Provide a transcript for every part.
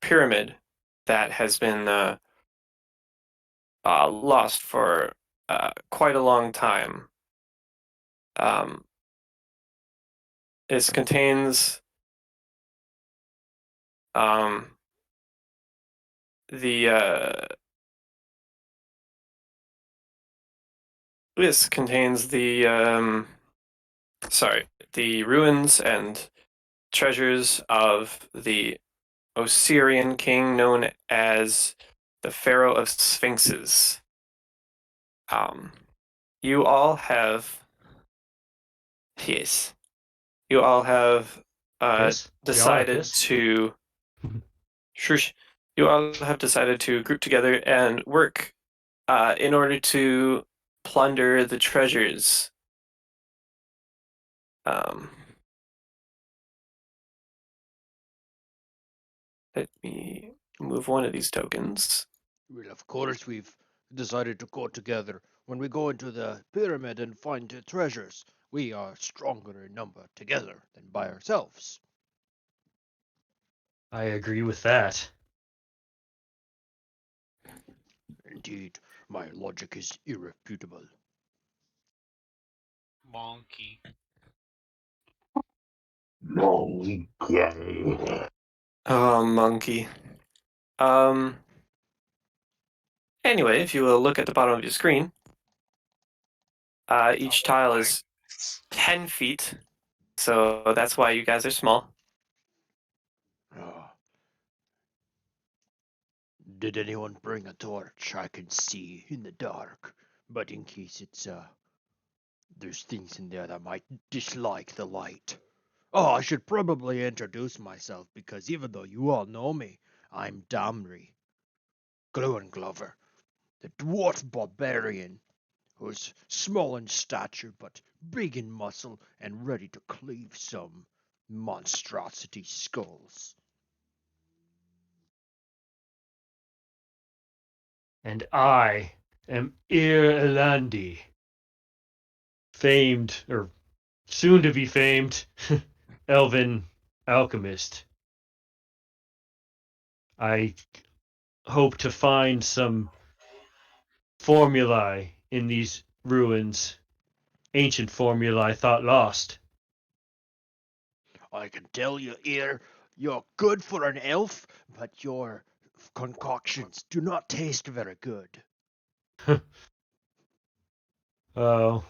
pyramid that has been lost for quite a long time. This contains the this contains the ruins and treasures of the Osirian king known as the Pharaoh of Sphinxes. Um, you all have yes, you all have Piss? We all have decided piss? to shush, you all have decided to group together and work in order to plunder the treasures. Um, Let me move one of these tokens. Well, of course, we've decided to go together. When we go into the pyramid and find the treasures, we are stronger in number together than by ourselves. I agree with that. Indeed, my logic is irrefutable. Monkey. Monkey. Oh, monkey. Anyway, if you will look at the bottom of your screen, each tile is 10 feet, so that's why you guys are small. Ah. Did anyone bring a torch? I can see in the dark, but in case there's things in there that might dislike the light. Oh, I should probably introduce myself because even though you all know me, I'm Damri, Glue Glover, the dwarf barbarian who's small in stature but big in muscle and ready to cleave some monstrosity skulls. And I am Ir Elandi, famed, or soon to be famed, elven alchemist. I hope to find some formulae in these ruins, ancient formulae thought lost. I can tell you here, you're good for an elf, but your concoctions do not taste very good. Oh,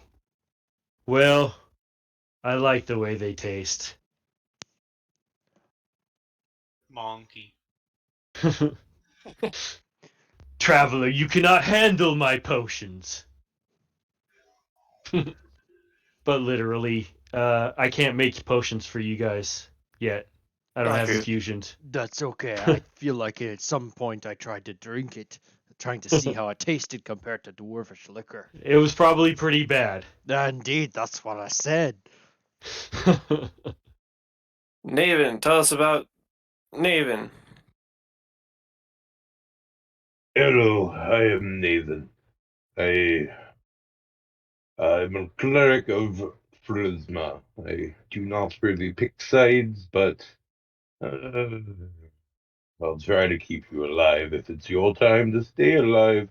well, I like the way they taste. Monkey. Traveler, you cannot handle my potions. But literally, I can't make potions for you guys yet. I don't have True. infusions. That's okay. I feel like at some point I tried to drink it, trying to see how it tasted compared to dwarvish liquor. It was probably pretty bad. Indeed, that's what I said. Naven, tell us about Naven. Hello, I am Nathan. I'm a cleric of Phrasma. I do not really pick sides, but I'll try to keep you alive if it's your time to stay alive.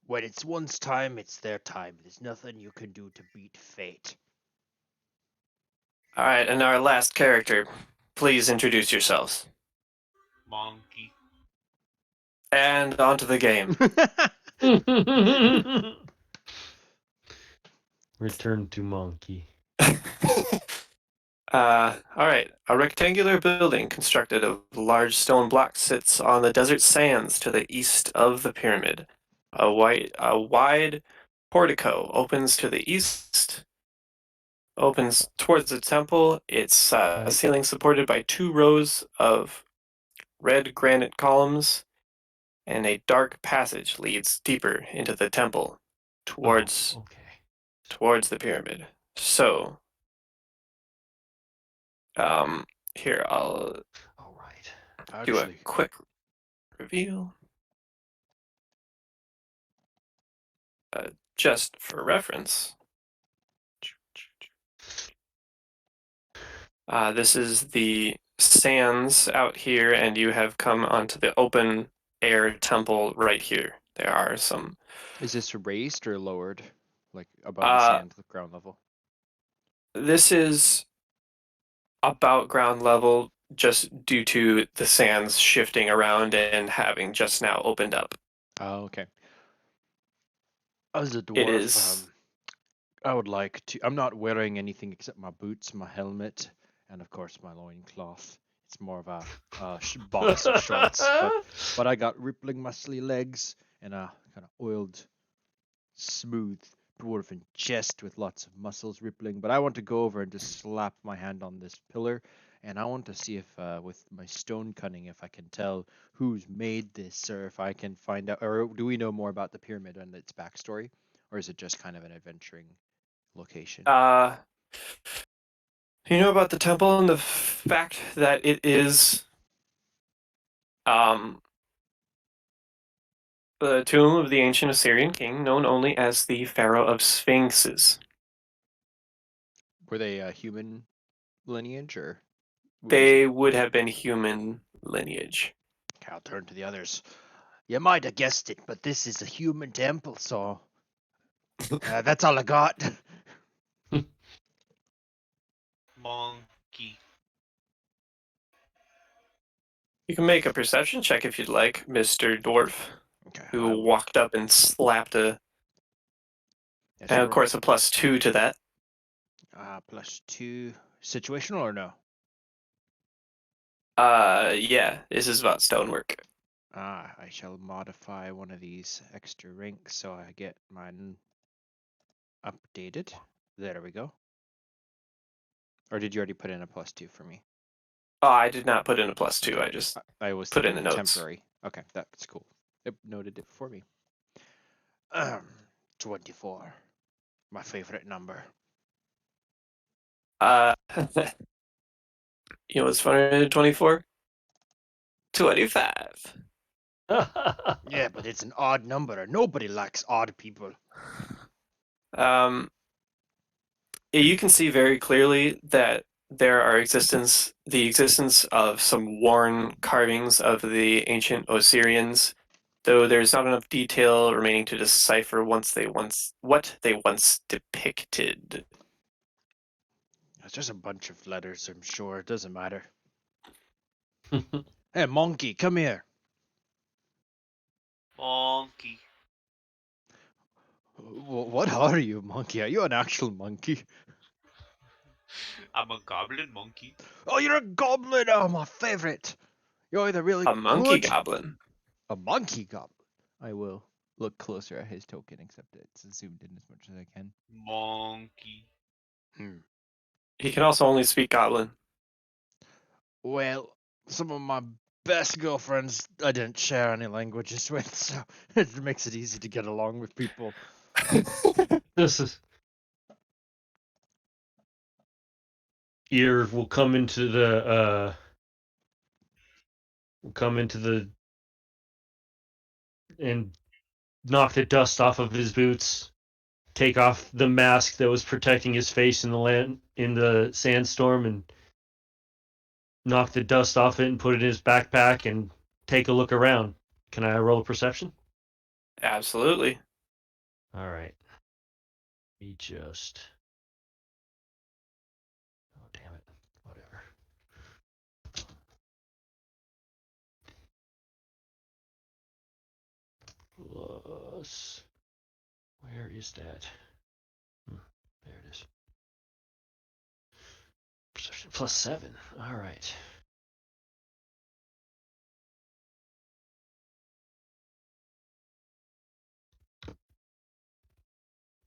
When it's one's time, it's their time. There's nothing you can do to beat fate. All right, and our last character, please introduce yourselves. Monkey. And on to the game. Return to monkey. All right. A rectangular building constructed of large stone blocks sits on the desert sands to the east of the pyramid. A wide portico opens to the east, opens towards the temple. Its Right. ceiling supported by 2 rows of red granite columns, and a dark passage leads deeper into the temple towards Oh, okay. towards the pyramid. So, here I'll All right. do a Actually, quick review. Just for reference. This is the sands out here, and you have come onto the open air temple right here. There are some. Is this raised or lowered, like above the Uh, sand, the ground level? this is about ground level, just due to the sands shifting around and having just now opened up. Oh, okay. As a It dwarf, is. I would like to. I'm not wearing anything except my boots, my helmet, and of course my loincloth. It's more of a boxer shorts, but I got rippling muscly legs and a kind of oiled, smooth dwarven chest with lots of muscles rippling. But I want to go over and just slap my hand on this pillar, and I want to see if, with my stone cunning, if I can tell who's made this, or if I can find out, or do we know more about the pyramid and its backstory, or is it just kind of an adventuring location? Uh, you know about the temple and the fact that it is um the tomb of the ancient Assyrian king, known only as the Pharaoh of Sphinxes. Were they a human lineage, or was it? They would have been human lineage. Okay, I'll turn to the others. You might have guessed it, but this is a human temple, so that's all I got. Monkey. You can make a perception check if you'd like, Mr. Dwarf, Okay, who I will. walked up and slapped a, Yeah, and so of course a +2 to that. +2 situational or no? Yeah, this is about stonework. I shall modify one of these extra ranks so I get mine updated. There we go. Or did you already put in a +2 for me? Oh, I did not put in a +2. Okay. I just I was put in thinking the notes. temporary. Okay, that's cool. It noted it for me. 24. My favorite number. Uh, you know what's funnier than 24? 25. Yeah, but it's an odd number. Nobody likes odd people. Um, you can see very clearly that there are the existence of some worn carvings of the ancient Osirians, though there's not enough detail remaining to decipher what they once depicted. It's just a bunch of letters, I'm sure. It doesn't matter. Hey, monkey, come here. Monkey. What are you, monkey? Are you an actual monkey? I'm a goblin monkey. Oh, you're a goblin! Oh, my favorite. You're either really A monkey good. goblin. A monkey goblin. I will look closer at his token, except it's zoomed in as much as I can. Monkey. He can also only speak goblin. Well, some of my best girlfriends I didn't share any languages with, so it makes it easy to get along with people. This is ear will come into the and knock the dust off of his boots, take off the mask that was protecting his face in the sandstorm, and knock the dust off it and put it in his backpack and take a look around. Can I roll a perception? Absolutely. All right. Me just. Oh, damn it. Whatever. Plus. Where is that? There it is. Perception +7. All right.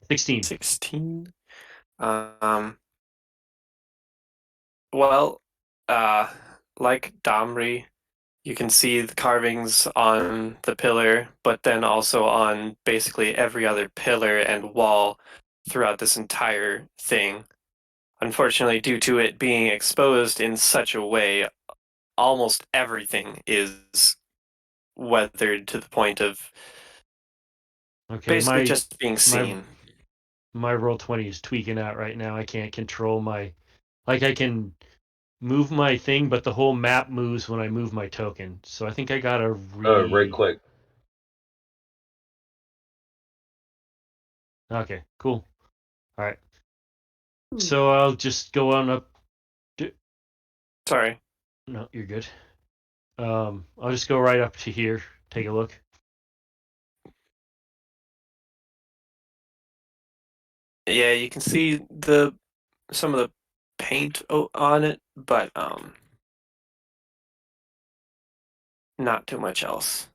$16. 16. Um, well, uh, like Domri, you can see the carvings on the pillar, but then also on basically every other pillar and wall throughout this entire thing. Unfortunately, due to it being exposed in such a way, almost everything is weathered to the point of Okay, basically just being my seen. my roll 20 is tweaking out right now. I can't control my, like I can move my thing, but the whole map moves when I move my token. So I think I gotta Right click. Okay, cool. All right. So I'll just go on up. Sorry. No, you're good. I'll just go right up to here. Take a look. Yeah, you can see some of the paint on it, but not too much else.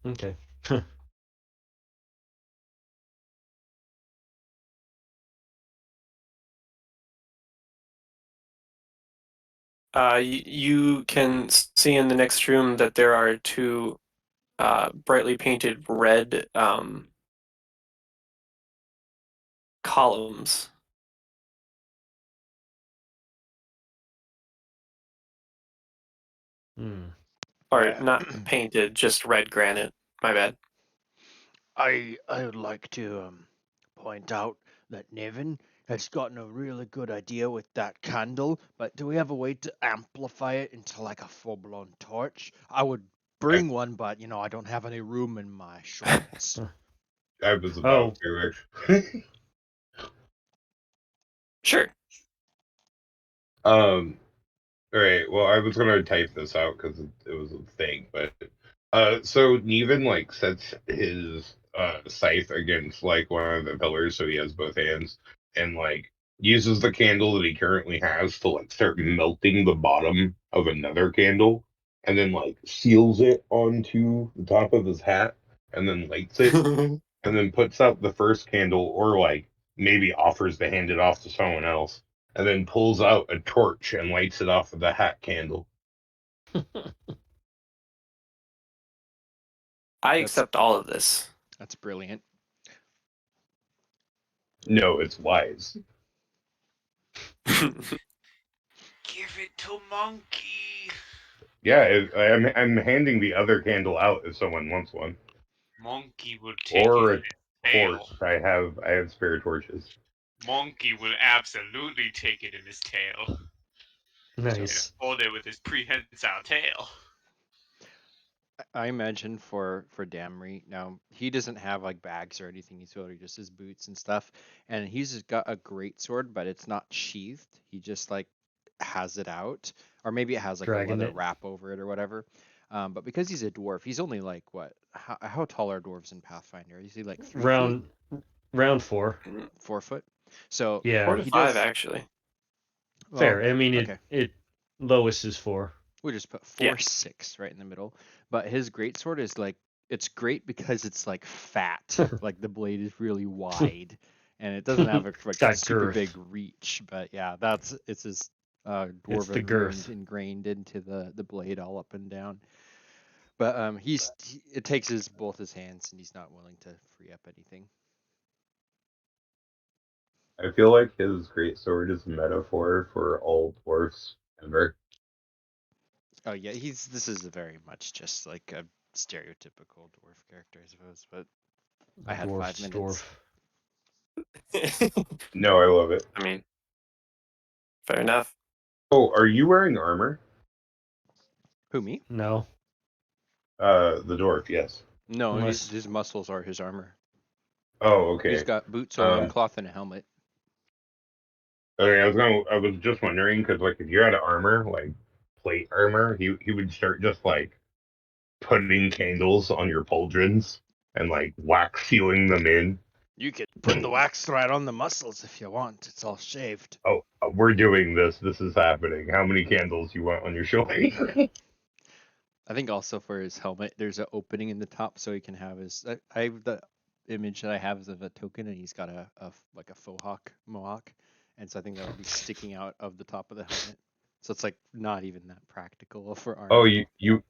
Okay. You can see in the next room that there are two brightly painted red columns. Or not painted, just red granite. My bad. I would like to point out that Nevin has gotten a really good idea with that candle, but do we have a way to amplify it into like a full-blown torch? I would bring one, but I don't have any room in my shorts. I was about to actually. Sure. All right. Well, I was gonna type this out because it was a thing, but so Neven like sets his scythe against like one of the pillars, so he has both hands, and like uses the candle that he currently has to like start melting the bottom of another candle, and then like seals it onto the top of his hat, and then lights it, and then puts out the first candle, or like maybe offers to hand it off to someone else, and then pulls out a torch and lights it off of the hat candle. I That's accept all of this. that's brilliant. No, it's wise. Give it to Monkey. Yeah, I'm handing the other candle out if someone wants one, Monkey will take or it a in his tail. torch. I have spare torches. Monkey will absolutely take it in his tail. Nice. Hold it with his prehensile tail. I imagine for Damry now he doesn't have like bags or anything. He's really just his boots and stuff, and he's just got a great sword, but it's not sheathed. He just like has it out, or maybe it has like a Dragging leather it. wrap over it or whatever. But because he's a dwarf, he's only like what? How tall are dwarves in Pathfinder? Is he like 3 feet, Round 4. 4 foot? So Yeah. 4 to 5, does actually. well. Fair. I mean, Okay. it lowest is 4. We just put Yeah. 4-6 right in the middle. But his greatsword is like it's great because it's like fat. Like the blade is really wide, and it doesn't have a like Got super girth. big reach. But yeah, it's his It's the dwarven runes girth. ingrained into the blade all up and down. But it takes both his hands, and he's not willing to free up anything. I feel like his great sword is a metaphor for all dwarfs ever. Oh yeah, this is very much just like a stereotypical dwarf character, I suppose. But I had 5 Dwarf's minutes. dwarf. No, I love it. I mean, fair enough. Oh, are you wearing armor? Who, me? No. The dwarf, yes. No, Unless his muscles are his armor. Oh, He's okay. got boots, a Um, loincloth, and a helmet. okay, I was just wondering because like if you had armor, like plate armor, he would start just like putting candles on your pauldrons and like wax sealing them in. You could put the wax right on the muscles if you want. It's all shaved. Oh, we're doing this. This is happening. How many candles you want on your shoulder? I think also for his helmet, there's an opening in the top so he can have his. I the image that I have is of a token, and he's got like a faux hawk mohawk, and so I think that'll be sticking out of the top of the helmet. So it's like not even that practical for Oh, armor. you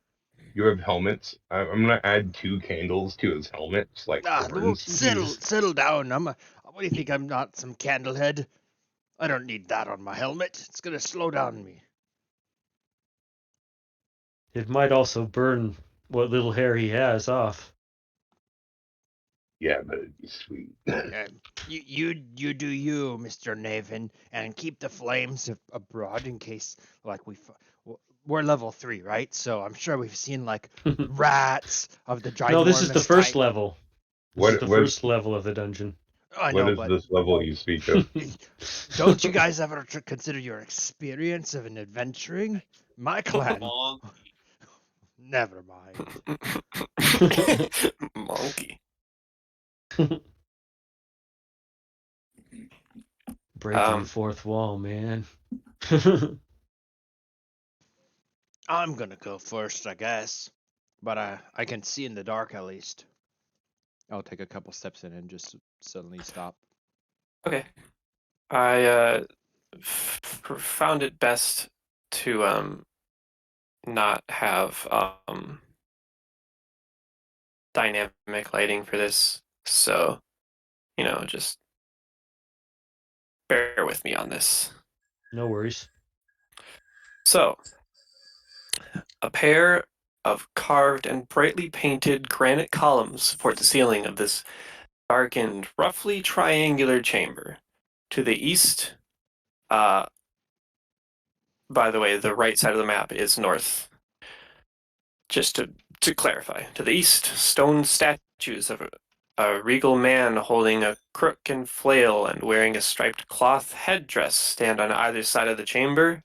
have helmets. I'm gonna add 2 candles to his helmets, like Well, horns. settle down. What do you think? I'm not some candlehead. I don't need that on my helmet. It's gonna slow down me. it might also burn what little hair he has off. Yeah, that'd be sweet. You do you, Mr. Naven, and keep the flames abroad in case, like, we're level 3, right? So I'm sure we've seen, like, rats of the No, this is the ginormous first type. level. This is What the what first level of the dungeon. I what know, is but this level you speak of? don't you guys ever consider your experience of an adventuring? My clan. Monkey. Never mind. Monkey. Breaking the fourth wall, man. I'm gonna go first, I guess. But I can see in the dark at least. I'll take a couple steps in and just suddenly stop. Okay. I found it best to not have dynamic lighting for this. So, just bear with me on this. No worries. So, a pair of carved and brightly painted granite columns support the ceiling of this darkened, roughly triangular chamber. To the east, by the way, the right side of the map is north. Just to clarify, to the east, stone statues of a regal man holding a crook and flail and wearing a striped cloth headdress stand on either side of the chamber,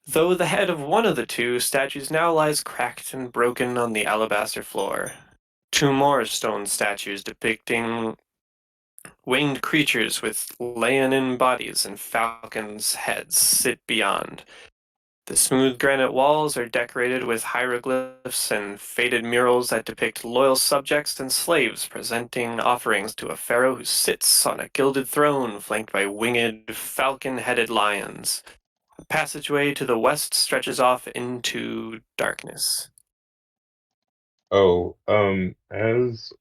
though the head of one of the two statues now lies cracked and broken on the alabaster floor. Two more stone statues depicting winged creatures with leonine bodies and falcons' heads sit beyond. The smooth granite walls are decorated with hieroglyphs and faded murals that depict loyal subjects and slaves presenting offerings to a pharaoh who sits on a gilded throne flanked by winged, falcon-headed lions. The passageway to the west stretches off into darkness. Oh, as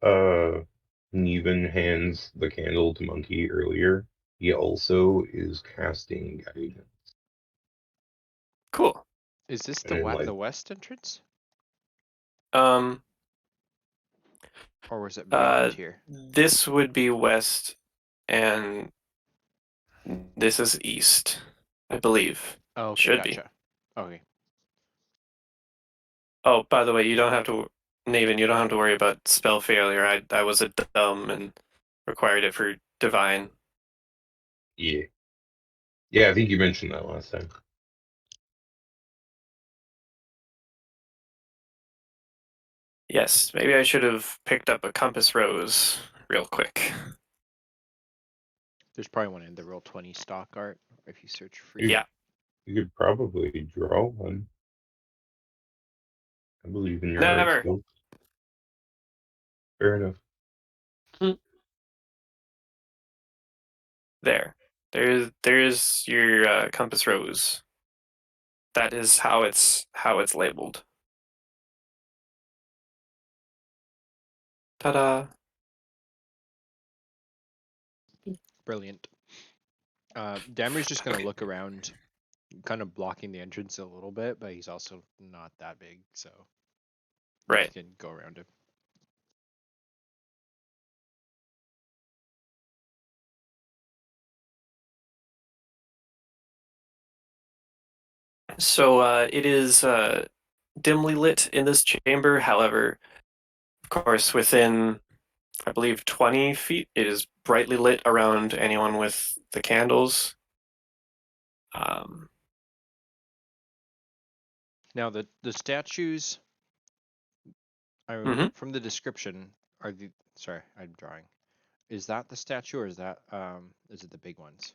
Neven hands the candle to Monkey earlier, he also is casting guidance. Cool. Is this And like the west entrance, Um, or was it beyond uh, here? this would be west, and this is east, I believe. Oh, okay, Should be. gotcha. Okay. Oh, by the way, you don't have to, Naven, you don't have to worry about spell failure. I was a dumb and required it for divine. Yeah. Yeah, I think you mentioned that last time. Yes, maybe I should have picked up a compass rose real quick. There's probably one in the Roll20 stock art if you search free. You, Yeah, you could probably draw one. I believe in your art never. skills. Fair enough. There. There's your compass rose. That is how it's labeled. Ta-da. Brilliant. Damer's just gonna Okay. look around, kind of blocking the entrance a little bit, but he's also not that big, so you Right. can go around him. So it is dimly lit in this chamber. However, of course, within, I believe, 20 feet, it is brightly lit around anyone with the candles. Um, Now the statues, mhm. from the description, are the sorry, I'm drawing. Is that the statue, or is it the big ones?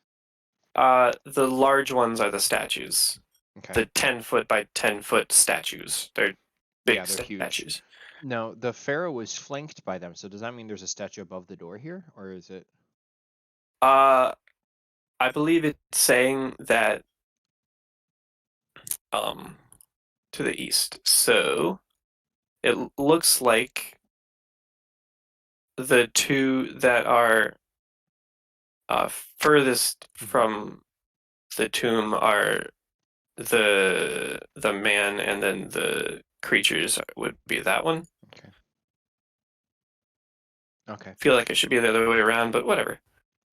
The large ones are the statues. Okay. The 10-foot by 10-foot statues. They're Yeah, big they're huge. statues. Now the pharaoh was flanked by them, so does that mean there's a statue above the door here, or is it? Uh, I believe it's saying that um to the east. So it looks like the two that are furthest from the tomb are the man, and then the creatures would be that one. Okay. Okay. feel like it should be the other way around, but whatever.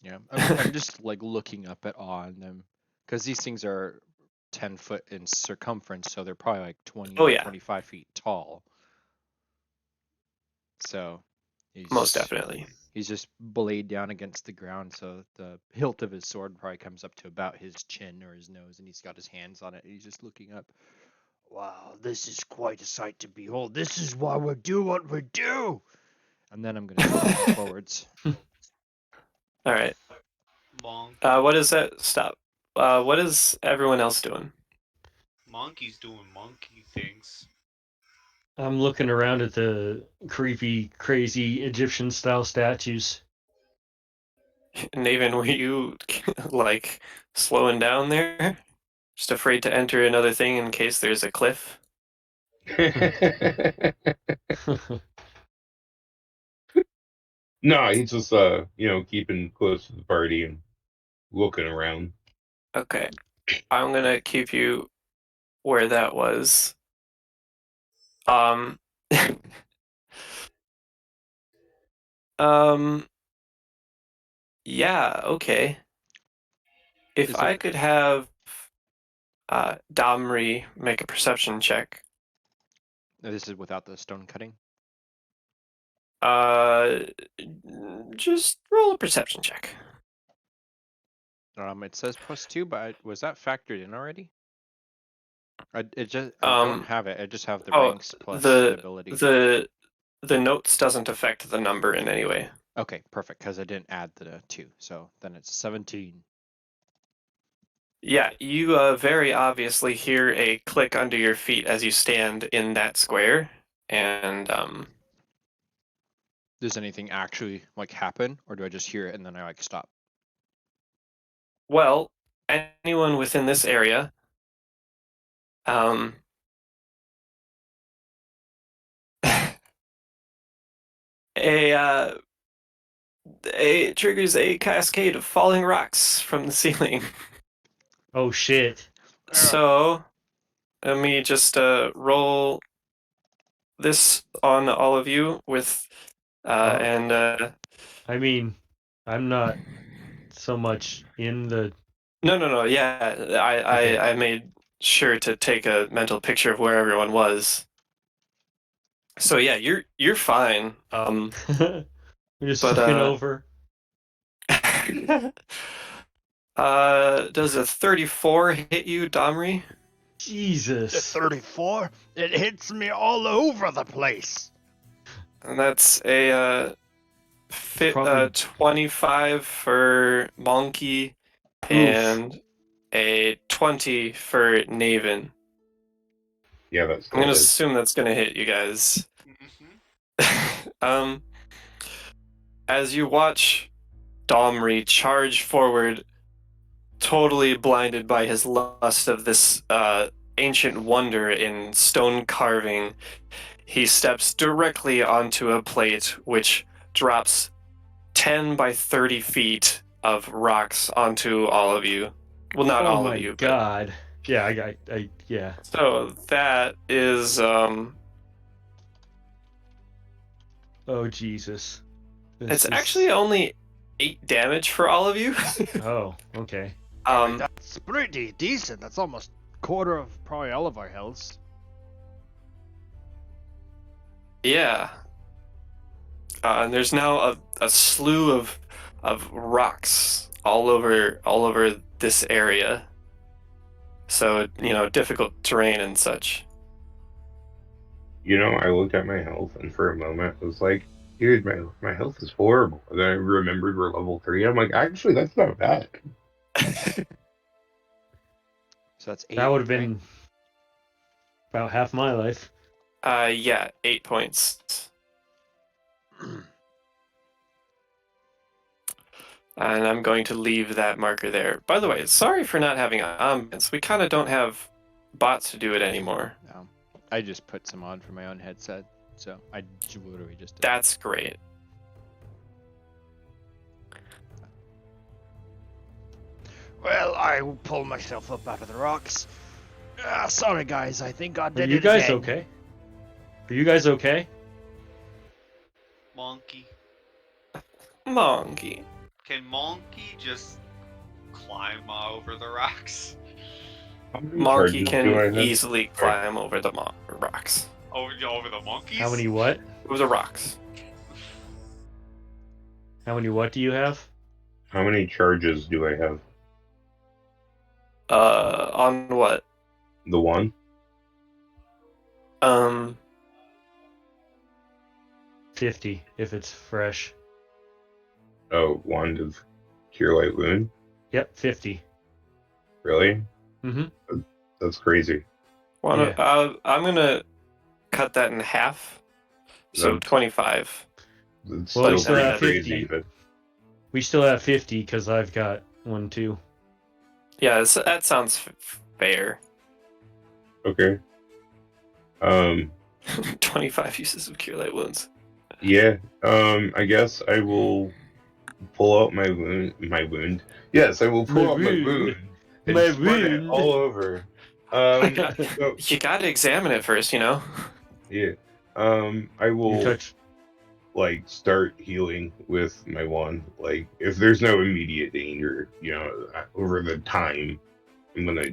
Yeah. I'm just like looking up at awe on them because these things are 10 foot in circumference, so they're probably like 20 Oh or yeah, 25 feet tall. So most definitely. he's just belayed down against the ground, so the hilt of his sword probably comes up to about his chin or his nose, and he's got his hands on it. And he's just looking up. Wow, this is quite a sight to behold. This is why we do what we do. And then I'm gonna start moving forwards. All right. Monk, What is that? Stop. What is everyone else doing? monkey's doing monkey things. I'm looking around at the creepy, crazy Egyptian-style statues. Naven, were you like slowing down there? Just afraid to enter another thing in case there's a cliff? No, he's just keeping close to the party and looking around. Okay. I'm gonna keep you where that was. Um um yeah, okay. If Is I it? could have Domri make a perception check. This is without the stone cutting. Uh just roll a perception check. It says +2, but was that factored in already? I don't have it. I just have the Oh, ranks plus the ability. the notes doesn't affect the number in any way. Okay, perfect, because I didn't add the 2, so then it's 17. Yeah, you very obviously hear a click under your feet as you stand in that square, and Does anything actually like happen, or do I just hear it and then I like stop? well, anyone within this area, um, a it triggers a cascade of falling rocks from the ceiling. Oh shit! So let me just roll this on all of you with Oh. and I mean, I'm not so much in the. no, yeah, Okay. I made sure to take a mental picture of where everyone was. So yeah, you're fine. I'm just But looking over. does a 34 hit you, Domri? The Jesus. 34? It hits me all over the place. And that's a Probably. 25 for Monkey Oof. and a 20 for Naven. Yeah, that's I'm gonna good. assume that's gonna hit you guys. Mm-hmm. As you watch Domri charge forward, totally blinded by his lust of this ancient wonder in stone carving, he steps directly onto a plate which drops 10 by 30 feet of rocks onto all of you. Well, not Oh all my of you, god. Yeah, yeah. but so that is Oh Jesus. it's actually only 8 damage for all of you. Oh, okay. That's pretty decent. That's almost quarter of probably all of our healths. Yeah. And there's now a slew of rocks all over this area. So, difficult terrain and such. I looked at my health and for a moment I was like, dude, my health is horrible. And then I remembered we're level 3. I'm like, actually, that's not bad. So that's 8. That would have right? been about half my life. Yeah, 8 points. And I'm going to leave that marker there. By the way, sorry for not having ambience. We kind of don't have bots to do it anymore. No, I just put some on for my own headset, so I literally just did. That's great. Well, I will pull myself up out of the rocks. Sorry, guys. I think I Are did you it guys again. okay? Are you guys okay? Monkey. Monkey. Can Monkey just climb over the rocks? How many Monkey charges do I can have? easily climb over the rocks. Over the monkeys? How many what? Over the rocks. How many what do you have? How many charges do I have? On what? The one? 50 if it's fresh. Oh, wand of cure light wound? Yep, 50. Really? Mm-hmm. That's crazy. I'm gonna cut that in half. So That's- 25. It's Well, we still still pretty have crazy, 50. but We still have 50 because I've got one too. Yeah, that sounds fair. okay. 25 uses of cure light wounds. Yeah. I guess I will pull out my wound. Yes, I will pull My out my wound. wound and My spread it wound. all over. So, You gotta examine it first, you know? yeah. I You will touch. like start healing with my wand. Like if there's no immediate danger, over the time, I'm gonna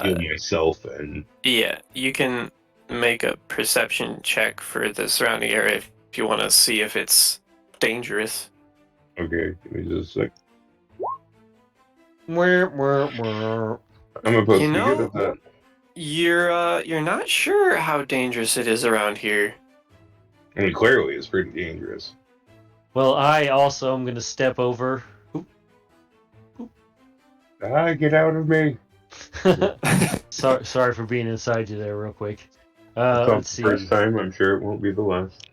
heal myself and Yeah, you can make a perception check for the surrounding area if you want to see if it's dangerous. okay, give me just a sec. Mwah. I'm supposed You to be good know- at that. You're not sure how dangerous it is around here. I mean, clearly it's pretty dangerous. Well, I also am going to step over. Get out of me! Sorry for being inside you there real quick. It's not Let's the first see. time. I'm sure it won't be the last.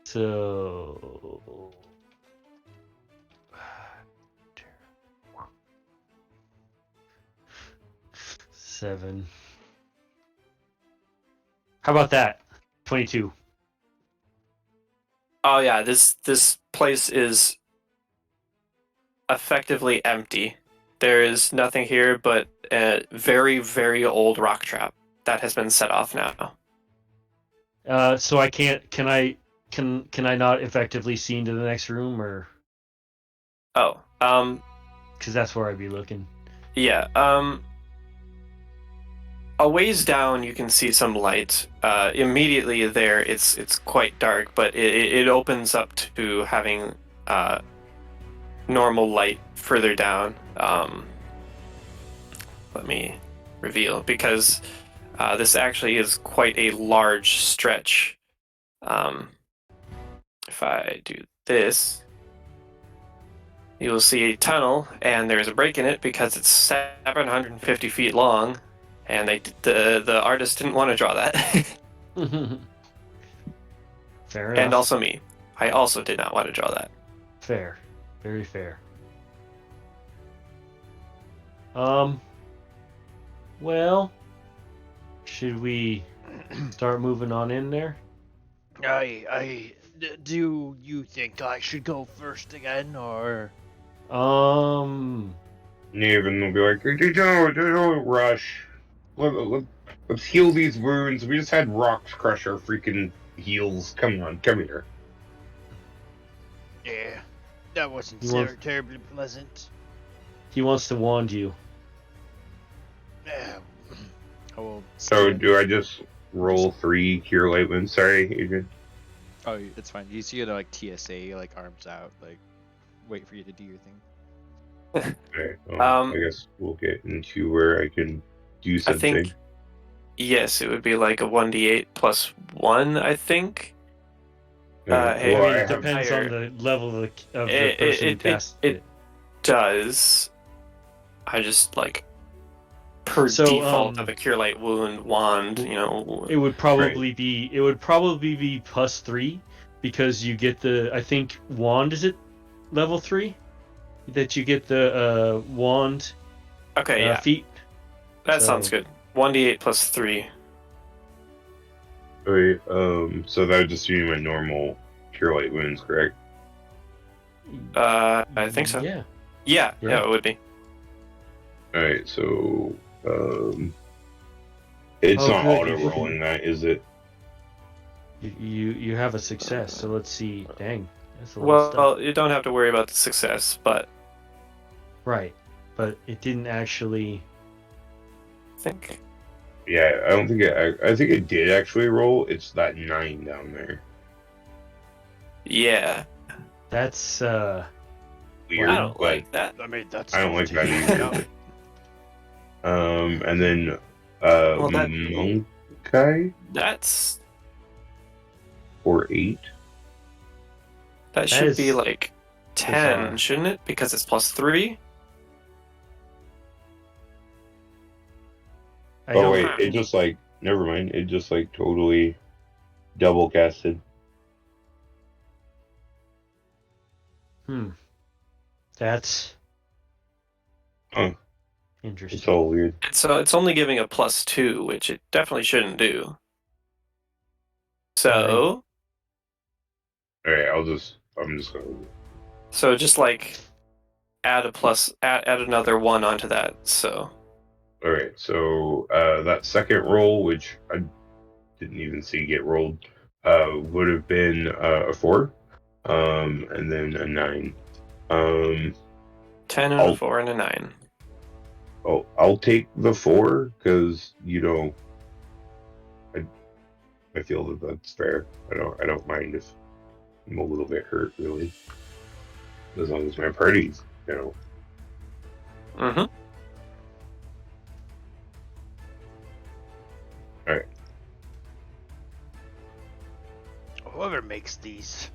So... 7. How about that? 22. Oh yeah, this place is effectively empty. There is nothing here but a very, very old rock trap that has been set off now. So I can't. Can I not effectively see into the next room, or Oh, because that's where I'd be looking. yeah, a ways down you can see some light. Immediately there, it's quite dark, but it opens up to having normal light further down. Let me reveal, because this actually is quite a large stretch. If I do this, you will see a tunnel, and there's a break in it because it's 750 feet long, and the artist didn't want to draw that. Fair enough. And also me. I also did not want to draw that. Fair. Very fair. Well, should we start moving on in there? Do you think I should go first again, or? Naven will be like, don't rush. Let's heal these wounds. We just had rocks crush our freaking heels. Come on, come here. Yeah, that wasn't You want- terribly pleasant. He wants to wand you. Yeah. I will. So do I just roll 3 cure light wounds? Sorry, Adrian. Oh, it's fine. You see it like TSA, like arms out, like wait for you to do your thing. Okay, well, Um, I guess we'll get into where I can do I something. think, yes, it would be like a 1d8 plus 1, I think. Hey, I well, mean, I it have, depends on the level of the It- person who it- casts it- it. Does. I just, like, per So, default of a cure light wound wand, you know. It would probably be +3 because you get the, I think, wand, is it level 3 that you get the wand Okay, yeah, feat. that so- sounds good. 1d8 plus 3. wait, so that would just be my normal cure light wounds, correct? I think so. Yeah. Yeah, Yeah. it would be. Alright, so, it's Oh, not good. auto-rolling that, is it? You have a success. So let's see. Dang, That's a lot of stuff. Well, you don't have to worry about the success, but Right, but it didn't actually. I think Yeah, I don't think it. I think it did actually roll. It's that 9 down there. yeah, That's Weird, I don't but like that. I mean, that's I don't tough like to that hear. either. And then Well, that Monkai that's for 8. that should be is like 10, bizarre. shouldn't it? Because it's +3. I Oh don't. wait, it just like never mind. It just like totally double casted. That's Huh. interesting. It's all weird. So it's only giving a +2, which it definitely shouldn't do. So, All right, I'm just gonna. so just like add a plus, add another 1 onto that. So, All right, so that second roll, which I didn't even see get rolled, would have been a 4, and then a 9. 10 and a I'll- 4 and a 9. Oh, I'll take the 4 because I feel that that's fair. I don't mind if I'm a little bit hurt, really, as long as my party's, Mm-hmm. Whoever makes these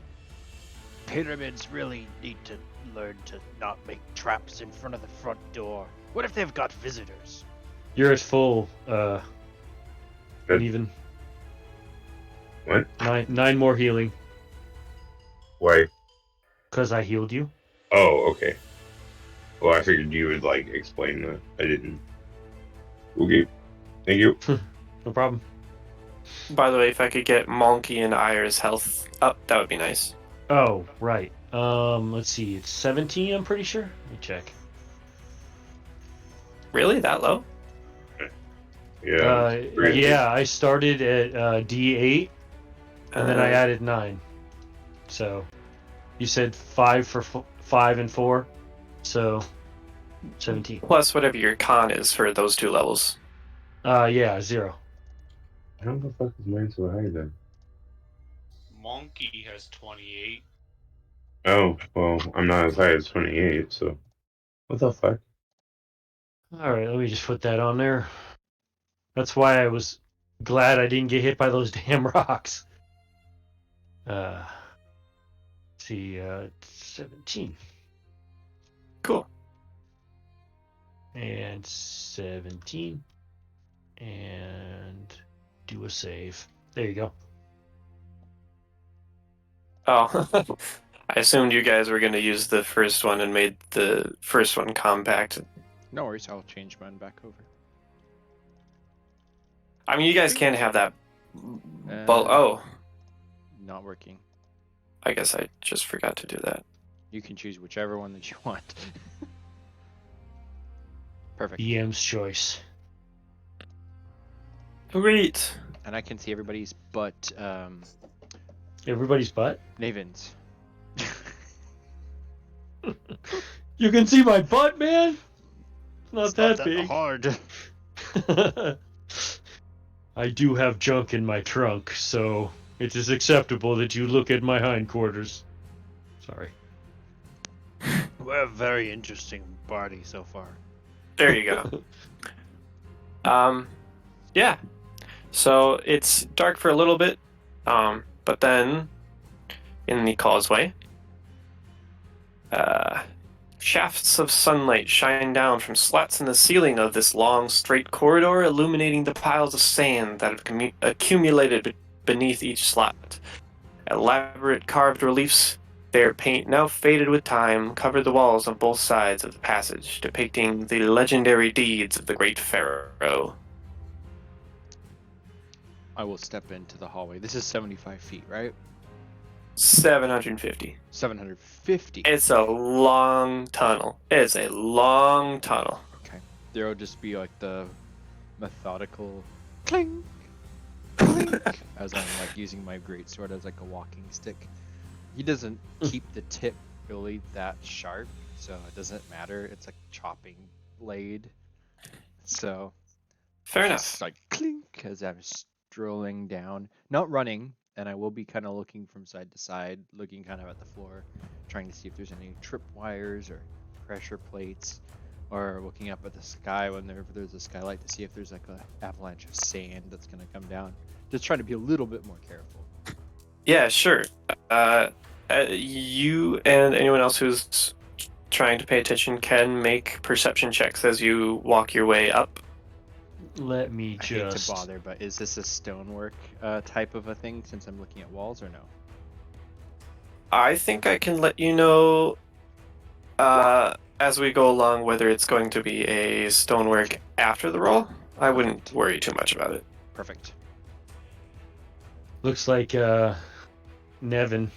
pyramids really need to learn to not make traps in front of the front door. What if they've got visitors? You're at full. Good. Even What? 9 more healing Why? because I healed you. Oh, okay. Well, I figured you would like explain that. I didn't. Okay. Thank you. No problem. By the way, if I could get Monkey and Ire's health up, that would be nice. Oh, right. Let's see. It's 17. I'm pretty sure. Let me check. Really? That low? Yeah. it's crazy. Yeah. I started at D8, and then I Uh, added 9. So, you said 5 for 5 and 4, so 17. Plus whatever your con is for those 2 levels. Yeah, 0. How the fuck is mine so high then? Monkey has 28. Oh, well, I'm not as high as 28, so. What the fuck? All right, let me just put that on there. That's why I was glad I didn't get hit by those damn rocks. Let's see, 17 Cool. and 17, and do a save. There you go. Oh, I assumed you guys were going to use the first one and made the first one compact. No worries, I'll change mine back over. I mean, you guys can't have that. Uh, Not working. I guess I just forgot to do that. You can choose whichever one that you want. Perfect. DM's choice. Great. And I can see everybody's but Everybody's butt? Naven's. You can see my butt, man? It's not It's that not big. hard. I do have junk in my trunk, so it is acceptable that you look at my hindquarters. Sorry. We're a very interesting party so far. There you go. Yeah. So it's dark for a little bit, but then in the causeway, shafts of sunlight shine down from slats in the ceiling of this long, straight corridor, illuminating the piles of sand that have accumulated beneath each slat. Elaborate carved reliefs, their paint now faded with time, covered the walls on both sides of the passage, depicting the legendary deeds of the great pharaoh. I will step into the hallway. This is 75 feet, right? 750. 750. It's a long tunnel. It's a long tunnel. Okay. There will just be like the methodical clink, clink, as I'm like using my greatsword as like a walking stick. He doesn't keep the tip really that sharp, so it doesn't matter. It's a chopping blade. So Fair just enough. like clink as I'm strolling down, not running, and I will be kind of looking from side to side, looking kind of at the floor, trying to see if there's any trip wires or pressure plates, or looking up at the sky when there's a skylight to see if there's like a avalanche of sand that's gonna come down. Just trying to be a little bit more careful. Yeah, sure. You and anyone else who's trying to pay attention can make perception checks as you walk your way up. Let me I hate to just. bother, but is this a stonework type of a thing since I'm looking at walls or no? I think I can let you know as we go along whether it's going to be a stonework after the roll. I wouldn't Perfect. worry too much about it. Perfect. Looks like Nevin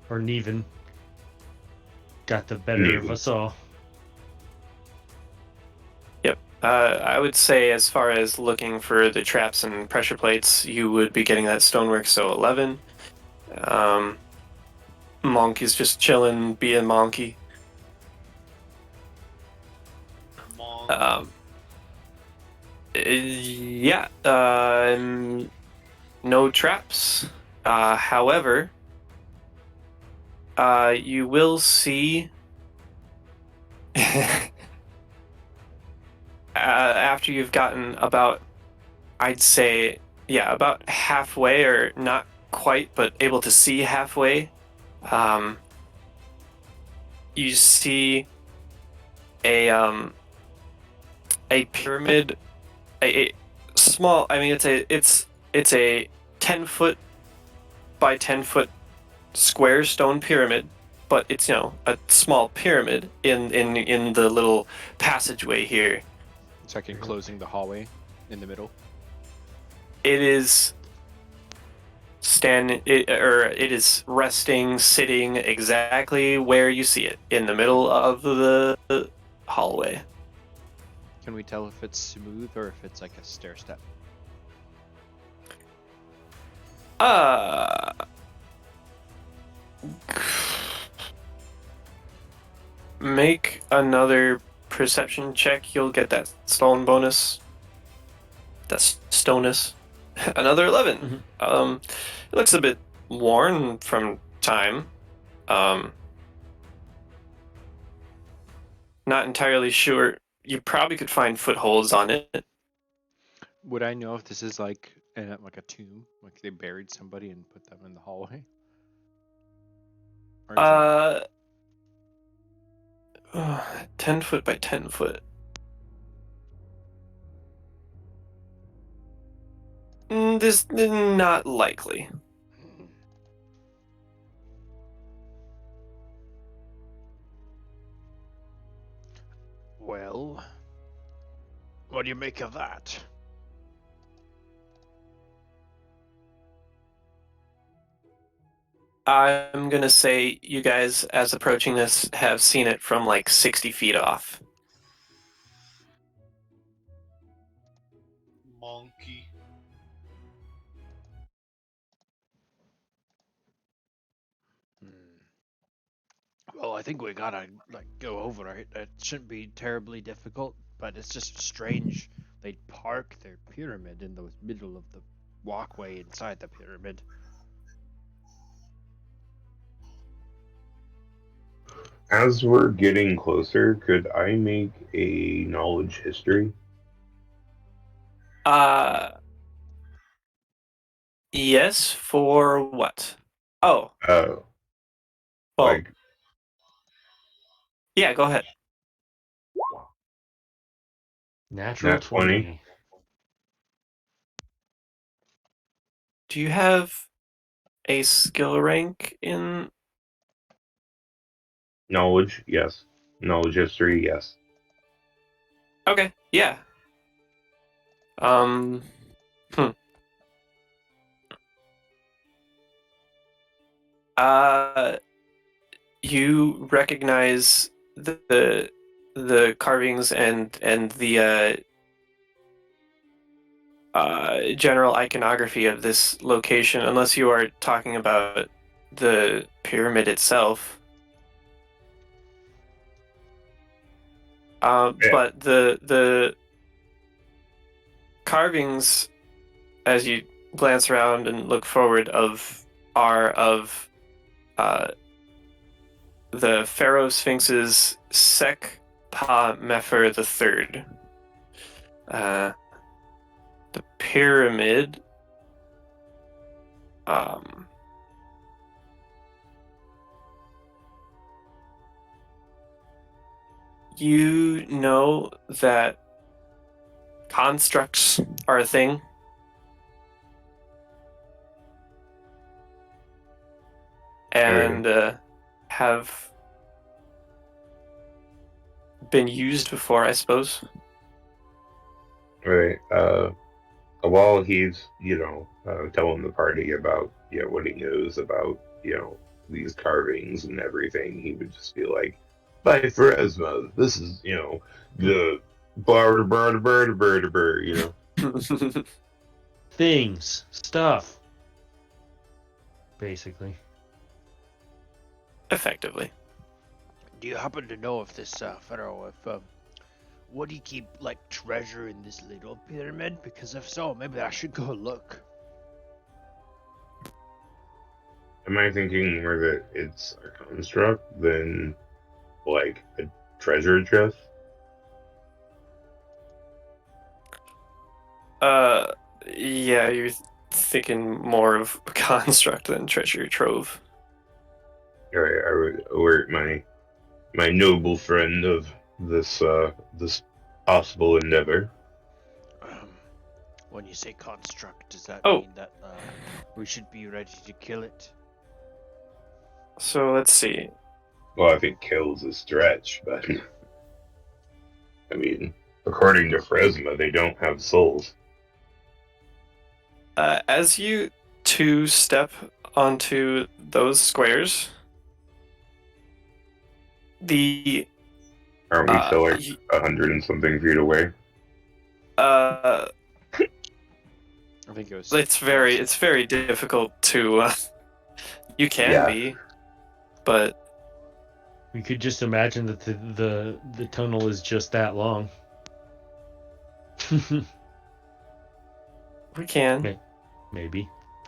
or Neven got the better of Neven. us all. Yep. I would say as far as looking for the traps and pressure plates, you would be getting that stonework, so 11. Monk is just chilling, being Monkey. Monk. Yeah. No traps. However, you will see after you've gotten about, I'd say, yeah, about halfway, or not quite, but able to see halfway. You see a pyramid, a small. I mean, it's a 10-foot by 10-foot square stone pyramid, but it's a small pyramid in the little passageway here. It's like enclosing the hallway in the middle. It is it is resting, sitting exactly where you see it, in the middle of the hallway. Can we tell if it's smooth or if it's like a stair step? Make another perception check. You'll get that stone bonus. That's stonus. Another 11. It looks a bit worn from time. Not entirely sure. You probably could find footholds on it. Would I know if this is like a tomb, like they buried somebody and put them in the hallway? Or is it 10 foot by 10 foot. This not likely. Well, what do you make of that? I'm gonna say you guys, as approaching this, have seen it from like 60 feet off. Monkey. Well, I think we gotta go over it. It shouldn't be terribly difficult, but it's just strange they'd park their pyramid in the middle of the walkway inside the pyramid. As we're getting closer, could I make a knowledge history? Yes, for what? Oh, Uh, well, like yeah, go ahead. Natural Nat 20. 20. Do you have a skill rank in? Knowledge, yes. Knowledge history, yes. Okay, yeah. Hmm. Uh, you recognize the carvings and the general iconography of this location, unless you are talking about the pyramid itself. Yeah. But the carvings, as you glance around and look forward, are of the Pharaoh Sphinx's Sek-Pa-Mefer III. The pyramid. You know that constructs are a thing. And have been used before, I suppose. Right. While he's, telling the party about, what he knows about, these carvings and everything, he would just be like, by Pharasma, this is, the bar, Things, stuff, basically. Effectively. Do you happen to know if this pharaoh, would he keep like treasure in this little pyramid? Because if so, maybe I should go look. Am I thinking more that it's a construct than, like, a treasure chest? Yeah, you're thinking more of a construct than treasure trove. Alright, I would alert my noble friend of this possible endeavor. When you say construct, does that Oh. mean that we should be ready to kill it? So let's see. Well, I think kill's a stretch, but I mean, according to Pharasma, they don't have souls. As you two step onto those squares, the Aren't we still like y- 100 and something feet away? uh, I think it was. it's very difficult to. You can Yeah. be, but We could just imagine that the tunnel is just that long. we can. Maybe.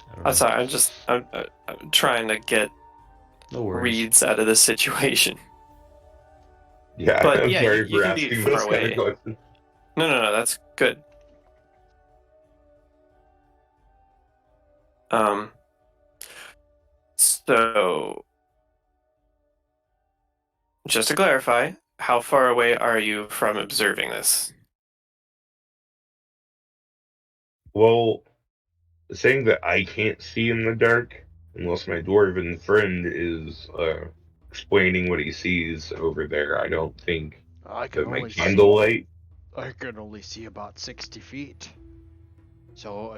I don't I'm know. sorry. I'm trying to get No worries. reads out of this situation. Yeah, But I'm yeah, sorry you for can be asking far this kind away. of question. No, that's good. So just to clarify, how far away are you from observing this? Well, saying that I can't see in the dark unless my dwarven friend is explaining what he sees over there, I don't think I can that my only candlelight. I can only see about 60 feet. So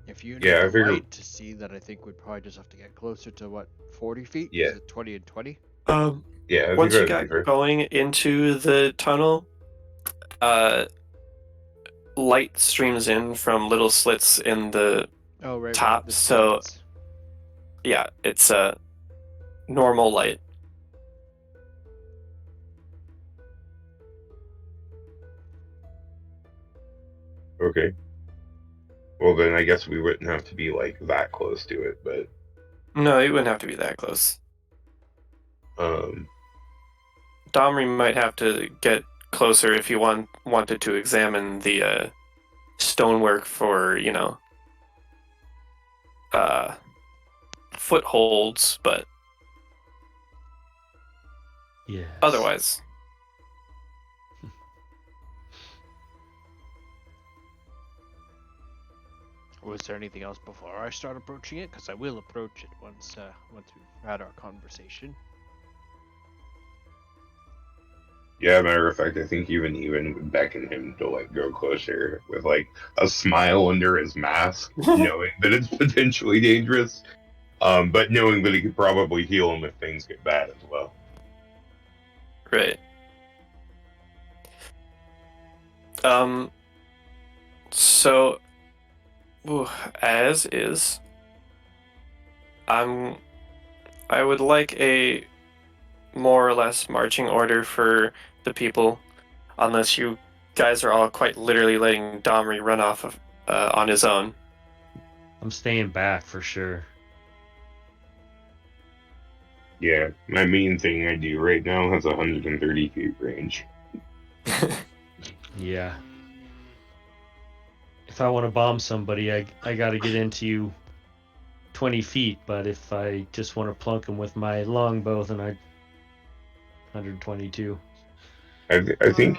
if you need Yeah, I the figure. light to see that, I think we'd probably just have to get closer to what 40 feet. Yeah. Is it 20 and 20? Yeah, I think Once you that'd be got fair. going into the tunnel, light streams in from little slits in the Oh right. top. the So slats. yeah, it's a normal light. Okay. Well, then I guess we wouldn't have to be like that close to it, but No, you wouldn't have to be that close. um, Domri might have to get closer if you wanted to examine the stonework for, footholds, but Yes. otherwise. Was there anything else before I start approaching it? Because I will approach it once we've had our conversation. yeah, matter of fact, I think even would beckon him to like go closer with like a smile under his mask, knowing that it's potentially dangerous, but knowing that he could probably heal him if things get bad as well. Right. So, ooh, as is, I would like a more or less marching order for the people, unless you guys are all quite literally letting Domri run off of, on his own. I'm staying back for sure. Yeah, my main thing I do right now has 130 feet range. Yeah. If I want to bomb somebody, I got to get into you 20 feet, but if I just want to plunk them with my longbow, then I 122. I think.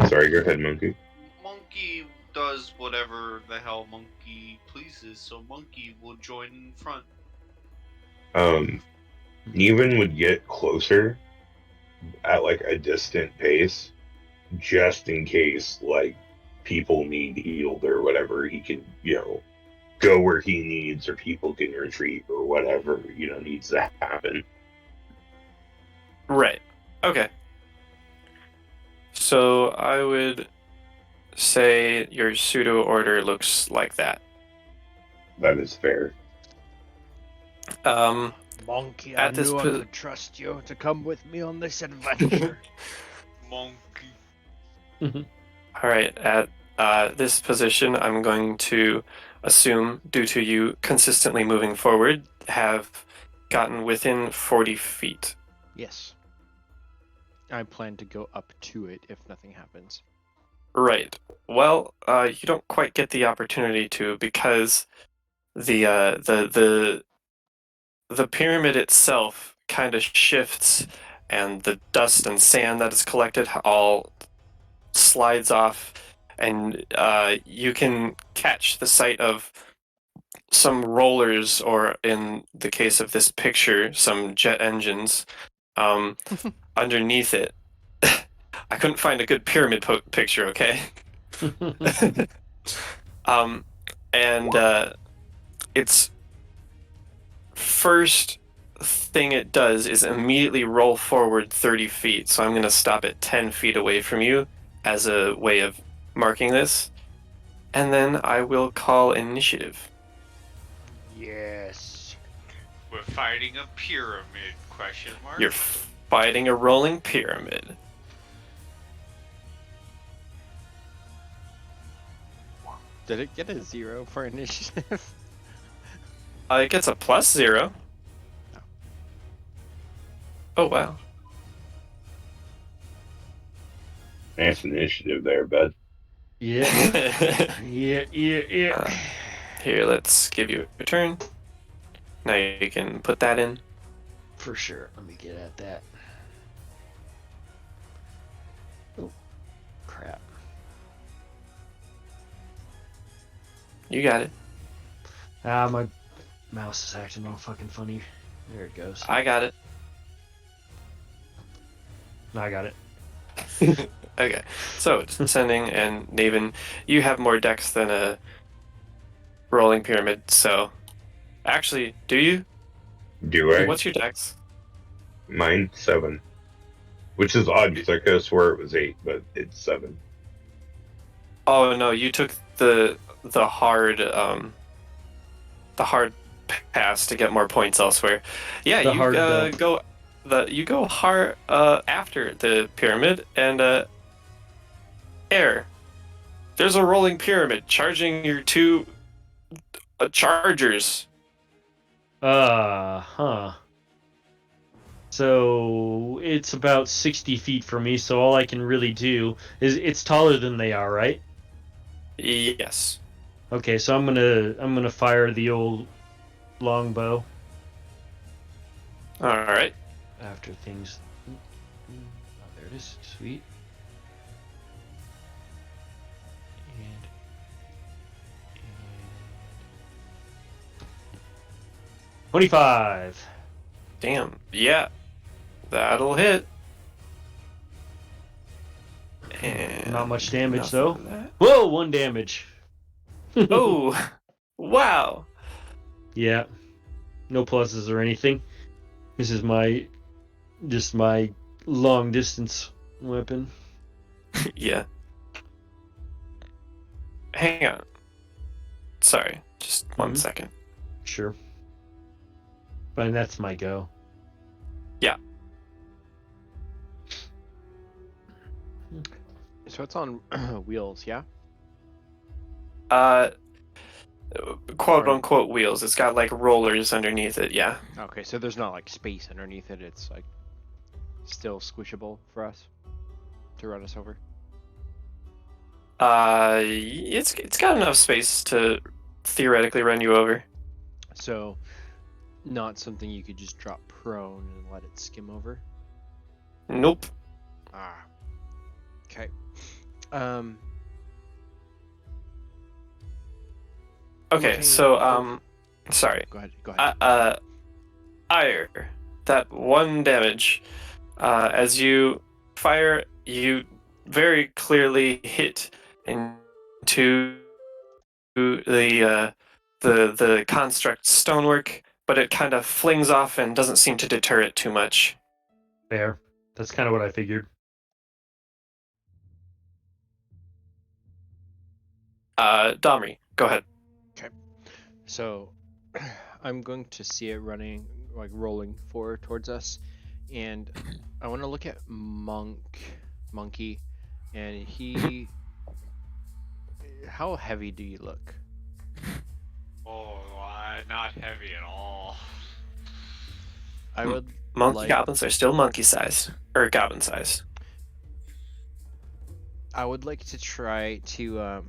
Sorry, go ahead, Monkey. Monkey does whatever the hell Monkey pleases, so Monkey will join in front. Neven would get closer at like a distant pace, just in case like people need healed or whatever. He can, go where he needs, or people can retreat or whatever needs to happen. Right. Okay. So I would say your pseudo order looks like that. That is fair. Monkey, I At this knew I po- could trust you to come with me on this adventure. Monkey. all right, at this position, I'm going to assume, due to you consistently moving forward, have gotten within 40 feet. Yes. I plan to go up to it if nothing happens. Right. Well, you don't quite get the opportunity to, because the pyramid itself kind of shifts, and the dust and sand that is collected all slides off, and you can catch the sight of some rollers, or in the case of this picture, some jet engines um, underneath it. I couldn't find a good pyramid picture, okay? um, and its first thing it does is immediately roll forward 30 feet. So I'm going to stop it 10 feet away from you as a way of marking this. And then I will call initiative. Yes. We're fighting a pyramid? Question mark. You're fighting a rolling pyramid. Did it get a 0 for initiative? It gets a +0. Oh, wow. Nice initiative there, bud. Yeah. Yeah. Here, let's give you a turn. Now you can put that in. For sure. Let me get at that. Oh, crap. You got it. Ah, my mouse is acting all fucking funny. There it goes. I got it. I got it. Okay, so descending and Naven, you have more decks than a rolling pyramid, so actually, do you? Do I? What's your dex? Mine 7, which is odd because I could have swore it was 8, but it's 7. Oh no, you took the hard pass to get more points elsewhere. Yeah, The you hard dump. go hard after the pyramid, and air. There's a rolling pyramid charging your two chargers. Huh. So it's about 60 feet from me, so all I can really do is it's taller than they are, right? Yes. Okay, so I'm gonna fire the old longbow All right. after things. Oh, there it is. Sweet. And 25. Damn. Yeah. That'll hit. And Not much damage enough though. of that. Whoa, 1 damage. Oh, wow. Yeah. No pluses or anything. This is just my long distance weapon. Yeah. hang on. Sorry, just 1 Mhm. second. Sure. But that's my go. Yeah. So it's on wheels, yeah? Uh, quote Or- unquote wheels. It's got like rollers underneath it. Yeah. Okay, so there's not like space underneath it. It's like still squishable for us to run us over. It's got enough space to theoretically run you over. So not something you could just drop prone and let it skim over. Nope. Ah. Okay. Um. Okay, looking so over- sorry. Go ahead. Go ahead. Ire, that 1 damage. As you fire, you very clearly hit into the construct stonework, but it kind of flings off and doesn't seem to deter it too much. Fair. That's kind of what I figured. Domri, go ahead. So I'm going to see it running, like rolling forward towards us, and I want to look at Monkey, and he. How heavy do you look? Oh, not heavy at all. I would Monkey like. goblins are still monkey sized, or goblin sized. I would like to try to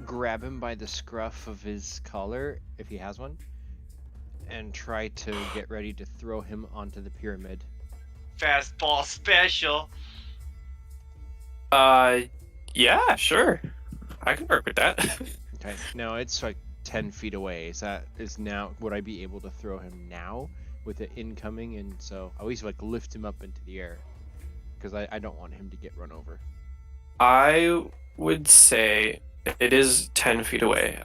grab him by the scruff of his collar, if he has one, and try to get ready to throw him onto the pyramid. Fastball special. Yeah, sure. I can work with that. Okay. Now it's like 10 feet away. Would I be able to throw him now with it incoming? And so I always like lift him up into the air because I don't want him to get run over. I would say it is 10 feet away.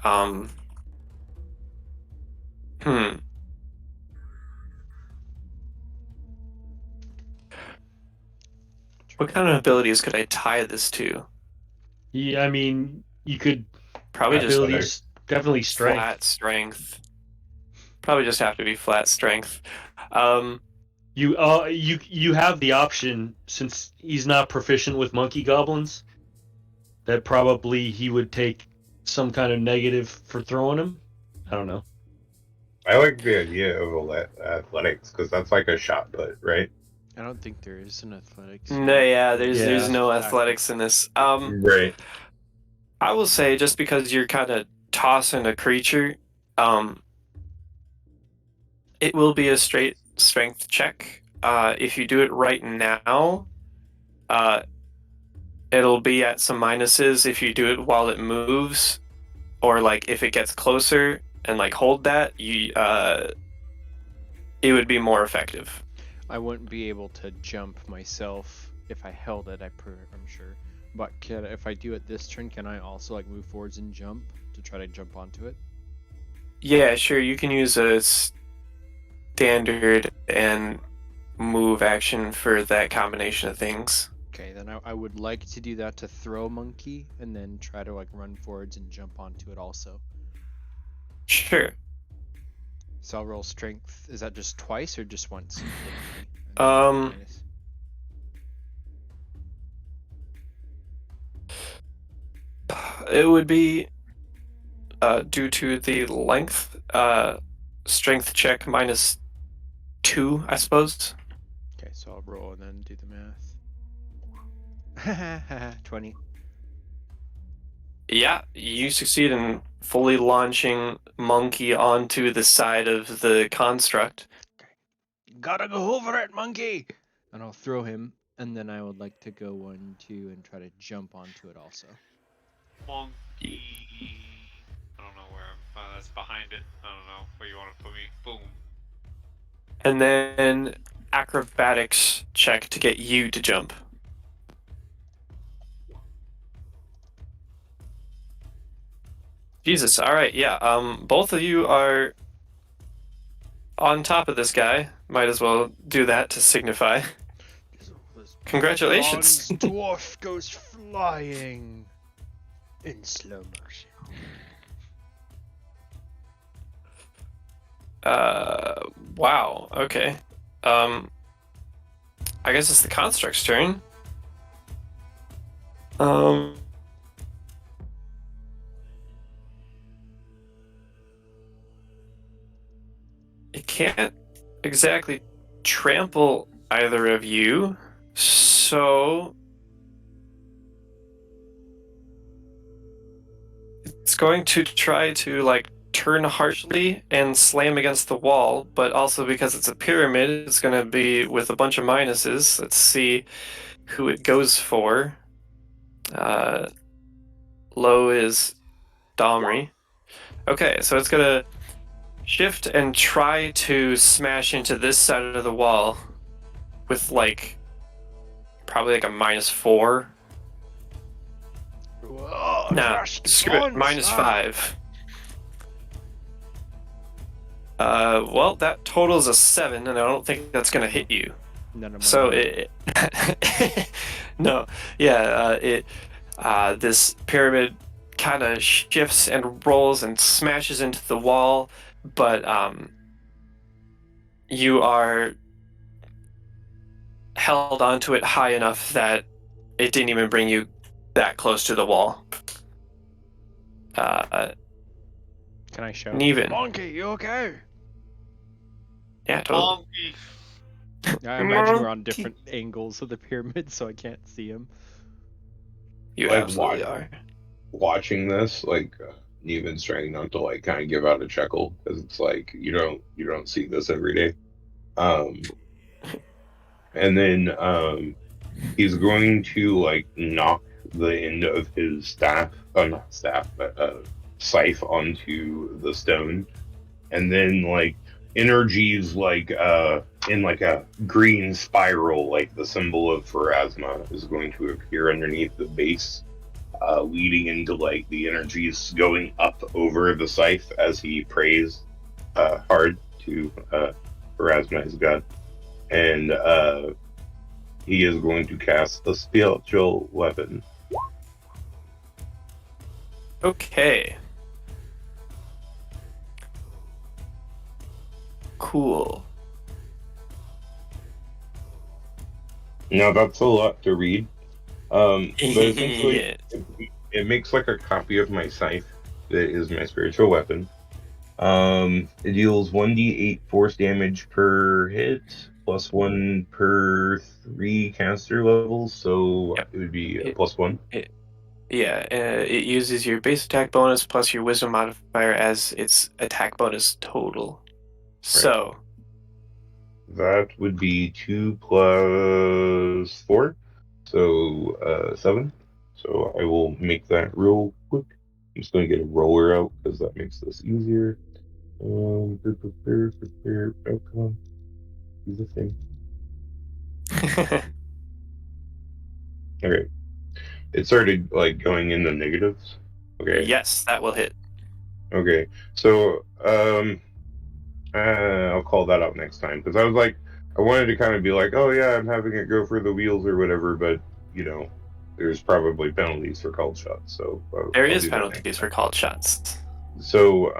What kind of abilities could I tie this to? Yeah, I mean, you could Probably just abilities, definitely strength. flat strength. Probably just have to be flat strength. You have the option, since he's not proficient with monkey goblins, that probably he would take some kind of negative for throwing him. I don't know. I like the idea of athletics because that's like a shot put, right? I don't think there is an athletics. No, yeah, there's Yeah. no athletics in this. Right. I will say just because you're kind of tossing a creature, it will be a straight strength check. If you do it right now, it'll be at some minuses. If you do it while it moves, or like if it gets closer and like hold that, it would be more effective. I wouldn't be able to jump myself if I held it. I'm sure. But if I do it this turn, can I also like move forwards and jump to try to jump onto it? Yeah, sure. You can use a standard and move action for that combination of things. Okay, then I would like to do that to throw Monkey and then try to like run forwards and jump onto it also. Sure. So I'll roll strength. Is that just twice or just once? Um, It would be due to the length, strength check -2, I suppose. Okay, so I'll roll and then do the math. 20. Yeah, you succeed in fully launching Monkey onto the side of the construct. Gotta go over it, Monkey! And I'll throw him, and then I would like to go 1, 2, and try to jump onto it also. Monkey. I don't know where. That's behind it. I don't know where you want to put me. Boom. And then acrobatics check to get you to jump. Jesus, alright, yeah. Both of you are on top of this guy. Might as well do that to signify. Congratulations. Bronze dwarf goes flying In slow motion. Wow. Okay. I guess it's the construct's turn. It can't exactly trample either of you, so it's going to try to like turn harshly and slam against the wall, but also because it's a pyramid, it's going to be with a bunch of minuses. Let's see who it goes for. Low is Domri. Okay, so it's going to shift and try to smash into this side of the wall with like probably like a -4. Whoa, Nah, crash the screw it. bonds. -5. Well, that totals a 7, and I don't think that's gonna hit you. None of my So money. no, yeah, this pyramid kind of shifts and rolls and smashes into the wall, but you are held onto it high enough that it didn't even bring you that close to the wall. Can I show? Neven. Monkey, you okay? Yeah, totally. Monkey. I imagine we're on Monkey. different angles of the pyramid, so I can't see him. You Like, absolutely why? are. Watching this, like, Neven's trying not to like kind of give out a chuckle because it's like you don't see this every day. And then he's going to like knock the end of his staff, not staff, but scythe onto the stone, and then like energies like in like a green spiral, like the symbol of Pharasma, is going to appear underneath the base, leading into like the energies going up over the scythe as he prays hard to Pharasma, his god, and he is going to cast a spiritual weapon. Okay. Cool. Now that's a lot to read, but essentially Yeah. it makes like a copy of my scythe that is my spiritual weapon. It deals 1d8 force damage per hit, +1 per 3 caster levels, so Yep. it would be a It- +1. Yeah, it uses your base attack bonus plus your wisdom modifier as its attack bonus total. So, That would be 2 + 4, so 7. So I will make that real quick. I'm just going to get a roller out because that makes this easier. Prepare. Oh, come on. Do the thing. Okay. It started like going in the negatives. Okay. yes, that will hit. Okay. So I'll call that out next time because I was like, I wanted to kind of be like, oh yeah, I'm having it go for the wheels or whatever, but you know, there's probably penalties for called shots, so There I'll is do that next penalties time. for called shots. So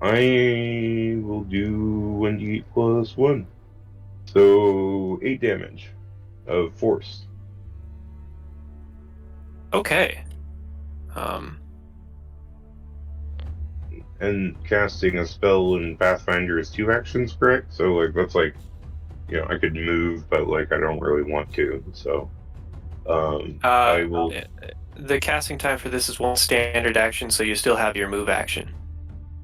I will do 1d8 + 1, so 8 damage of force. Okay. And casting a spell in Pathfinder is 2 actions, correct? So like that's like, you know, I could move, but like I don't really want to. So I will. The casting time for this is 1 standard action, so you still have your move action.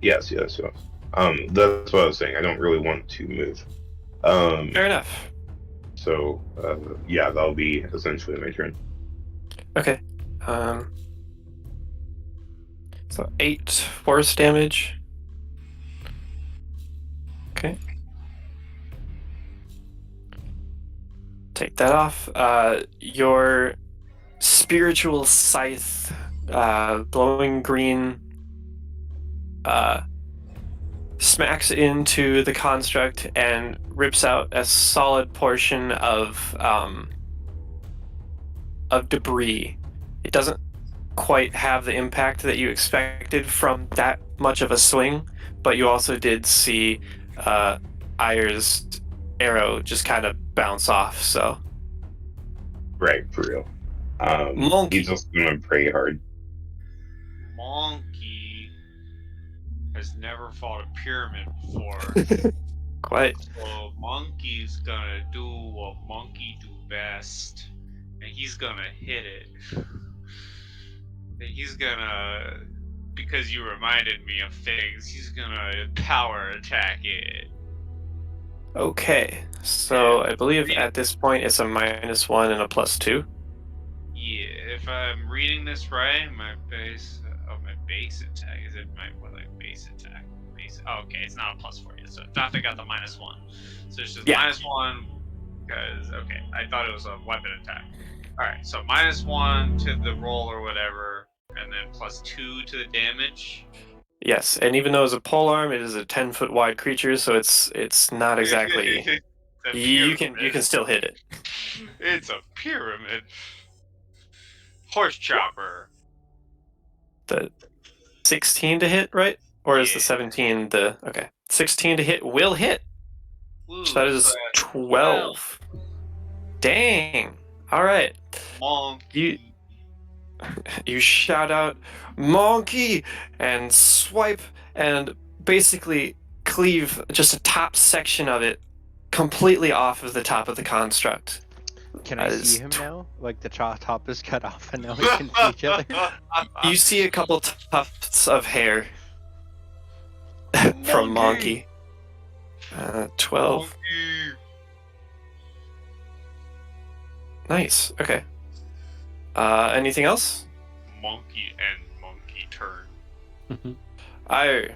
Yes. That's what I was saying. I don't really want to move. Fair enough. So yeah, that'll be essentially my turn. Okay. So 8 force damage. Okay. Take that off. Your spiritual scythe, glowing green, smacks into the construct and rips out a solid portion of debris it doesn't quite have the impact that you expected from that much of a swing, but you also did see Ayer's arrow just kind of bounce off. So Right, for real. Monkey. He's just gonna pray hard. Monkey has never fought a pyramid before. Quite. So Monkey's gonna do what Monkey do best, and he's gonna hit it. And he's gonna, because you reminded me of things, he's gonna power attack it. Okay, so I believe at this point it's a -1 and a +2. Yeah, if I'm reading this right, my base attack is it my base attack? Okay, it's not a +4 yet, so I thought they got the -1. So it's just -1 because okay, I thought it was a weapon attack. All right, so -1 to the roll or whatever, and then +2 to the damage. Yes, and even though it's a polearm, it is a 10-foot wide creature, so it's not exactly. It's a you can pyramid. still hit it. It's a pyramid. Horse chopper. The 16 to hit, right? Or is the Yeah. 17 the okay? 16 to hit will hit. Woo, So that is so 12. Dang. All right. Monkey. You shout out monkey and swipe and basically cleave just a top section of it completely off of the top of the construct. Can I That see is him now? Like the top is cut off and now we can see each other? You see a couple tufts of hair from Monkey. 12. Monkey. Nice. Okay. Anything else? Monkey and monkey turn.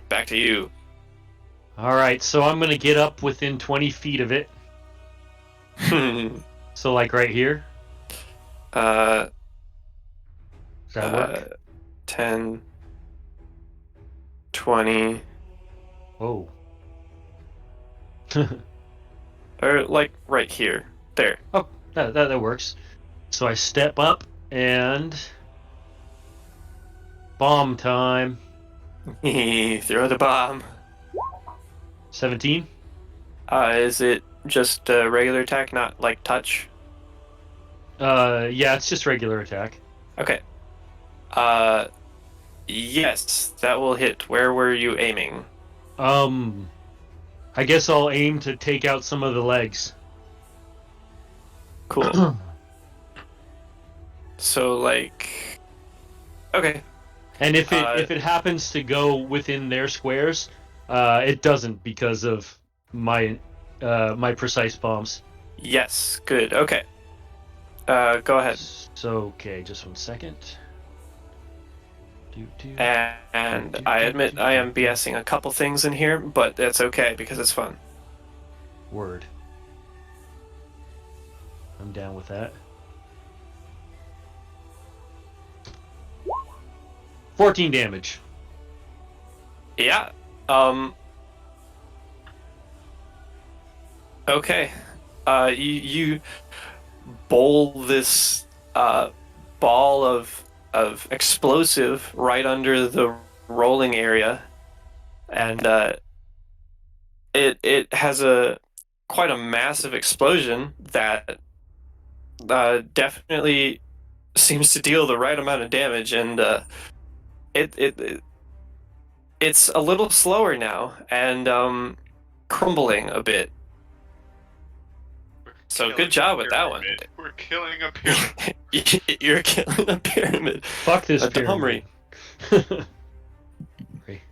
Back to you. All right, so I'm gonna get up within 20 feet of it. So like right here. Does that work? 10, 20, Whoa. or like right here. There. Oh, that works. So I step up and bomb time. Throw the bomb. 17. Is it just a regular attack, not like touch? Yeah, it's just regular attack. Okay. Yes, that will hit. Where were you aiming? I guess I'll aim to take out some of the legs. Cool. So like, okay. And if it happens to go within their squares, it doesn't because of my my precise bombs. Yes, good. Okay. Go ahead. So okay, just 1 second. And I admit I am BSing a couple things in here, but that's okay because it's fun. Word. I'm down with that. 14 damage. Yeah. Okay. You bowl this ball of explosive right under the rolling area, and it has quite a massive explosion that definitely seems to deal the right amount of damage, and it's a little slower now and crumbling a bit. So good job with that one. We're killing a pyramid. You're killing a pyramid. Fuck this A pyramid. Okay.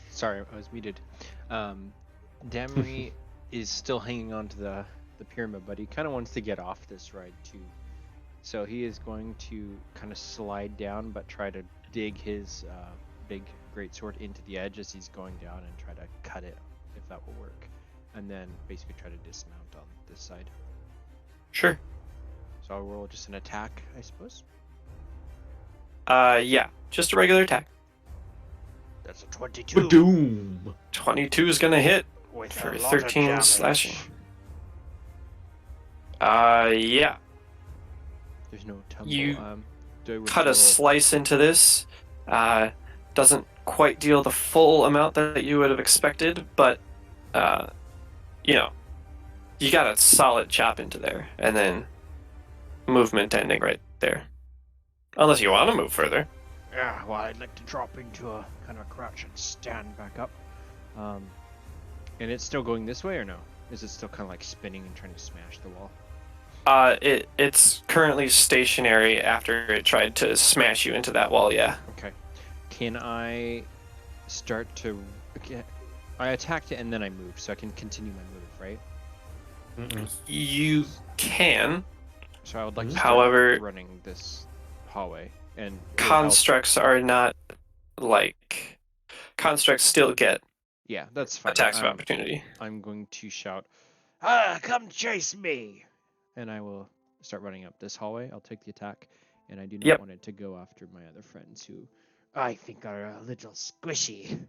Sorry, I was muted. Damry is still hanging on to the pyramid, but he kind of wants to get off this ride too. So he is going to kind of slide down, but try to dig his big greatsword into the edge as he's going down and try to cut it, if that will work. And then basically try to dismount on this side. Sure. So I'll roll just an attack, I suppose. Yeah, just a regular attack. That's a 22. Doom. 22 is gonna hit With for a lot of 13 damage. slashing. Yeah. There's no tumble. You Do I cut a withdraw? slice into this. Doesn't quite deal the full amount that you would have expected, but you know, you got a solid chop into there, and then movement ending right there. Unless you want to move further. Yeah, well, I'd like to drop into a kind of a crouch and stand back up. And it's still going this way or no? Is it still kind of like spinning and trying to smash the wall? It's currently stationary after it tried to smash you into that wall. Yeah. Okay. Can I start to? Okay, I attacked it and then I moved, so I can continue my move, right? You can. So I would like to start However, running this hallway and it would help- constructs are not like constructs still get Yeah, that's fine. attacks of opportunity. I'm going to shout, Come chase me! and I will start running up this hallway. I'll take the attack, and I do not Yep. want it to go after my other friends who. I think are a little squishy.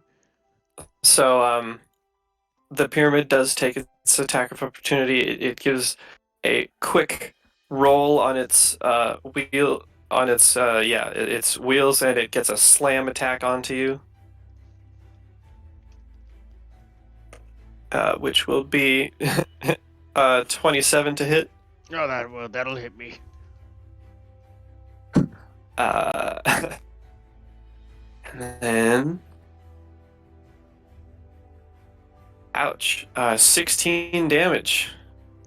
So the pyramid does take its attack of opportunity. It gives a quick roll on its wheel on its its wheels, and it gets a slam attack onto you, which will be 27 to hit. Oh, that'll hit me. And then, ouch, 16 damage.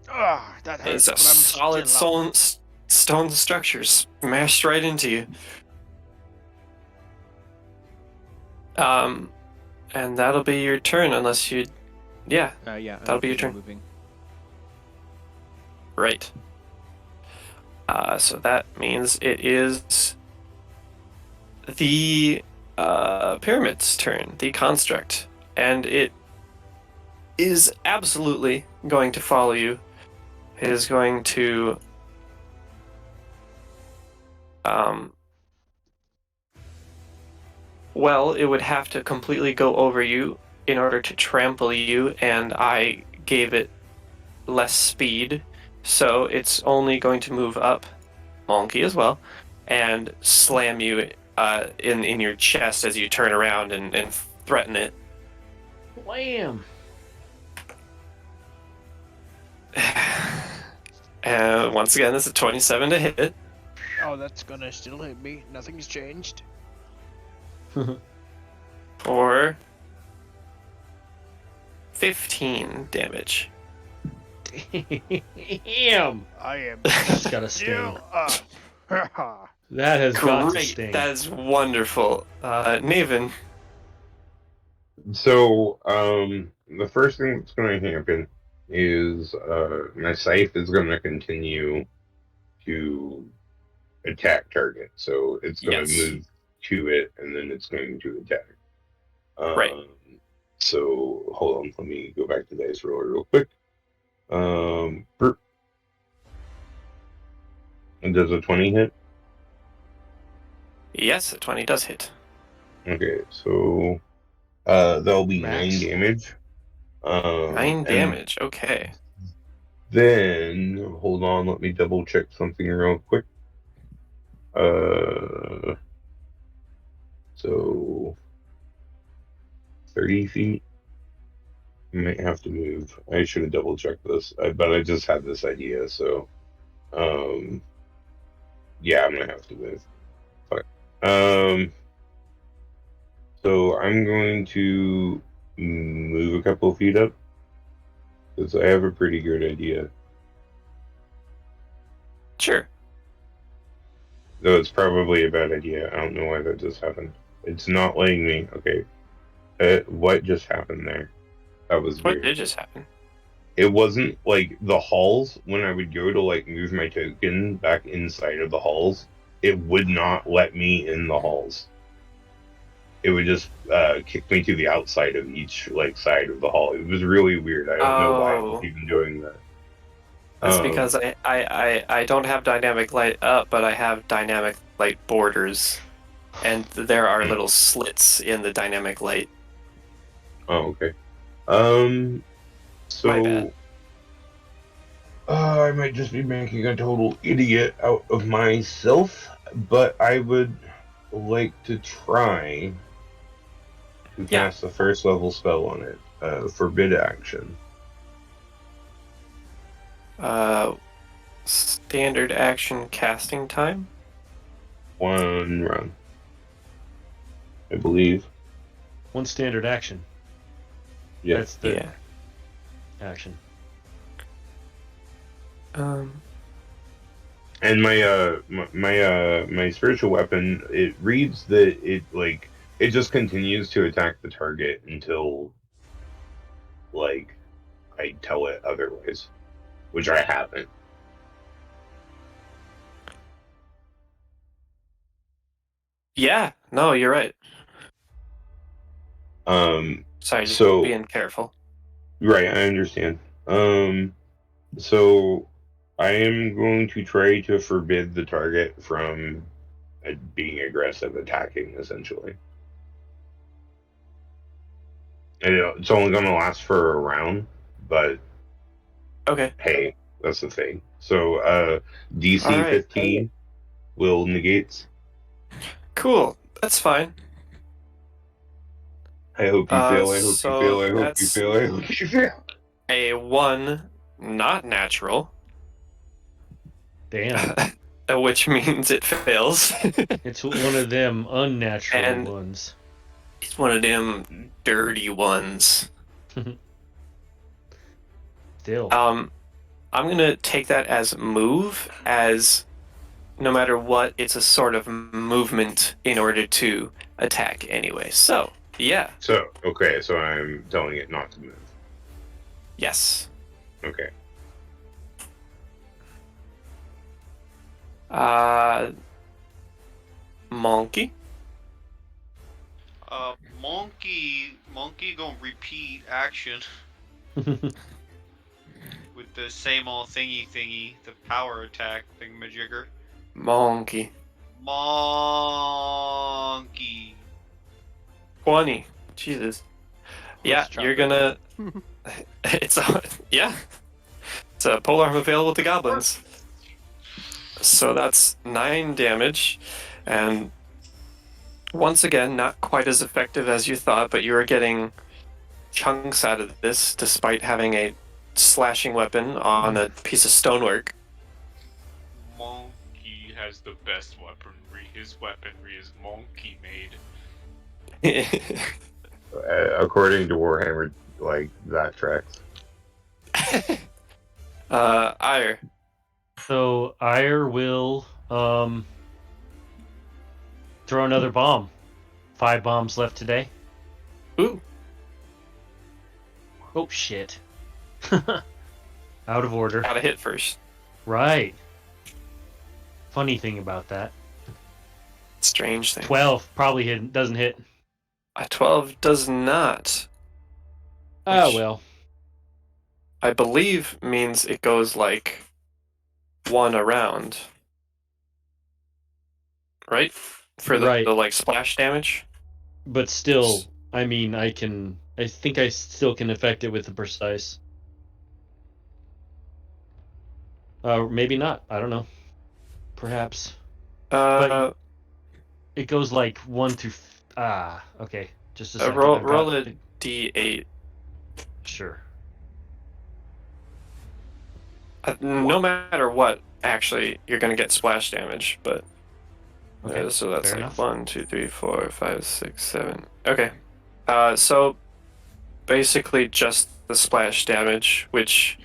That It's hurts. a but I'm solid still up. stone structure smashed right into you. And that'll be your turn unless you, yeah, Yeah. That'll be your turn. Moving. right. So that means it is the pyramid's turn, the construct, and it is absolutely going to follow you. It is going to well, it would have to completely go over you in order to trample you, and I gave it less speed, so it's only going to move up, Monkey as well, and slam you in your chest as you turn around and threaten it. Wham! And once again, it's a 27 to hit. Oh, that's gonna still hit me. Nothing's changed. For 15 damage. Damn! I am That's gotta sting. still up. That has got to Great, sting. that is wonderful. Naven. So, the first thing that's going to happen is my scythe is going to continue to attack target. So it's going to Yes. move to it, and then it's going to attack. Right. So hold on, let me go back to the dice roller real quick. And does a 20 hit? Yes, a 20 does hit. Okay, so that'll be Max. 9 damage. 9 and damage, okay. Then hold on, let me double check something real quick. So 30 feet. I might have to move. I should have double checked this, but I just had this idea, so yeah, I'm gonna have to move. Fuck. So I'm going to move a couple feet up because I have a pretty good idea. Sure. Though it's probably a bad idea. I don't know why that just happened. It's not letting me. Okay. What just happened there? That was What weird. did just happen? It wasn't like the halls when I would go to like move my token back inside of the halls, it would not let me in the halls. It would just kick me to the outside of each like side of the hall. It was really weird. I don't know why it was even doing that. That's because I don't have dynamic light up, but I have dynamic light borders. And there are little slits in the dynamic light. Oh, okay. My So bad. I I might just be making a total idiot out of myself, but I would like to try to Yeah. cast the first level spell on it. Forbid action. Standard action casting time. 1 round, I believe. One standard action. Yeah. That's the Yeah. action. And my spiritual weapon, it reads that it just continues to attack the target until like I tell it otherwise, which I haven't. Yeah. No, you're right. Sorry, just So being careful. right, I understand. So I am going to try to forbid the target from being aggressive, attacking, essentially. And it's only going to last for a round, but Okay. hey, that's the thing. So DC All right. 15 will negate. Cool. That's fine. I hope you fail. I hope you So fail. I hope you that's fail. I hope you fail. a 1 not natural, Damn. which means it fails. It's one of them unnatural And- ones. It's one of them dirty ones. Still. I'm gonna take that as move, as no matter what, it's a sort of movement in order to attack anyway. So, yeah. So okay, so I'm telling it not to move. Yes. Okay. Monkey. Monkey gonna repeat action with the same old thingy, the power attack thingamajigger. Monkey. Monkey. 20. Jesus. Yeah, What's you're chocolate? gonna. It's a yeah. It's a polearm available to goblins. So that's 9 damage, and once again, not quite as effective as you thought, but you are getting chunks out of this despite having a slashing weapon on a piece of stonework. Monkey has the best weaponry. His weaponry is monkey made. According to Warhammer, like that tracks. Ire. So Ire will throw another bomb. 5 bombs left today. Ooh. Oh shit. Out of order. Gotta hit first. Right. Funny thing about that. Strange thing. 12 probably doesn't hit. A 12 does not. Ah, Which- well. I believe means it goes like 1 around. Right? For the, Right. the like splash damage? But still, I mean, I think I still can affect it with the precise. Maybe not. I don't know. Perhaps. Uh, It goes like 1 through. Okay. Just a second. roll I've got a d8. Sure. No matter what, actually, you're gonna get splash damage, but Okay. so that's fair like enough. 1, 2, 3, 4, 5, 6, 7. Okay. So basically just the splash damage, which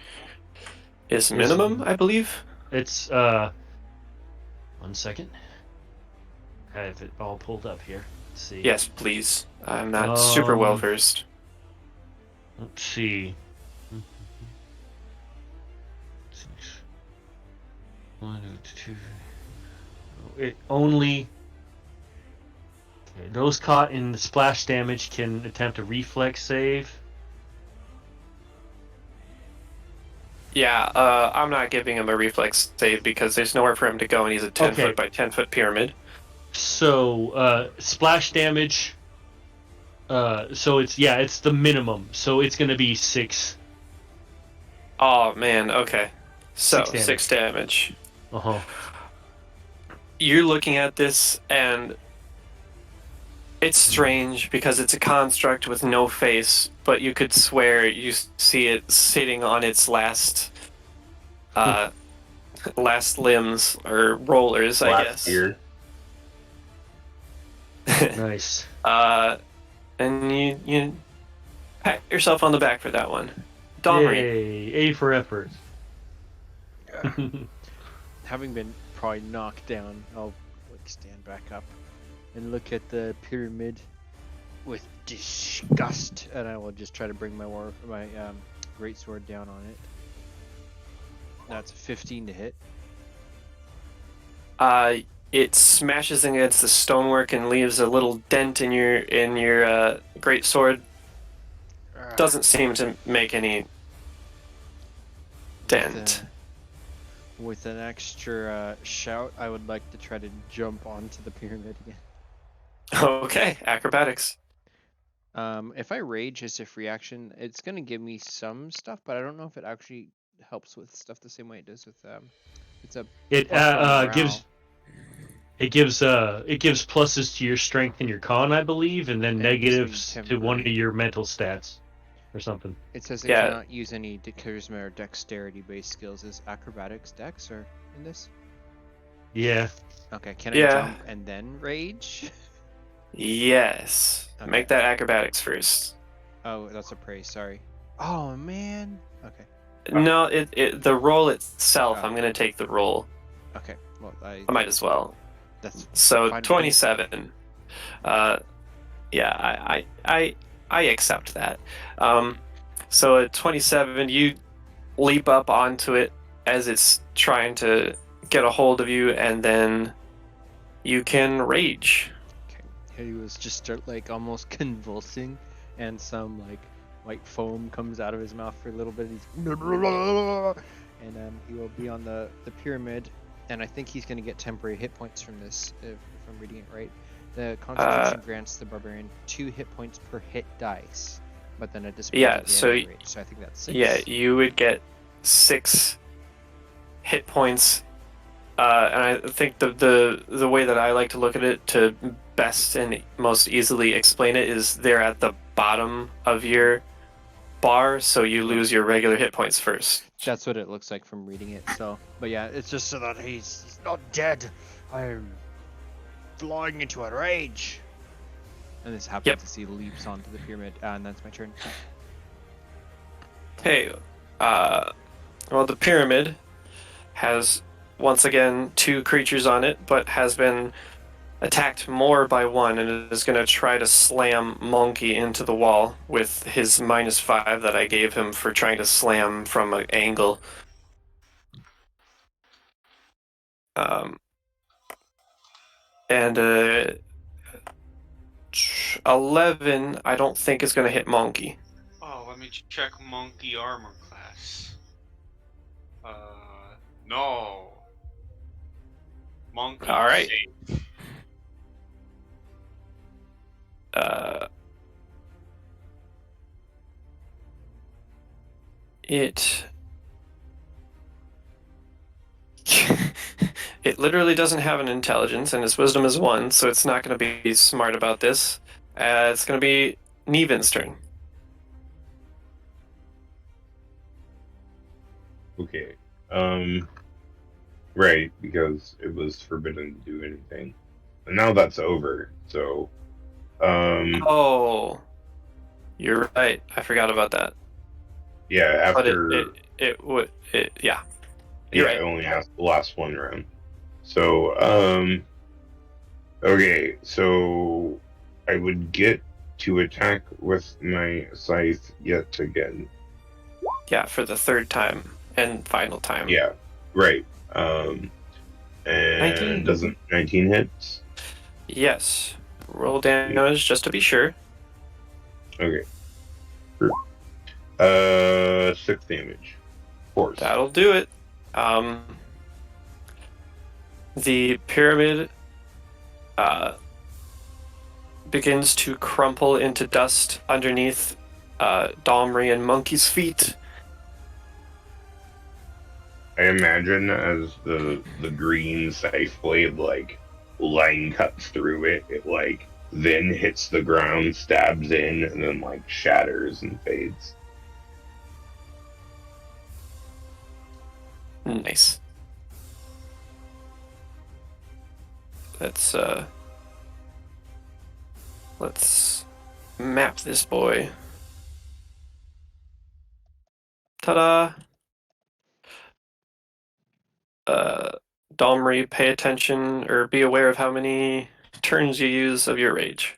is minimum, I believe. It's 1 second. I have it all pulled up here. Let's see. Yes, please. I'm not super well Um, versed. Let's see. 1, 2. It only. Okay, those caught in the splash damage can attempt a reflex save. Yeah, I'm not giving him a reflex save because there's nowhere for him to go, and he's a 10 Okay. foot by 10 foot pyramid. So splash damage. So it's the minimum. So it's gonna be 6. Oh man, okay. So, 6 damage. 6 damage. Uh-huh. You're looking at this, and it's strange because it's a construct with no face, but you could swear you see it sitting on its last limbs or rollers, I Last guess. year. Nice. And you pat yourself on the back for that one. Domri. Yay! A for effort. Having been probably knocked down, I'll stand back up and look at the pyramid with disgust, and I will just try to bring my great sword down on it. That's a 15 to hit. It smashes against the stonework and leaves a little dent in your great sword. Doesn't seem to make any dent. With an extra shout, I would like to try to jump onto the pyramid again. Okay, acrobatics. If I rage as a free action, it's gonna give me some stuff, but I don't know if it actually helps with stuff the same way it does with it's a It plus one morale. gives pluses to your strength and your con, I believe, and then And it gives me negatives to one of temporary. your mental stats or something. It says I Yeah. cannot use any charisma or dexterity based skills. Is acrobatics dex or in this? Yeah. Okay, can I Yeah. jump and then rage? Yes. Okay. Make that acrobatics first. Oh, that's a praise, sorry. Oh man. Okay. No, the roll itself, Oh. I'm gonna take the roll. Okay. Well, I might as well. that's So fine with me. 27. Yeah, I accept that. So at 27, you leap up onto it as it's trying to get a hold of you, and then you can rage. Okay. He was just start like almost convulsing, and some like white foam comes out of his mouth for a little bit. He's and he will be on the pyramid, and I think he's going to get temporary hit points from this if I'm reading it right. The Constitution grants the barbarian 2 hit points per hit dice, but then it displays Yeah, at the so end of the rage, so I think that's 6. Yeah, you would get 6 hit points. And I think the way that I like to look at it to best and most easily explain it is they're at the bottom of your bar, so you lose your regular hit points first. That's what it looks like from reading it. So, but yeah, it's just so that he's not dead. I'm flying into a rage. And this happens Yep. as he leaps onto the pyramid, and that's my turn. Okay, well, the pyramid has once again 2 creatures on it, but has been attacked more by one, and is going to try to slam Monkey into the wall with his -5 that I gave him for trying to slam from an angle. 11, I don't think is going to hit Monkey. Oh, let me check monkey armor class. No. Monkey. All right. safe. It it literally doesn't have an intelligence, and its wisdom is 1, so it's not going to be smart about this. It's going to be Nevin's turn. Okay. Right, because it was forbidden to do anything. And now that's over, so Oh, you're right. I forgot about that. yeah, But after it would yeah. yeah, You're right. it only has the last one round. So okay, so I would get to attack with my scythe yet again. Yeah, for the 3rd time and final time. Yeah, right. And 19. doesn't 19 hits? Yes. Roll damage just to be sure. Okay. 6 damage. Force. That'll do it. The pyramid begins to crumple into dust underneath Domri and Monkey's feet. I imagine as the green scythe blade like line cuts through it, it like then hits the ground, stabs in, and then like shatters and fades. Nice. Let's map this boy. Ta-da! Domri, pay attention or be aware of how many turns you use of your rage.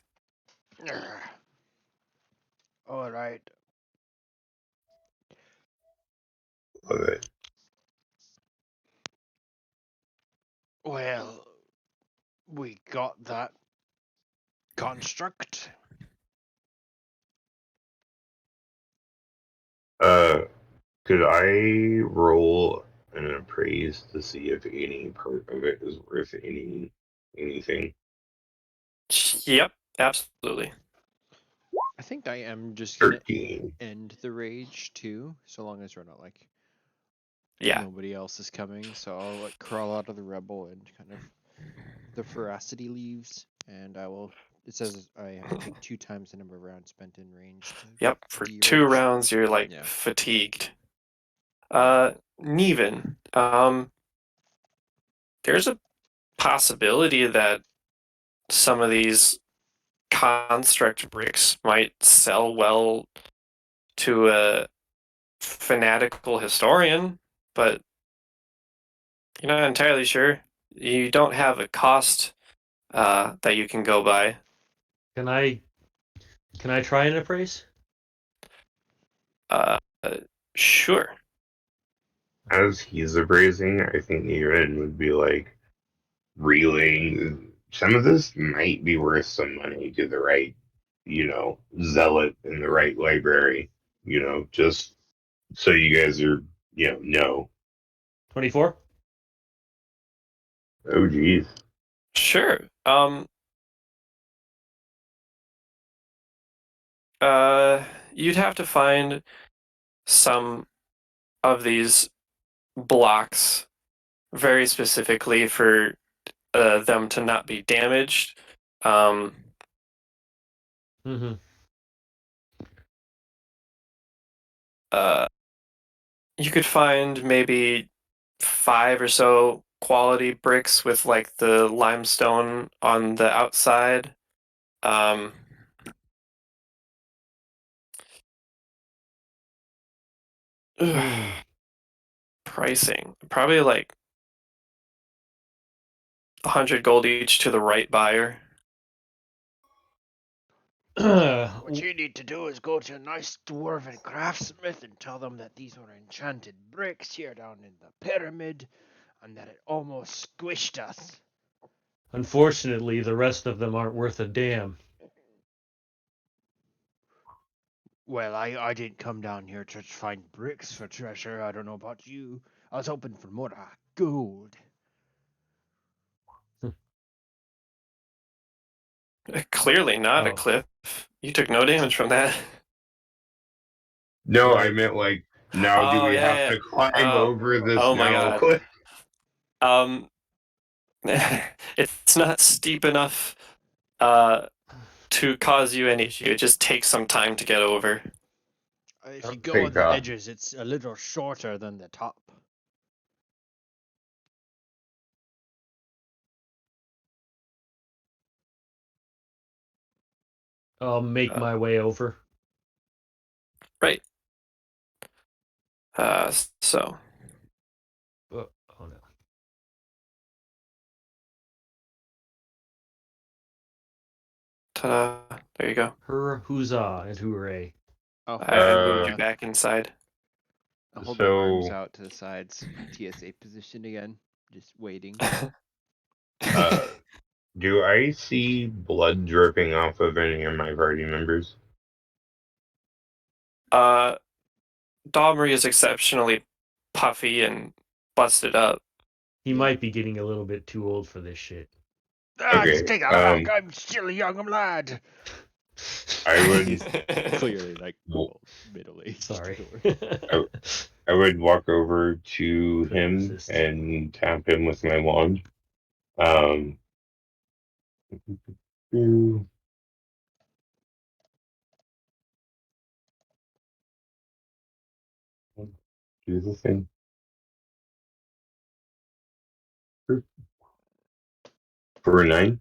All right. Love it. Well, we got that construct. Could I roll an appraise to see if any part of it is worth anything? Yep, absolutely. I think I am just gonna 13. end the rage too, so long as we're not like Yeah. nobody else is coming. So I'll like crawl out of the rebel and kind of the ferocity leaves, and I will. It says I have to take 2 times the number of rounds spent in range. To Yep, for de-rage. 2 rounds you're like Yeah. fatigued. Neven, there's a possibility that some of these construct bricks might sell well to a fanatical historian, but you're not entirely sure. You don't have a cost that you can go by. Can I try an appraise? Uh, sure. As he's appraising, I think Niren would be like reeling. Some of this might be worth some money to the right, zealot in the right library. Just so you guys are, know. 24. Oh, geez. Sure. You'd have to find some of these blocks very specifically for them to not be damaged. Mm-hmm. You could find maybe 5 or so quality bricks with like the limestone on the outside. Um, Pricing probably like 100 gold each to the right buyer. What you need to do is go to a nice dwarven craftsmith and tell them that these were enchanted bricks here down in the pyramid, and that it almost squished us. Unfortunately, the rest of them aren't worth a damn. Well, I didn't come down here to find bricks for treasure. I don't know about you. I was hoping for more gold. Clearly not a Oh. cliff. You took no damage from that. No, I Right. meant like, now do Oh, we yeah, have yeah. to climb Oh. over this Oh my now God. cliff? It's not steep enough to cause you any issue. It just takes some time to get over. If you go Okay, on the God. edges, it's a little shorter than the top. I'll make my way over. Right. So Oh no. ta-da. There you go. Huzzah and hooray. I'll hold I my moved you back inside. I'll hold my arms So, out to the sides, TSA position again, just waiting. do I see blood dripping off of any of my party members? Domri is exceptionally puffy and busted up. He Yeah. might be getting a little bit too old for this shit. Okay, Just take that back. I'm still a young lad. I would. He's clearly like Well, middle aged. Sorry. I, I would walk over to Couldn't him resist. and tap him with my wand. Do the thing. For a 9.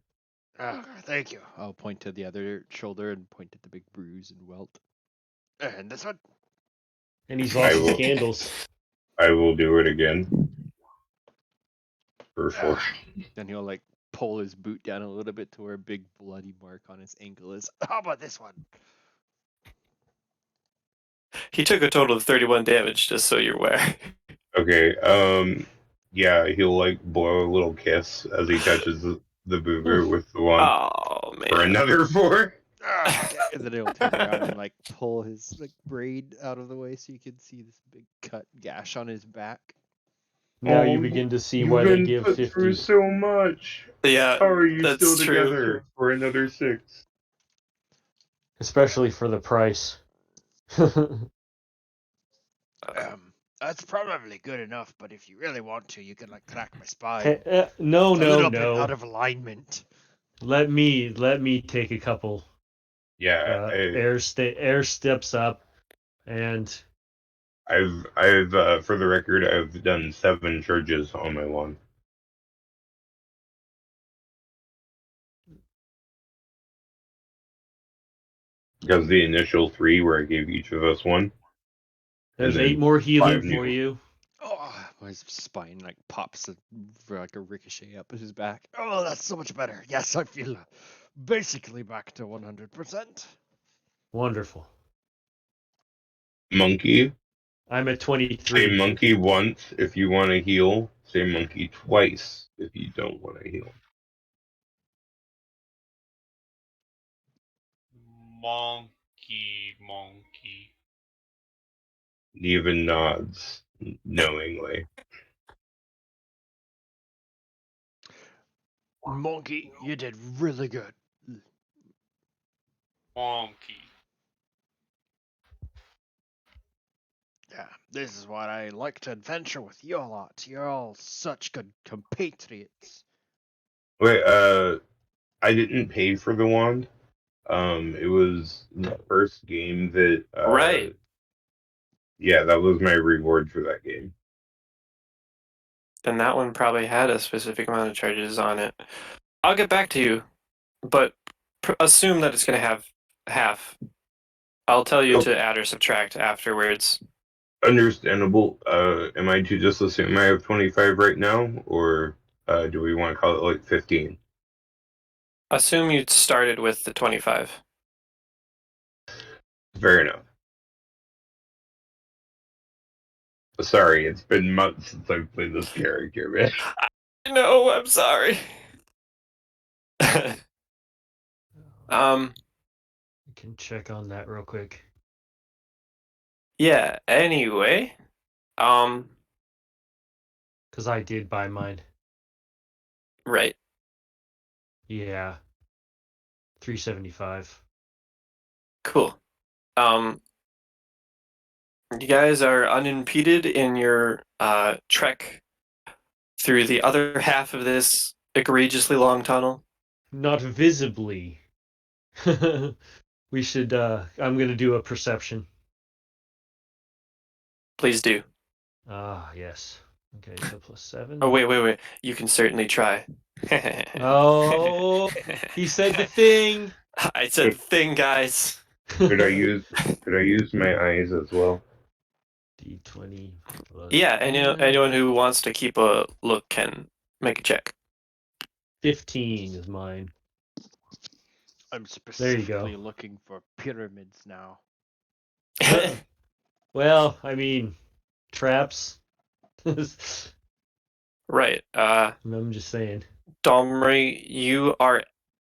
Ah, thank you. I'll point to the other shoulder and point at the big bruise and welt. And this one? And he's I lost his will. candles. I will do it again for 4. Ah, Then he'll like pull his boot down a little bit to where a big bloody mark on his ankle is. how about this one? He took a total of 31 damage, just so you're aware. Okay. Yeah, he'll like blow a little kiss as he touches the boo boo with the wand Oh for man. another 4. Ah, okay. And then he'll turn around and like pull his like braid out of the way so you can see this big cut gash on his back. Now you Oh, begin to see You've why they been give put 50. through so much. Yeah, How are you that's still true. together for another 6? Especially for the price. That's probably good enough, but if you really want to, you can like crack my spine. Hey, no, It's a no, little bit no. out of alignment. Let me take a couple. Yeah, Air steps up, and I've for the record, I've done 7 charges on my wand. Because the initial 3 where I gave each of us one. there's And 8 then more healing 5 for new. you. Oh, His spine like pops for like a ricochet up his back. oh, that's so much better. Yes, I feel basically back to 100%. Wonderful. Monkey. I'm at Say 23. monkey once if you want to heal. Say monkey twice if you don't want to heal. Monkey. Even nods knowingly. Monkey, you did really good. Monkey. Yeah, this is why I like to adventure with you a lot. You're all such good compatriots. Wait, I didn't pay for the wand. It was the first game that Right. yeah, that was my reward for that game. Then that one probably had a specific amount of charges on it. I'll get back to you, but assume that it's going to have half. I'll tell you to add or subtract afterwards. Understandable. Am I to just assume I have 25 right now, or do we want to call it like 15? Assume you started with the 25. Fair enough. Sorry, it's been months since I've played this character, man. No, I'm sorry. I can check on that real quick. Yeah, anyway. Because I did buy mine. Right. Yeah. 375. Cool. You guys are unimpeded in your trek through the other half of this egregiously long tunnel. Not visibly. We should, I'm going to do a perception. Please do. Ah, yes. Okay, so +7. Oh, wait. You can certainly try. Oh, he said the thing. I said thing, guys. Could I use my eyes as well? D20 plus Yeah, 5. anyone who wants to keep a look can make a check. 15 is mine. I'm There you specifically go. looking for pyramids now. Well, I mean, traps. Right. I'm just saying. Domri, you are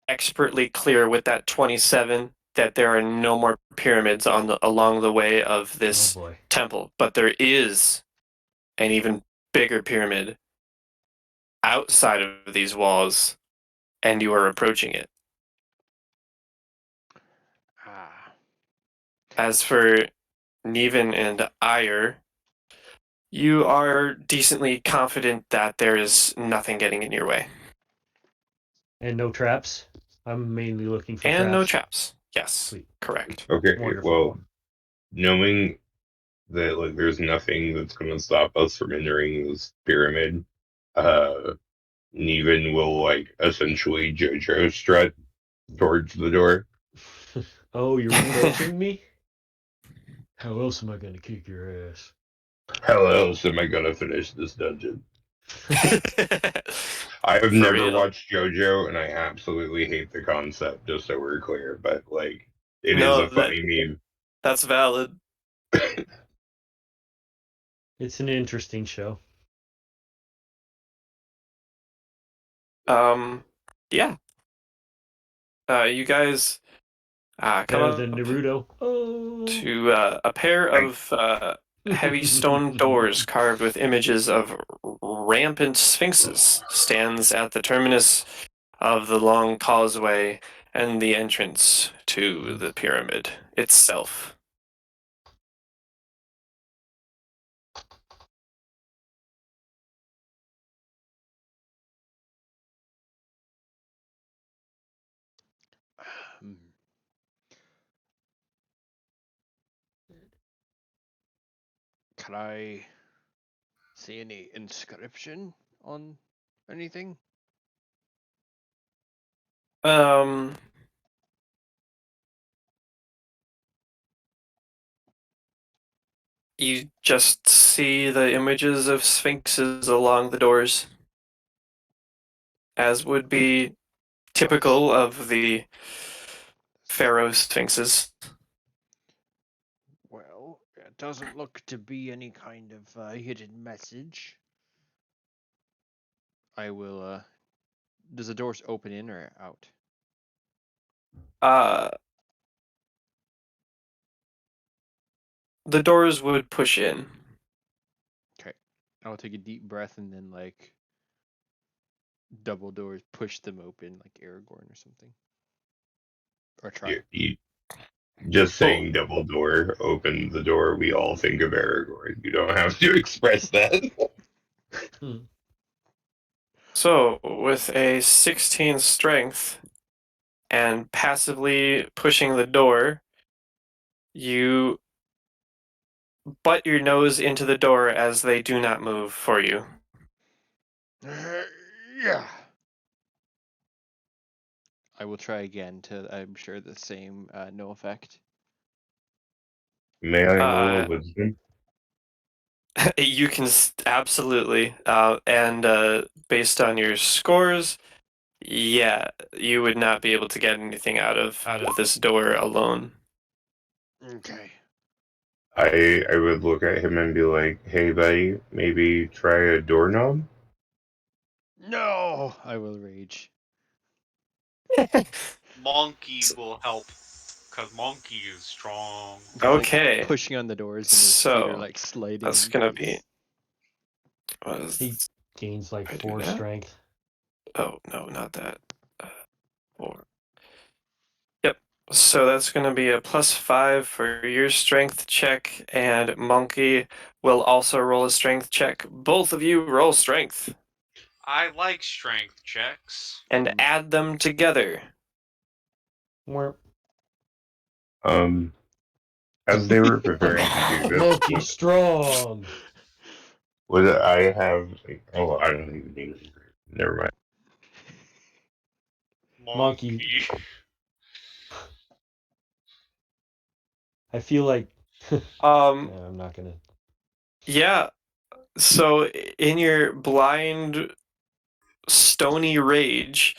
expertly clear with that 27 that there are no more pyramids along the way of Oh this boy. temple, but there is an even bigger pyramid outside of these walls, and you are approaching it. Ah, As for Neven and Ire, You are decently confident that there is nothing getting in your way. And no traps. I'm mainly looking for And traps. no traps. Yes, Sweet. correct. Okay, Wonderful. well, knowing that like there's nothing that's going to stop us from entering this pyramid, Neven will like essentially JoJo strut towards the door. Oh, you're approaching me? How else am I gonna kick your ass? How else am I going to finish this dungeon? I have For never real. watched JoJo, and I absolutely hate the concept. Just so we're clear, but like, it is No, a funny meme. That's valid. It's an interesting show. Yeah. You guys come Better up than Naruto. Oh. to a pair of heavy stone doors carved with images of rampant sphinxes stands at the terminus of the long causeway and the entrance to the pyramid itself. Hmm. Can I see any inscription on anything? Um, you just see the images of sphinxes along the doors, as would be typical of the pharaoh sphinxes. Well, it doesn't look to be any kind of hidden message. I will. Does the doors open in or out? Uh, the doors would push in. Okay. I'll take a deep breath and then like double doors, push them open like Aragorn or something. Or try. You just Oh. saying double door open the door. We all think of Aragorn. You don't have to express that. So, with a 16 strength and passively pushing the door, you butt your nose into the door as they do not move for you. Yeah. I will try again to. I'm sure the same no effect. May I roll a Uh, wisdom? you can absolutely, and based on your scores, yeah, you would not be able to get anything out of this door alone. Okay. I would look at him and be like, "Hey, buddy, maybe try a doorknob." No, I will rage. Monkey will help, cause Monkey is strong. He's, like, Okay, pushing on the doors and his feet are so like sliding. that's in gonna place. be. What is, He gains like I do 4 that? strength. Oh no, not that. 4. Yep. So that's going to be a +5 for your strength check, and Monkey will also roll a strength check. Both of you roll strength I like strength checks. and add them together. Where As they were preparing to do this, Monkey strong. would I have? Oh, I don't even need it. Never mind. Monkey. Monkey. I feel like Um, I'm not gonna. yeah. So in your blind, stony rage,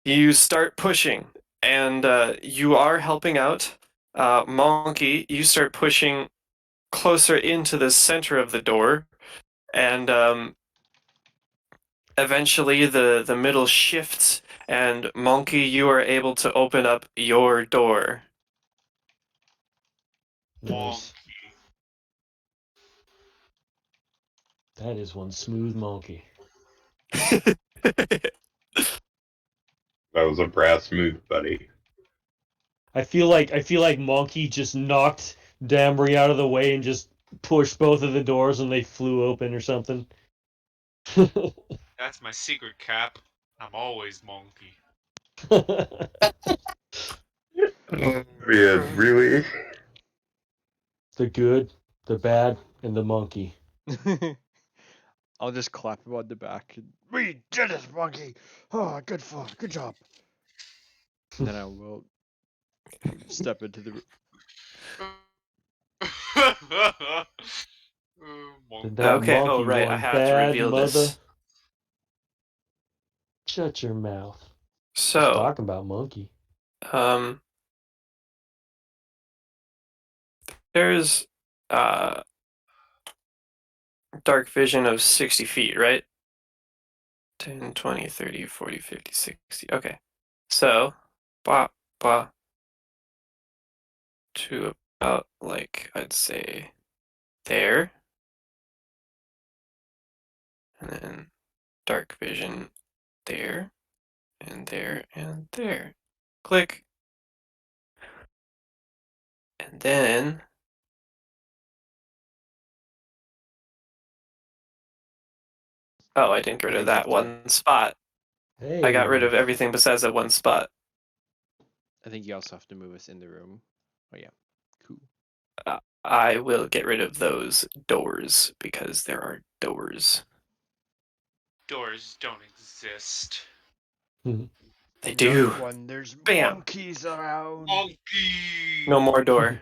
you start pushing, and you are helping out. Monkey, you start pushing closer into the center of the door, and eventually the middle shifts, and Monkey, you are able to open up your door. Nice. Monkey. That is one smooth monkey. That was a brass move, buddy. I feel like Monkey just knocked Damry out of the way and just pushed both of the doors and they flew open or something. That's my secret cap. I'm always monkey. Yeah, really? The good, the bad, and the monkey. I'll just clap him on the back. We did it, monkey! Oh, good job. And then I will step into the room. Monkey. Did that Okay, monkey oh right, I one have to bad reveal mother? this. Shut your mouth. Just So, talking about monkey. there's dark vision of 60 feet, right? 10, 20, 30, 40, 50, 60. Okay. So, blah, blah, to about, like, I'd say there. And then dark vision there, and there, and there. Click. And then oh, I didn't get rid I of think that one spot. Hey. I got rid of everything besides that one spot. I think you also have to move us in the room. Oh yeah, cool. I will get rid of those doors because there are doors. Doors don't exist. They do. Dark one, there's Bam. monkeys around. Monkey. No more door.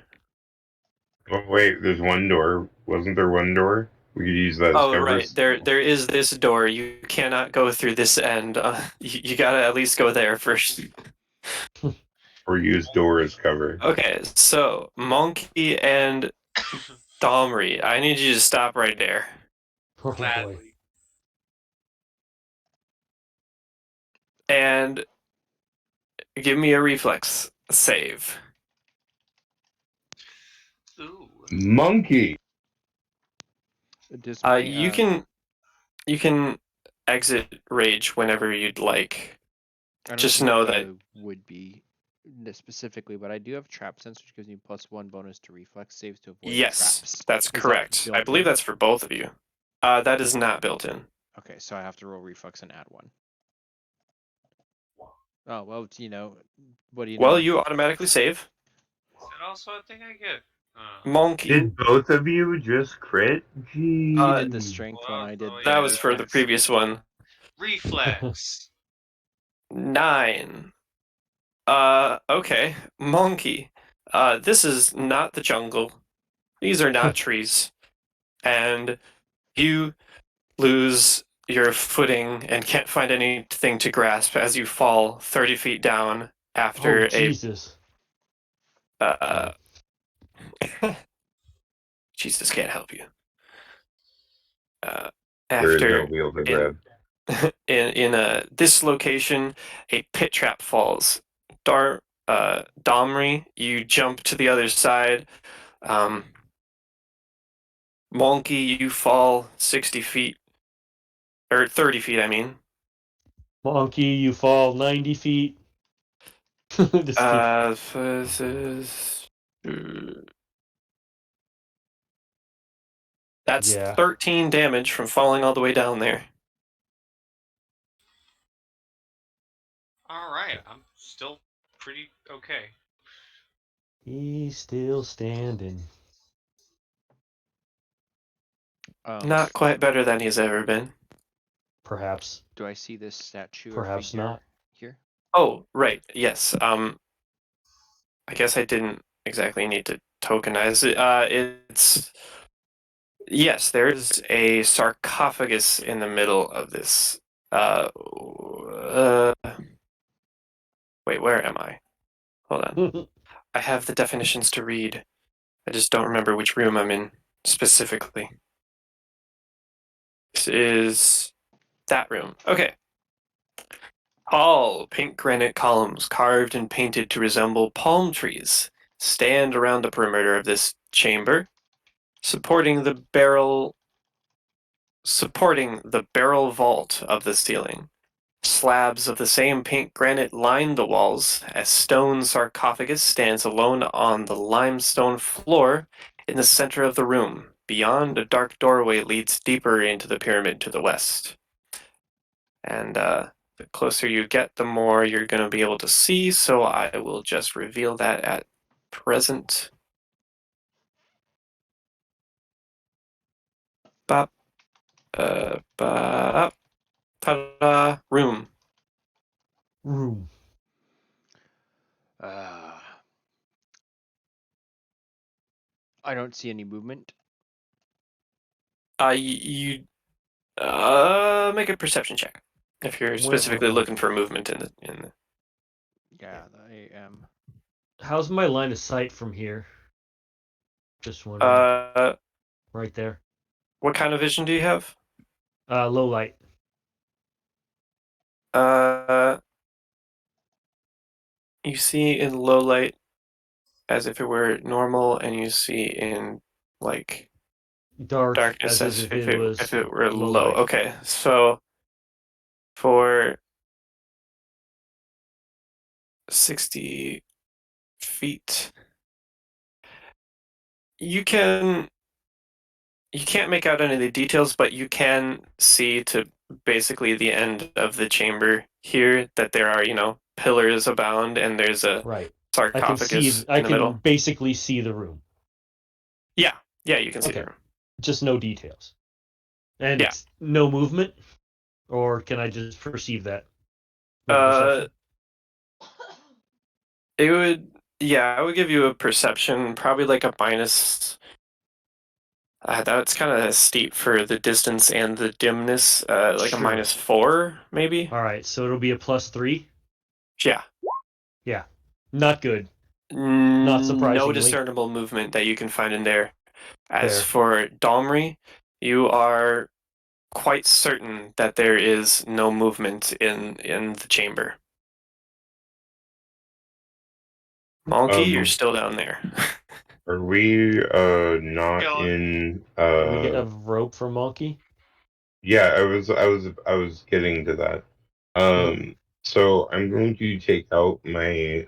Oh wait, there's one door. Wasn't there one door? We could use that as Oh cover. right, there is this door. You cannot go through this end. You gotta at least go there first. Or use door as cover. Okay, so Monkey and Domri, I need you to stop right there. Oh boy. Gladly. And give me a reflex save. Ooh. Monkey. Does my, You can exit rage whenever you'd like. I don't just think, know that- would be specifically, but I do have trap sense, which gives me +1 bonus to reflex saves to avoid Yes, traps. that's Is that correct. I built believe in? that's for both of you. That is not built in. Okay, so I have to roll reflex and add 1. Oh well, what do you know? Well, you automatically save. Is that also a thing I get? Monkey. Did both of you just crit? Gee. He did the strength Well, one. I did. oh, That yeah, was for the reflex. previous one. Reflex. 9. Okay. Monkey. This is not the jungle. These are not trees. And you lose your footing and can't find anything to grasp as you fall 30 feet down after Oh Jesus. Jesus can't help you. There is no After wheel to grab. in this location, a pit trap falls. Domri, you jump to the other side. Monkey, you fall 60 feet. Or 30 feet, I mean. Monkey, you fall 90 feet. Just that's Yeah. 13 damage from falling all the way down there. Alright, I'm still pretty okay. He's still standing. Not quite better than he's ever been. Perhaps. Do I see this statue Perhaps or figure not. here? Oh, right. Yes. I guess I didn't exactly need to tokenize it. It's yes, there's a sarcophagus in the middle of this. Wait, where am I? Hold on. I have the definitions to read. I just don't remember which room I'm in specifically. This is that room. Okay. Tall, pink granite columns carved and painted to resemble palm trees stand around the perimeter of this chamber, supporting the barrel vault of the ceiling. Slabs of the same pink granite line the walls. A stone sarcophagus stands alone on the limestone floor in the center of the room. beyond, a dark doorway leads deeper into the pyramid to the west. And the closer you get, the more you're going to be able to see, so I will just reveal that at present. Bop. Bop. Ta-da. Room. Room. I don't see any movement. You make a perception check if you're specifically looking for movement in the. Yeah, I am. How's my line of sight from here? Just wondering. Right there. What kind of vision do you have? Low light. You see in low light as if it were normal, and you see in like Dark darkness as as if it was if it were low low. light. Okay, so for 60 feet, you can't make out any of the details, but you can see to basically the end of the chamber here that there are, pillars abound, and there's a Right. sarcophagus I in the middle. can basically see the room. Yeah, you can see the Okay. room. Just no details. And Yeah. no movement? Or can I just perceive that? With Uh, perception? It would, I would give you a perception, probably like a minus. That's kind of steep for the distance and the dimness. Like a Sure. -4, maybe. Alright, so it'll be a +3? Yeah. Yeah. Not good. Not No surprisingly. discernible movement that you can find in there. As Fair. for Domri, you are quite certain that there is no movement in the chamber. Monkey, you're still down there. Are we not Skeleton. in Do we get a rope for Monkey? Yeah, I was getting to that. So I'm going to take out my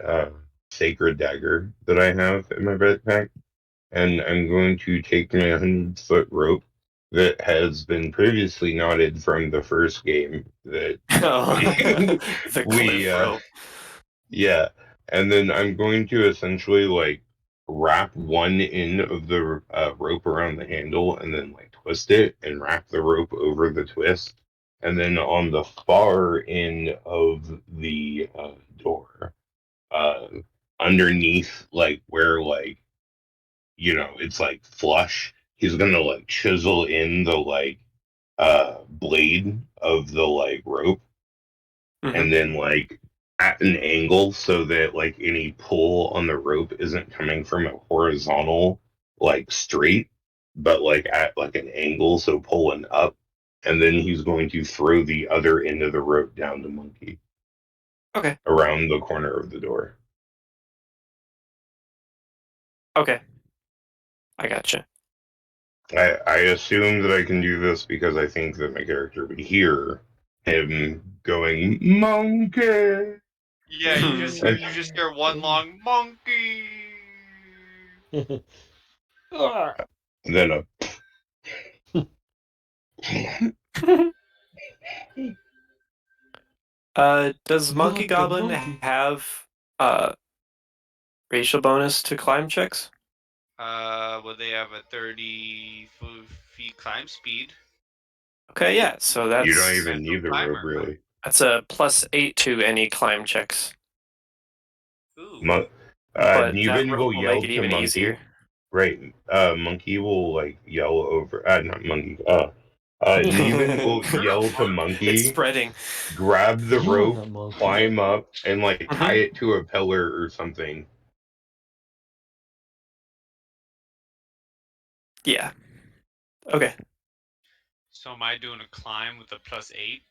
sacred dagger that I have in my backpack, and I'm going to take my 100-foot rope that has been previously knotted from the first game that Oh, the we cliff rope. yeah, and then I'm going to essentially like wrap one end of the rope around the handle and then like twist it and wrap the rope over the twist. And then on the far end of the door, uh, underneath, like where like it's like flush, he's gonna like chisel in the like blade of the like rope Mm-hmm. and then like at an angle so that like any pull on the rope isn't coming from a horizontal like straight but like at like an angle so pulling up, and then he's going to throw the other end of the rope down to Monkey Okay. around the corner of the door. Okay. I gotcha. I assume that I can do this because I think that my character would hear him going monkey. Yeah, you just hear one long monkey. And then a Does Monkey Not the Goblin monkey. have racial bonus to climb checks? Well, they have a 30 feet climb speed. Okay, yeah. So you don't that's even need the rope, Climber. really. a +8 to any climb checks, Ooh. but that Newman rope will will make yell it to even Monkey. easier. Right. Monkey will like yell over. Not Monkey. Newman will You're not yell to monkey. Monkey, It's spreading. grab the You're rope, not Monkey. climb up, and like tie Mhm. it to a pillar or something. Yeah. Okay. So am I doing a climb with a +8?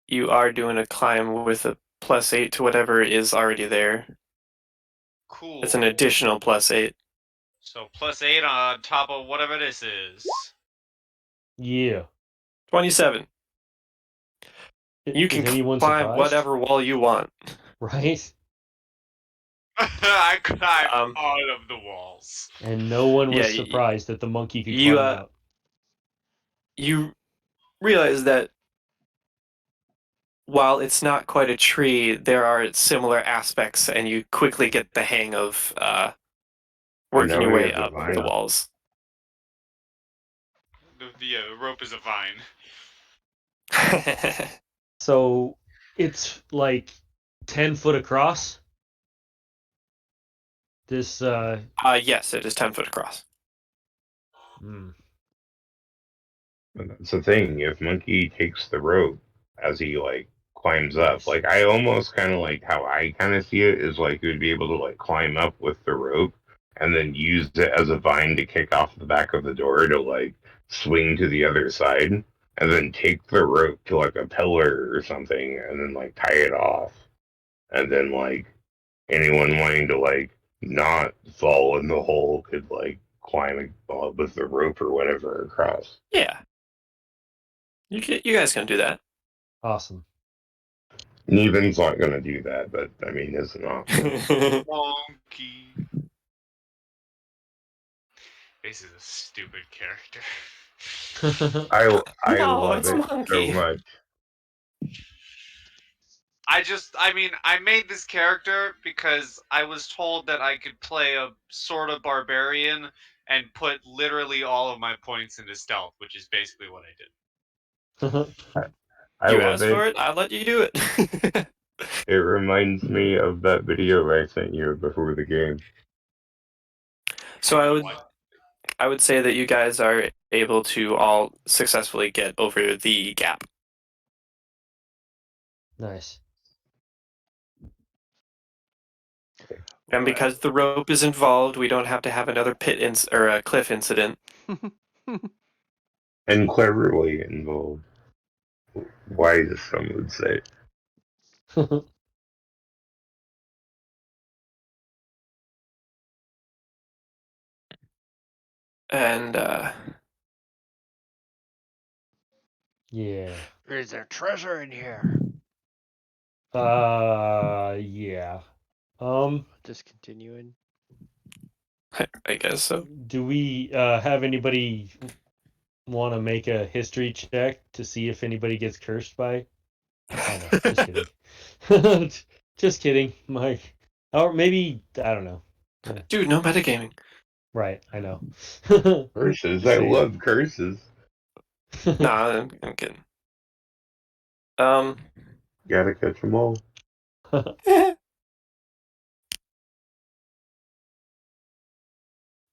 You are doing a climb with a +8 to whatever is already there. Cool. It's an additional +8. So +8 on top of whatever this is. Yeah. 27. You Is can anyone climb surprised? whatever wall you want. Right? I climbed Um, all of the walls. And no one was Yeah, surprised that the monkey could you, climb out. you realize that while it's not quite a tree, there are similar aspects, and you quickly get the hang of I working know your he way has a up the vine. walls. The rope is a vine. So it's like 10 foot across. This Yes, it is 10 foot across. hmm. But that's the thing. If Monkey takes the rope as he like climbs up, Nice. like I almost kind of like how I kind of see it is like he would be able to like climb up with the rope and then use it as a vine to kick off the back of the door to like swing to the other side and then take the rope to like a pillar or something and then like tie it off and then like anyone wanting to like not fall in the hole could like climb with the rope or whatever across. Yeah. You guys can do that. Awesome. Neven's not going to do that, but I mean, it's an option. Monkey. This is a stupid character. I No, love it's it so Monkey. much. I mean, I made this character because I was told that I could play a sort of barbarian and put literally all of my points into stealth, which is basically what I did. I You love asked for it. it, I let you do it. It reminds me of that video I sent you before the game. So What? I would say that you guys are able to all successfully get over the gap. Nice. And because the rope is involved, we don't have to have another or a cliff incident. And cleverly involved. Wise, some would say. And Yeah. Is there treasure in here? Yeah. Just continuing. I guess so. Do we have anybody want to make a history check to see if anybody gets cursed by? Oh no, just kidding. Just kidding, Mike. Or maybe I don't know. Dude, no metagaming. Right, I know. Curses. Just I saying. love curses. Nah, I'm kidding. Um. Gotta catch 'em all.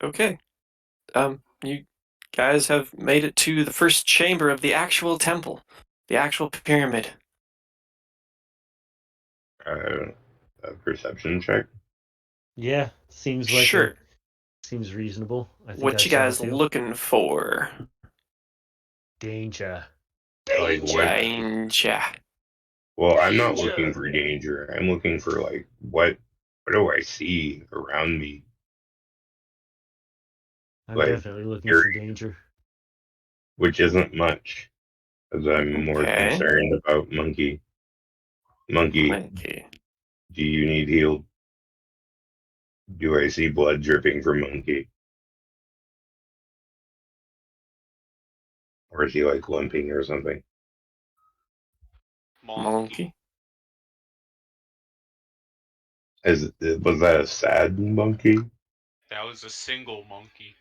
Okay. You guys have made it to the first chamber of the actual temple, the actual pyramid. A perception check. Yeah, seems Sure. seems reasonable. I think What I you saw guys it too. looking for? Danger. Like what? Danger. Well, I'm not looking for danger. I'm looking for like what do I see around me? I'm Like definitely looking area, for danger. which isn't much, because I'm more Okay. concerned about Monkey. Monkey, Monkey. do you need healed? Do I see blood dripping from Monkey? Or is he like limping or something? Monkey. Was that a sad monkey? That was a single monkey.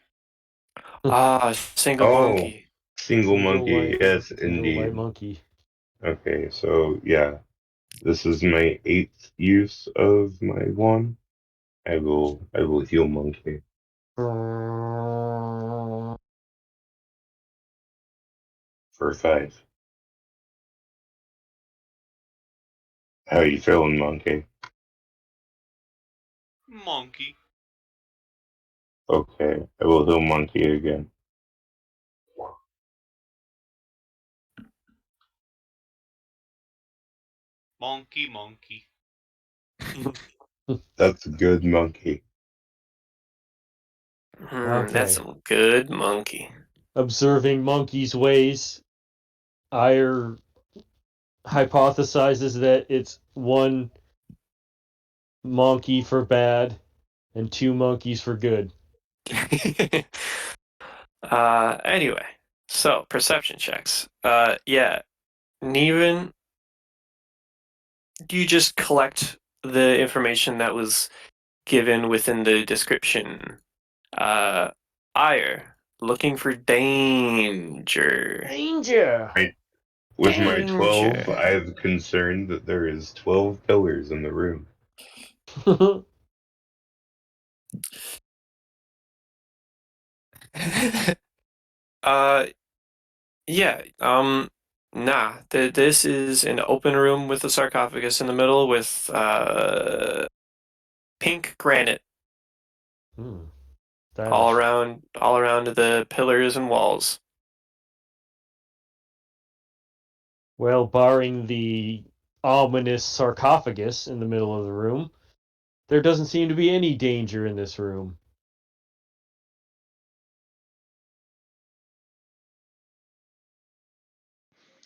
Single Oh, monkey. single monkey. Yes, Single white indeed. monkey. Okay, so yeah, this is my 8th use of my wand. I will heal monkey for 5. How you feeling, monkey? Monkey. Okay, I will heal monkey again. Monkey, monkey. That's good, monkey. Okay. That's some good monkey. Observing monkey's ways, Ire hypothesizes that it's one monkey for bad and 2 monkeys for good. Anyway, so perception checks. Yeah, Neven, you just collect the information that was given within the description. Ire, looking for danger. Danger! With my 12, Danger. I'm concerned that there is 12 pillars in the room. uh, yeah, nah. This is an open room with a sarcophagus in the middle with pink granite Hmm, all stylish. around the pillars and walls. Well, barring the ominous sarcophagus in the middle of the room, there doesn't seem to be any danger in this room.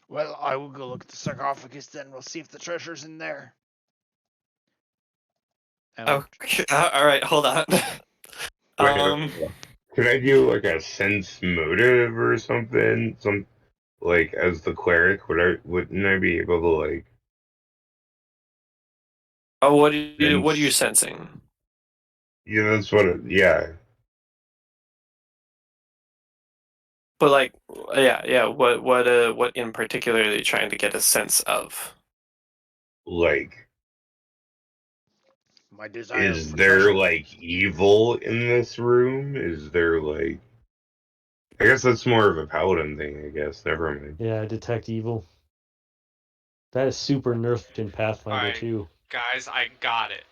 Well, I will go look at the sarcophagus then. We'll see if the treasure's in there. And I'll Okay, all right, hold on. Wait, Um, can I do like a sense motive or something? Like as the cleric, wouldn't I be able to like oh, what are you sense? sensing? Yeah, that's what. Yeah, But like, yeah. What in particular are you trying to get a sense of? like my desire is for there treasure. like evil in this room? Is there like? I guess that's more of a paladin thing. I guess. Never mind. Yeah, detect evil. That is super nerfed in Pathfinder Alright, too. guys, I got it.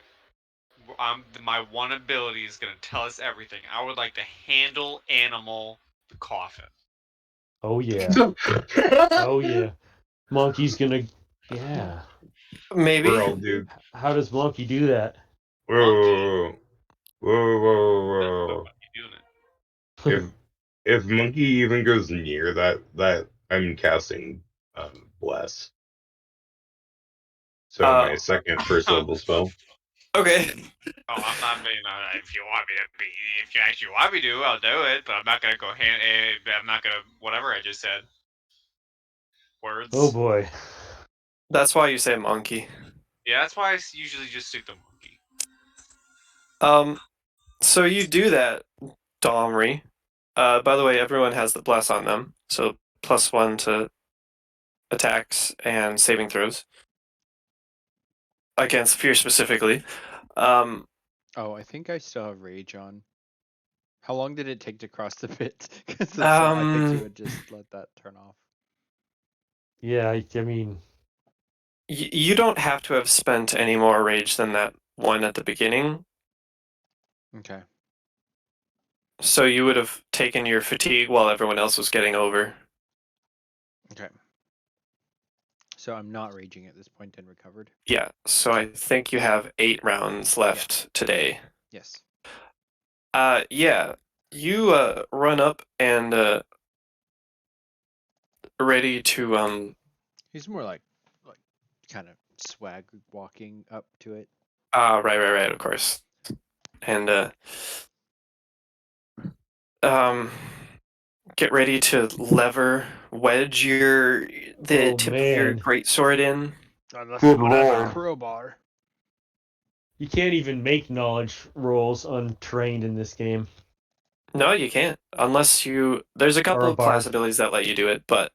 My one ability is gonna tell us everything. I would like to handle animal the coffin. Oh yeah. Oh yeah. Monkey's gonna. Yeah. Maybe. We're all dude. How does Monkey do that? Whoa, whoa, whoa, That's the whoa, whoa. monkey doing it. If Monkey even goes near that I'm casting bless. So Uh, my second first level spell. okay. Oh, I'm not being. If you want me to be, if you actually want me to, I'll do it. But I'm not gonna go hand. I'm not gonna whatever I just said. Words. Oh boy. That's why you say monkey. Yeah, that's why I usually just stick to monkey. So you do that, Domri. By the way, everyone has the bless on them, so +1 to attacks and saving throws against fear specifically. Um, Oh, I think I still have rage on. How long did it take to cross the pit? Because I think you would just let that turn off. Yeah, I mean, you don't have to have spent any more rage than that one at the beginning. Okay. So you would have taken your fatigue while everyone else was getting over. Okay. So I'm not raging at this point and recovered. Yeah, so I think you have 8 rounds left today. Yes. Yeah, you run up and ready to He's more like kind of swag walking up to it. right, of course. And um get ready to wedge the oh tip of your man. greatsword in. Unless Good someone has a lord. crowbar. You can't even make knowledge rolls untrained in this game. No, you can't. Unless you there's a Or couple a of class bard. abilities that let you do it, but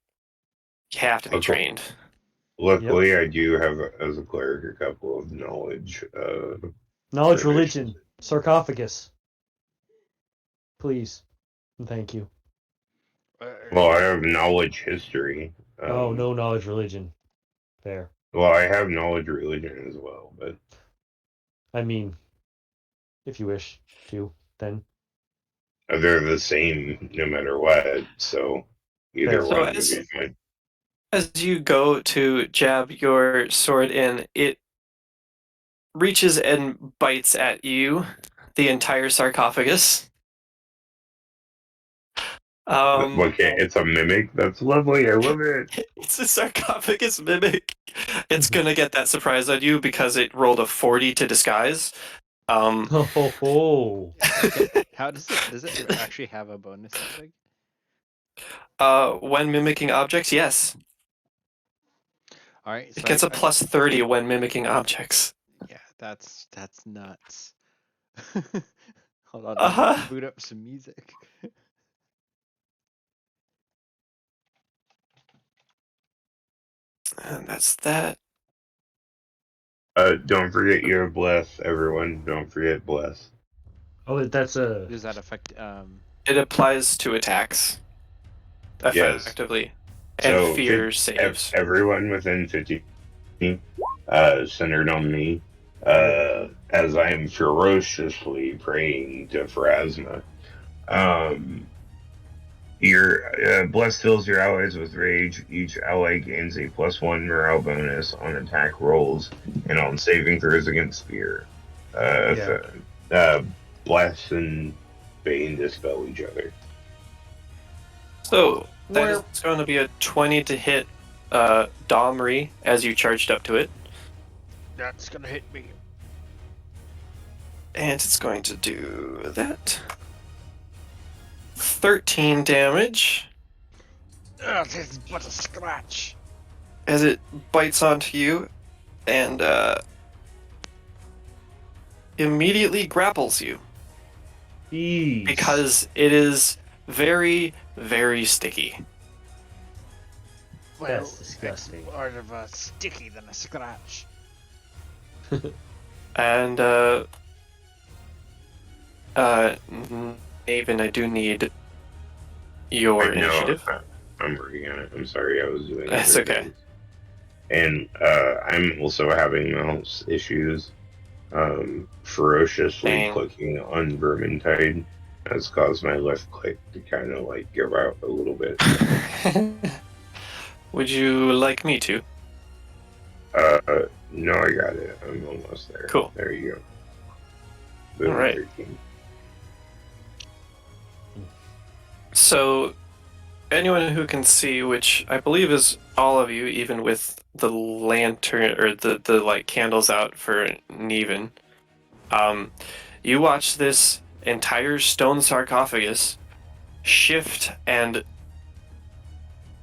you have to be Luckily, trained. luckily I do have as a cleric a couple of knowledge. Knowledge traditions. religion. Sarcophagus. Please. And thank you. Well, I have knowledge history. Oh, no knowledge religion. Fair. Well, I have knowledge religion as well, but I mean, if you wish to, then. they're the same no matter what. So either Fair. So one would be fine. as you go to jab your sword in, it reaches and bites at you, the entire sarcophagus. Okay, it's a mimic. That's lovely. I love it. It's a sarcophagus mimic. It's gonna get that surprise on you because it rolled a 40 to disguise. Oh, How does it actually have a bonus that big? When mimicking objects, yes. All right, It so gets a plus 30 when mimicking objects. yeah, that's nuts. Hold on, let me Uh-huh. boot up some music. And that's that. Don't forget your bless, everyone. Don't forget bless. oh, that's a. Does that affect It applies to attacks Yes. effectively. And So fear saves. everyone within 50 centered on me, as I am ferociously praying to Pharasma. Your bless fills your allies with rage. Each ally gains a +1 morale bonus on attack rolls and on saving throws against fear. Bless and Bane dispel each other. So that is going to be a 20 to hit Domri as you charged up to it. That's gonna hit me. And it's going to do that. 13 damage That is but a scratch. as it bites onto you and immediately grapples you Jeez. because it is very, very sticky. Well, That's disgusting. More of a sticky than a scratch. And Naven, I do need your I know, initiative. I'm working on it. I'm sorry, I was doing That's other okay. things. And I'm also having mouse issues. Ferociously Dang. clicking on Vermintide has caused my left click to kind of like give out a little bit. Would you like me to? No, I got it. I'm almost there. Cool. There you go. Boom, All right. 13. So, anyone who can see, which I believe is all of you, even with the lantern or the like candles out for Neven, you watch this entire stone sarcophagus shift and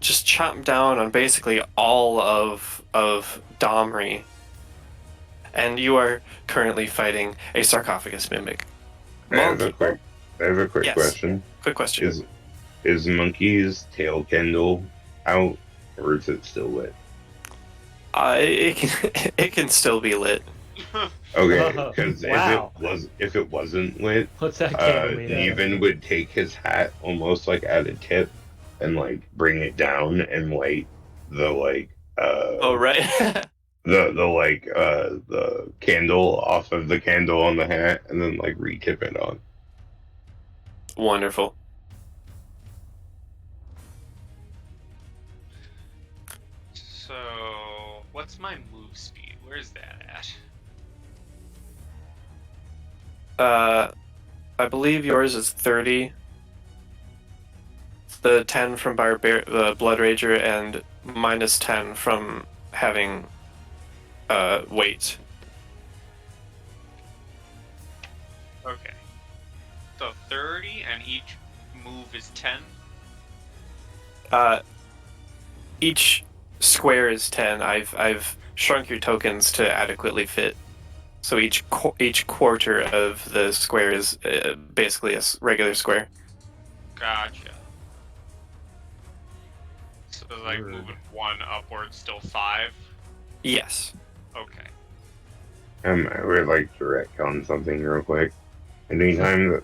just chomp down on basically all of Domri, and you are currently fighting a sarcophagus mimic. I have a Monkey. quick Yes. question. Quick question. Is Monkey's tail candle out, or is it still lit? It can still be lit. Okay, because Wow. if it wasn't lit, What's that candle made out of? Neven would take his hat almost like at a tip and like bring it down and light the like Oh right. the candle off of the candle on the hat and then like re-tip it on. Wonderful. So, what's my move speed? Where's that at? I believe yours is 30. The 10 from the Blood Rager and minus 10 from having weight. Okay. So 30 and each move is 10? Each square is 10. I've shrunk your tokens to adequately fit. So each quarter of the square is basically a regular square. Gotcha. So like Word. moving 1 upwards, still 5? Yes. Okay. I would like to retcon something real quick. Anytime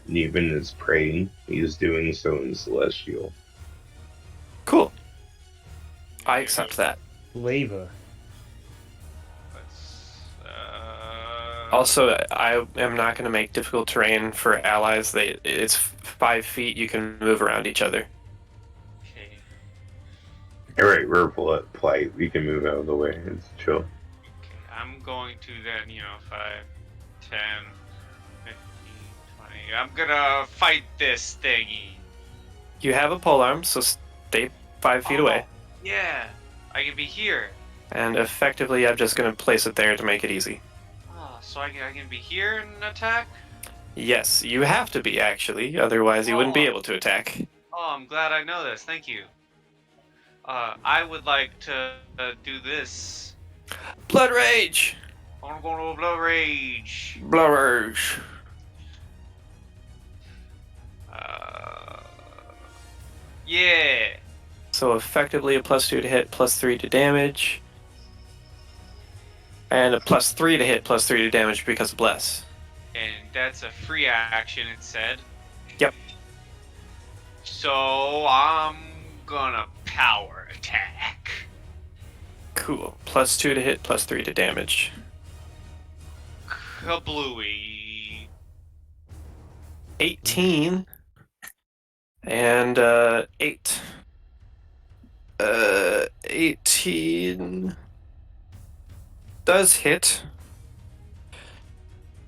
Neven is praying, he's doing so in Celestial. Cool. I accept that. Lava. Let's, Also, I am not going to make difficult terrain for allies. It's 5 feet. You can move around each other. Okay. Alright, we're polite. We can move out of the way. It's chill. Okay, I'm going to then, 5, 10, 15, 20. I'm gonna fight this thingy. You have a polearm, so stay 5 feet away. Yeah, I can be here. And effectively, I'm just going to place it there to make it easy. Oh, so I can be here and attack? Yes, you have to be, actually. Otherwise, you wouldn't be able to attack. Oh, I'm glad I know this. Thank you. I would like to do this. Blood Rage! I'm going to blood rage. Blood Rage. Yeah. So effectively a +2 to hit, +3 to damage. And a +3 to hit, +3 to damage because of Bless. And that's a free action, it said. Yep. So I'm gonna power attack. Cool. +2 to hit, +3 to damage. Kablooey. 18. And 8. 18 does hit.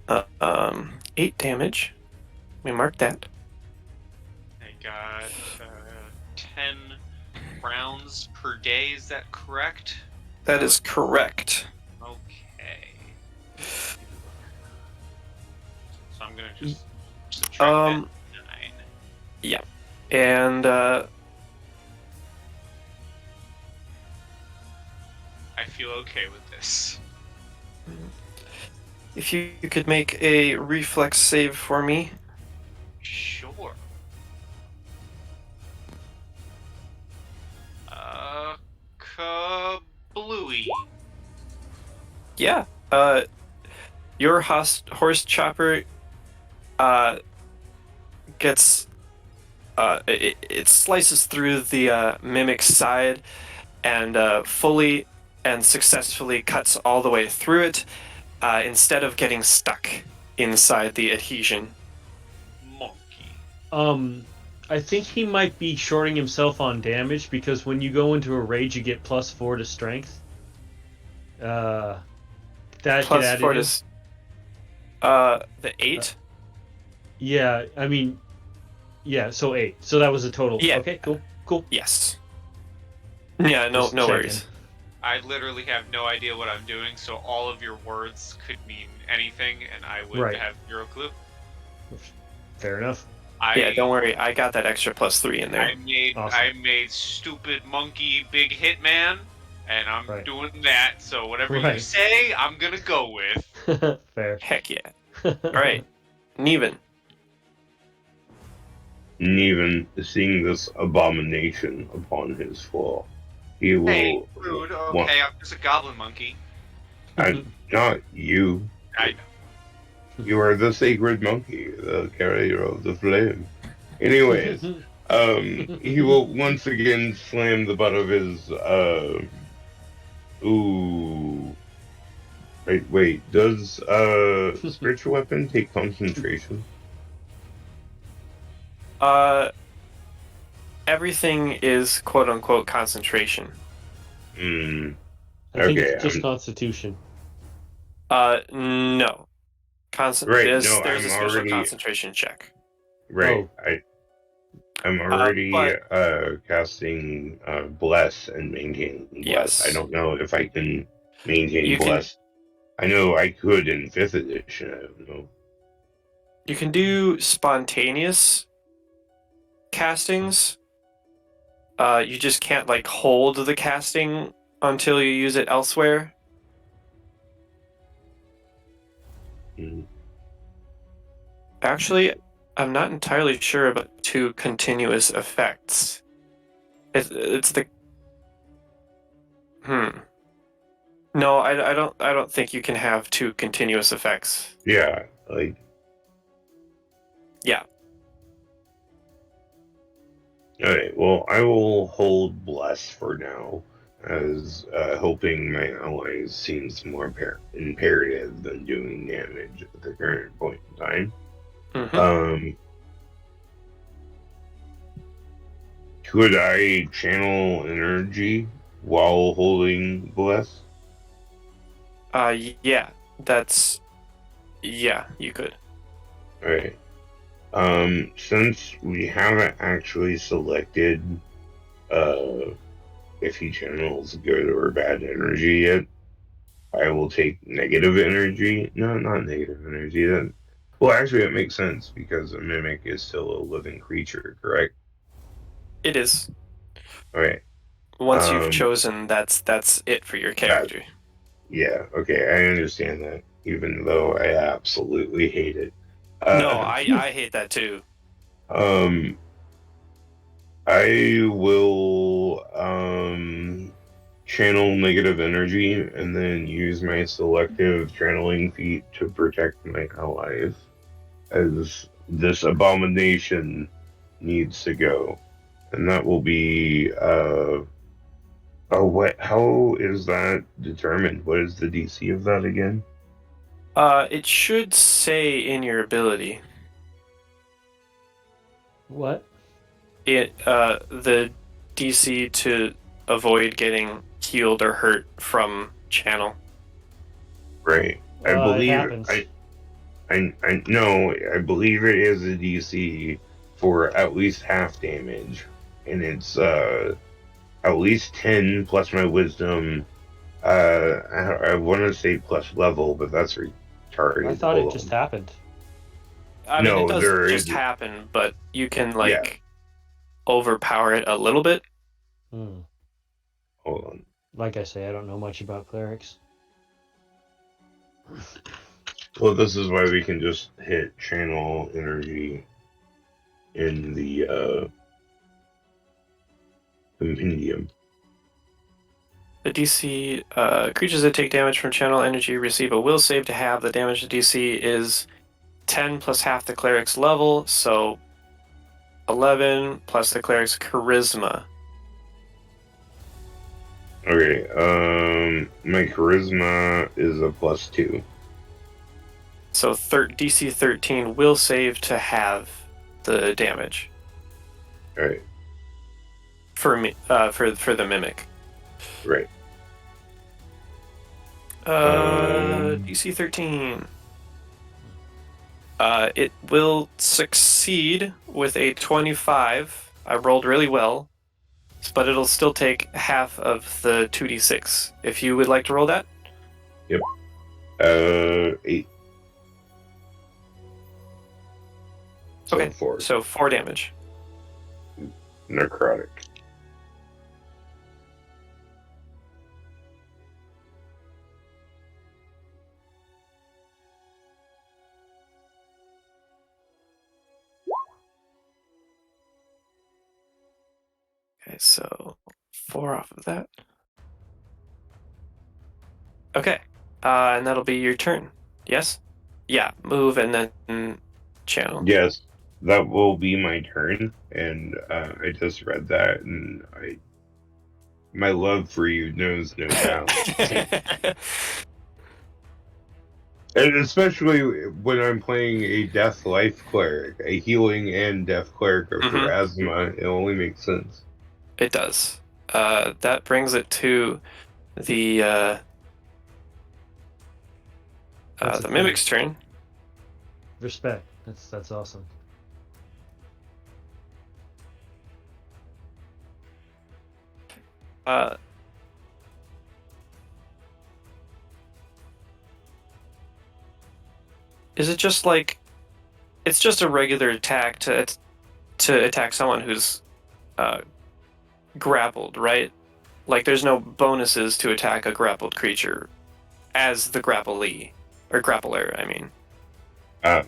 8 damage. We marked that. I got 10 rounds per day, is that correct? That is correct. Okay. So I'm gonna just subtract Um, that 9. Yeah. And I feel okay with this. if you could make a reflex save for me. Sure. Kablooey. Yeah. Your horse chopper gets it slices through the mimic's side and fully and successfully cuts all the way through it instead of getting stuck inside the adhesion. Monkey. I think he might be shorting himself on damage because when you go into a rage, you get +4 to strength. That get Plus added 4 in? to the 8. Yeah, I mean, yeah. So 8. So that was a total. Yeah. Okay. Cool. Yes. Yeah. No. Just No checking. worries. I literally have no idea what I'm doing, so all of your words could mean anything, and I would Right. have zero clue. Fair enough. Yeah. Don't worry. I got that extra +3 in there. Awesome. I made stupid monkey big hitman, and I'm Right. doing that. So whatever you Right. say, I'm gonna go with. Fair. Heck yeah. All right. Neven. Neven, seeing this abomination upon his fall, he will. Hey, rude. Okay, I'm just a goblin monkey. Not you. I You are the sacred monkey, the carrier of the flame. Anyways, he will once again slam the butt of his. Ooh. Wait. Does spiritual weapon take concentration? Everything is quote unquote concentration. Hmm. I think Okay, it's just Constitution. No. Right, There's no, a I'm special already- concentration check. Right. Oh. I'm already but- casting bless and maintaining bless. Yes. I don't know if I can maintain You can- bless. I know I could in 5th edition. I don't know. You can do spontaneous castings. You just can't like hold the casting until you use it elsewhere. Mm. Actually, I'm not entirely sure about 2 continuous effects. It's the No, I don't think you can have 2 continuous effects. Yeah, like. Yeah. Alright, well, I will hold bless for now, as helping my allies seems more imperative than doing damage at the current point in time. Mhm. Could I channel energy while holding bless? Yeah. Yeah, you could. Alright. Since we haven't actually selected if he channels good or bad energy yet, I will take negative energy. No, not negative energy. Then, well, actually, it makes sense because a mimic is still a living creature, correct? It is. Okay. Once you've chosen, that's it for your character. Yeah. Okay, I understand that. Even though I absolutely hate it. No, I hate that too. Um, I will channel negative energy and then use my selective channeling feat to protect my allies as this abomination needs to go. And that will be what, how is that determined? What is the DC of that again? It should say in your ability. What? The DC to avoid getting healed or hurt from channel. Right. I It believe happens. I no, I believe it is a DC for at least half damage. And it's at least 10 plus my wisdom. I want to say plus level, but that's retarded. I thought it Hold just on. happened. I mean, it No, does there just is. happen, but you can Yeah, overpower it a little bit. Hmm. hold on. Like I say, I don't know much about clerics. Well, this is why we can just hit channel energy in the compendium. The DC creatures that take damage from channel energy receive a will save to have. The damage DC is 10 plus half the cleric's level, so 11 plus the cleric's charisma. Okay, my charisma is a +2. So DC 13 will save to have the damage Alright, for me for the mimic. right. Um, DC 13. It will succeed with a 25. I rolled really well, but it'll still take half of the 2d6. If you would like to roll that. 8. So Okay. 4. So 4 damage. Necrotic. Okay, so 4 off of that. Okay. And that'll be your turn. Yes? Yeah, move and then channel. Yes, that will be my turn, and I just read that, and my love for you knows no bounds. And especially when I'm playing a death life cleric, a healing and death cleric of Mhm. Pharasma, it only makes sense. It does. That brings it to the That's a the thing. mimic's turn. Respect. That's awesome. Is it just it's just a regular attack to attack someone who's grappled, right? Like there's no bonuses to attack a grappled creature as the grapplee or grappler, I mean. Uh,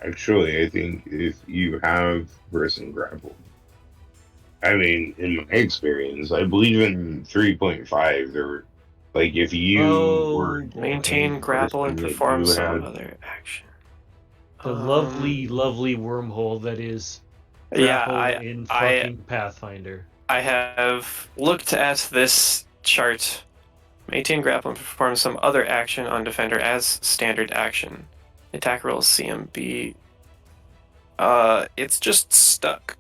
Actually, I think if you have person grappled, I mean, in my experience, I believe in 3.5, there, like, if you were Maintain the grapple and person that perform you some had, other action. The lovely wormhole that is Yeah, grapple in fucking Pathfinder. I have looked at this chart. Maintain grapple and perform some other action on defender as standard action. Attack rolls CMB. It's just stuck.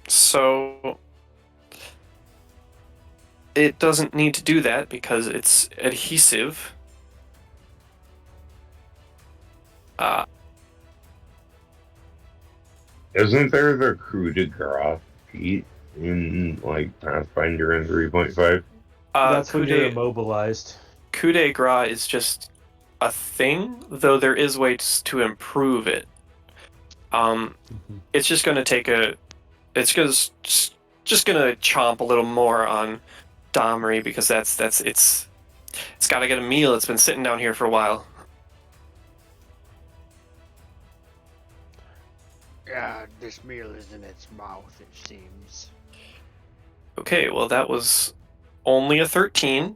So it doesn't need to do that because it's adhesive. Isn't there the coup de grace feat in like Pathfinder and 3.5? That's coup when you're de immobilized. coup de grace is just a thing, though there is ways to improve it. Mhm. It's just gonna take it's just gonna chomp a little more on Domry because it's got to get a meal. It's been sitting down here for a while. Yeah, this meal is in its mouth, it seems. Okay, well that was only a 13.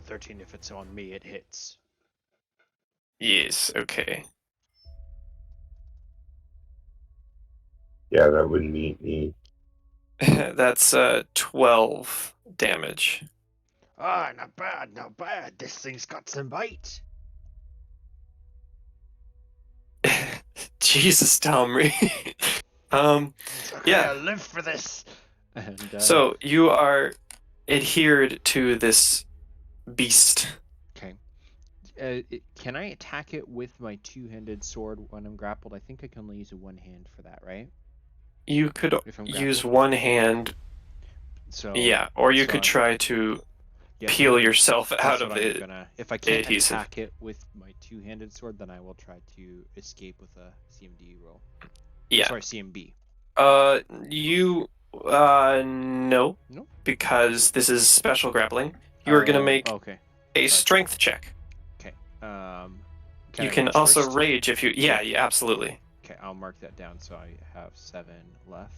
13 if it's on me, it hits. Yes, okay. Yeah, that would meet me. That's 12 damage. Ah, not bad, not bad. This thing's got some bite. Jesus, Domry. It's okay, Yeah. I'll live for this. And So you are adhered to this beast. Okay. Can I attack it with my two-handed sword when I'm grappled? I think I can only use a one hand for that, right? You could If I'm use grappled. one hand, So yeah, or you so could I'm- try to yeah, peel yourself that's out what of I'm it. gonna. If I can't adhesive. attack it with my two-handed sword, then I will try to escape with a CMD roll. Yeah. Sorry, CMB. No, No. because this is special grappling. You are gonna make Okay. a Alright. strength check. Okay. Can You I can rage also first? rage if you. Yeah, absolutely. Okay, I'll mark that down. So I have 7 left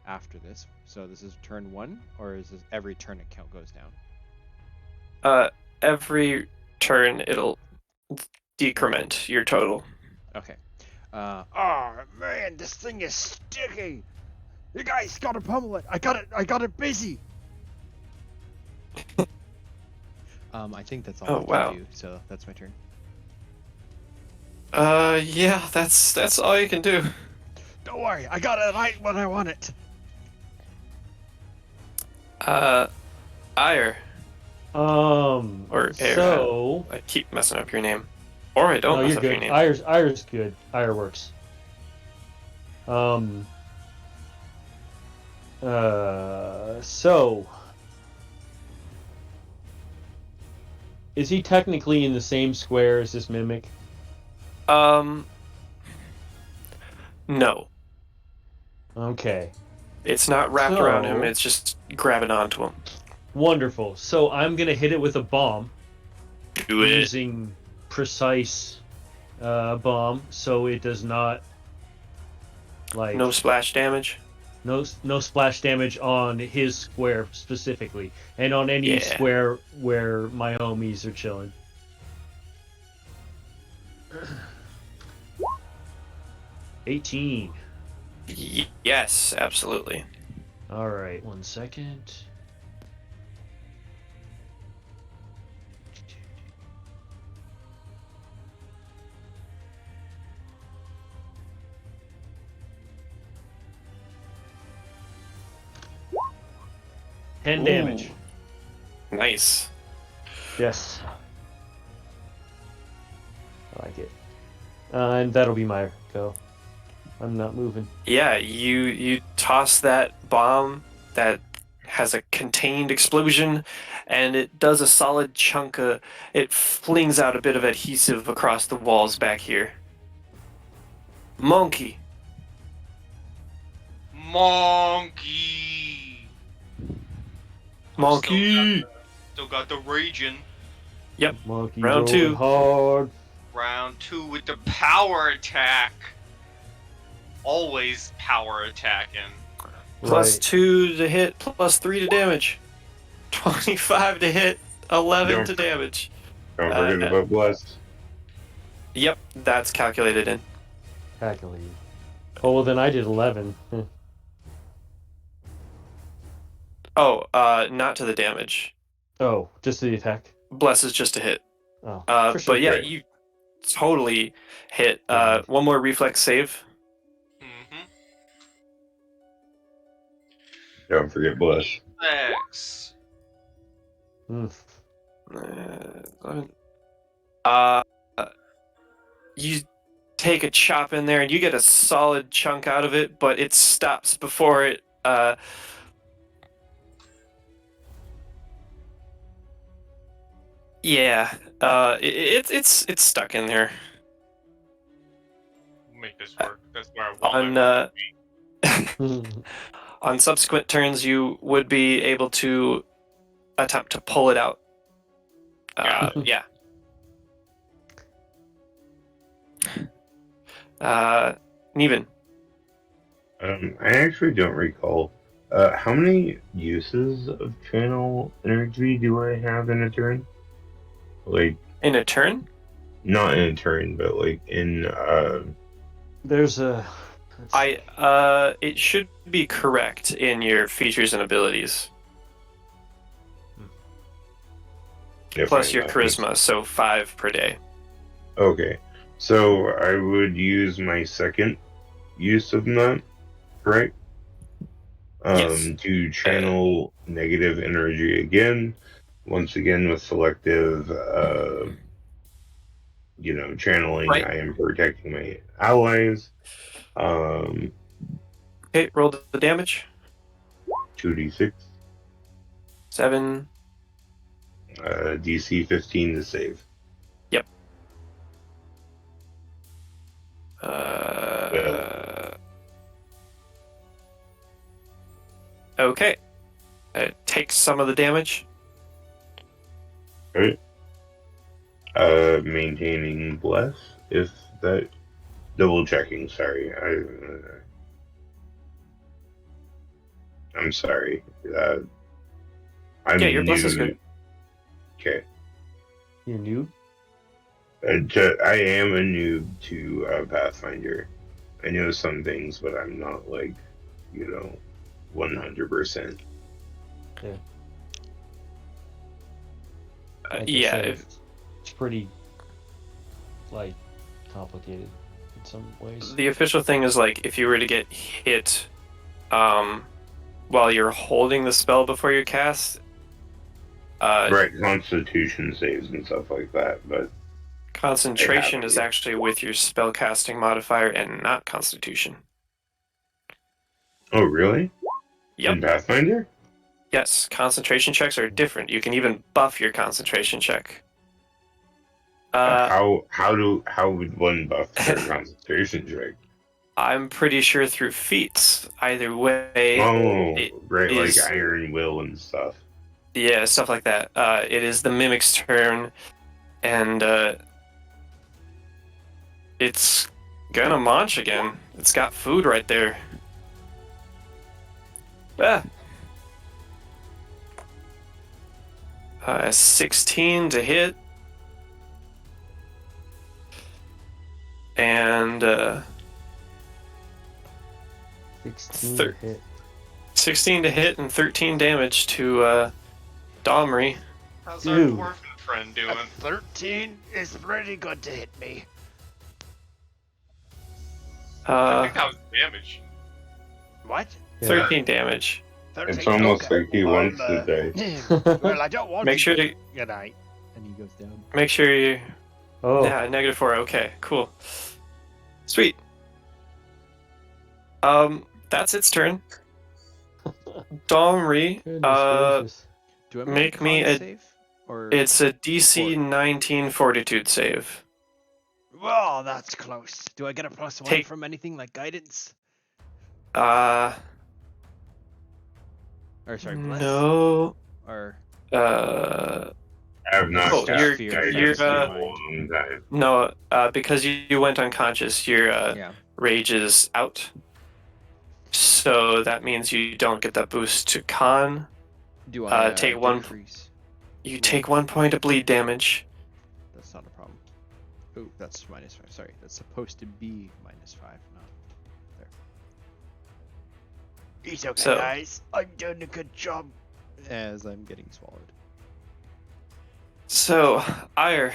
after this. So this is turn 1, or is this every turn it count goes down? Every turn it'll decrement your total. Okay. Oh man, this thing is sticky. You guys gotta pummel it. I got it busy. I think that's Oh, all I can wow. do. So that's my turn. Yeah, that's all you can do. Don't worry, I got it right when I want it. Ire. Or Air. So I keep messing up your name. Or I don't no, mess you're up your good. name. Ire's good. Ire works. So is he technically in the same square as this mimic? No. Okay. It's not wrapped around him, So- it's just grabbing onto him. Wonderful. So I'm gonna hit it with a bomb Do it. using precise bomb, so it does not like No splash damage. no splash damage on his square specifically, and on any Yeah. square where my homies are chilling. $18. Yes, absolutely. All right, 1 second. Ten damage. Nice. Yes. I like it. And that'll be my go. I'm not moving. Yeah, you toss that bomb that has a contained explosion, and it does a solid chunk of. It flings out a bit of adhesive across the walls back here. Monkey. Monkey. Monkey. Still got the raging. Yep. Monkey Round rolling 2. hard. Round 2 with the power attack. Always power attacking. Plus Right. 2 to hit, plus 3 to damage. 25 to hit, 11 Don't- to damage. Don't forget about Bless. Yep, that's calculated in. Calculated. Oh well, then I did 11. Oh, not to the damage. Oh, just the attack. Bless is just a hit. Oh, But sure. yeah, Right. you totally hit. Yeah. One more reflex save. Mm-hmm. Don't forget Bless. X. Mm. 11. You take a chop in there, and you get a solid chunk out of it, but it stops before it. Yeah, it's stuck in there. Make this work. That's where I want On on subsequent turns, you would be able to attempt to pull it out. Yeah. Neven. I actually don't recall. How many uses of channel energy do I have in a turn? Like, In a turn? not in a turn, but like in There's a. It should be correct in your features and abilities. Plus your charisma, so 5 per day. Okay, so I would use my second use of that, correct? Yes. To channel negative energy again, once again with selective, channeling. Right. I am protecting my allies. Okay, roll the damage. 2d6. 7. DC 15 to save. Yep. Okay. It takes some of the damage. Right. Maintaining bless, if that. Double checking, sorry. I'm sorry. I'm Yeah, your bless is new. good. Okay. You're new? I am a noob to Pathfinder. I know some things, but I'm not 100%. Yeah. Like I Yeah. said, it's pretty, complicated in some ways. The official thing is if you were to get hit while you're holding the spell before you cast. Right, Constitution saves and stuff like that, but Concentration is actually with your spellcasting modifier and not Constitution. Oh, really? Yep. In Pathfinder? Yes, concentration checks are different. You can even buff your concentration check. How would one buff their concentration check? I'm pretty sure through feats. Either way. Oh, right, is- like Iron Will and stuff. Yeah, stuff like that. It is the mimic's turn, and it's gonna munch again. It's got food right there. Ah. 16 to hit. And 16 to hit. 16 to hit and 13 damage to Domri. How's our Dude. dwarven friend doing? 13 is pretty good to hit me. I think that was damage. What? 13 damage. 13? It's almost Okay. like he wants to die. Well, I don't want Make to. sure to Good night. And he goes down. make sure you. Oh, Yeah, -4. Okay, cool. Sweet. That's its turn. Domri, goodness gracious. Do I make a me con a- save? Or it's a DC 19 Fortitude save. Well, that's close. Do I get a +1 Take- from anything like guidance? Uh, or sorry, bless? no. Or I have not Oh, cast you're- guidance you're, in a long time. No, because you went unconscious, your yeah. rage is out. So that means you don't get that boost to con. Do I take one- decrease? You take 1 point of bleed damage. That's not a problem. Oh, that's -5. Sorry, that's supposed to be -5, not there. It's okay, So- guys. I'm doing a good job. As I'm getting swallowed. So, Ire,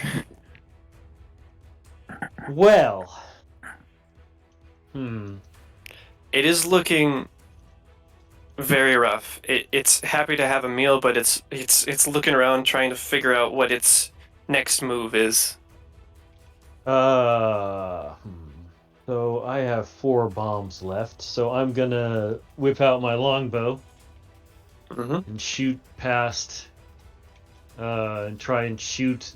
Well. it is looking very rough. It's happy to have a meal, but it's looking around trying to figure out what its next move is. So I have 4 bombs left. So I'm gonna whip out my longbow Mm-hmm. and shoot past, and try and shoot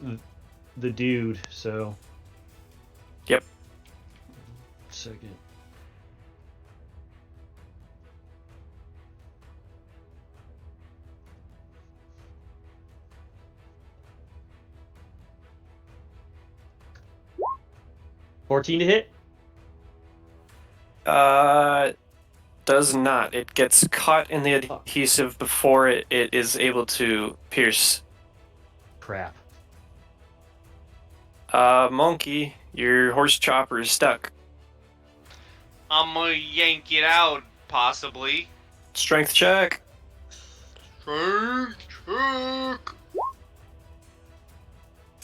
the dude. So. Yep. Second. $14 to hit. Does not. It gets caught in the adhesive before it is able to pierce. Crap. Monkey, your horse chopper is stuck. I'm gonna yank it out, possibly. Strength check. Strength check.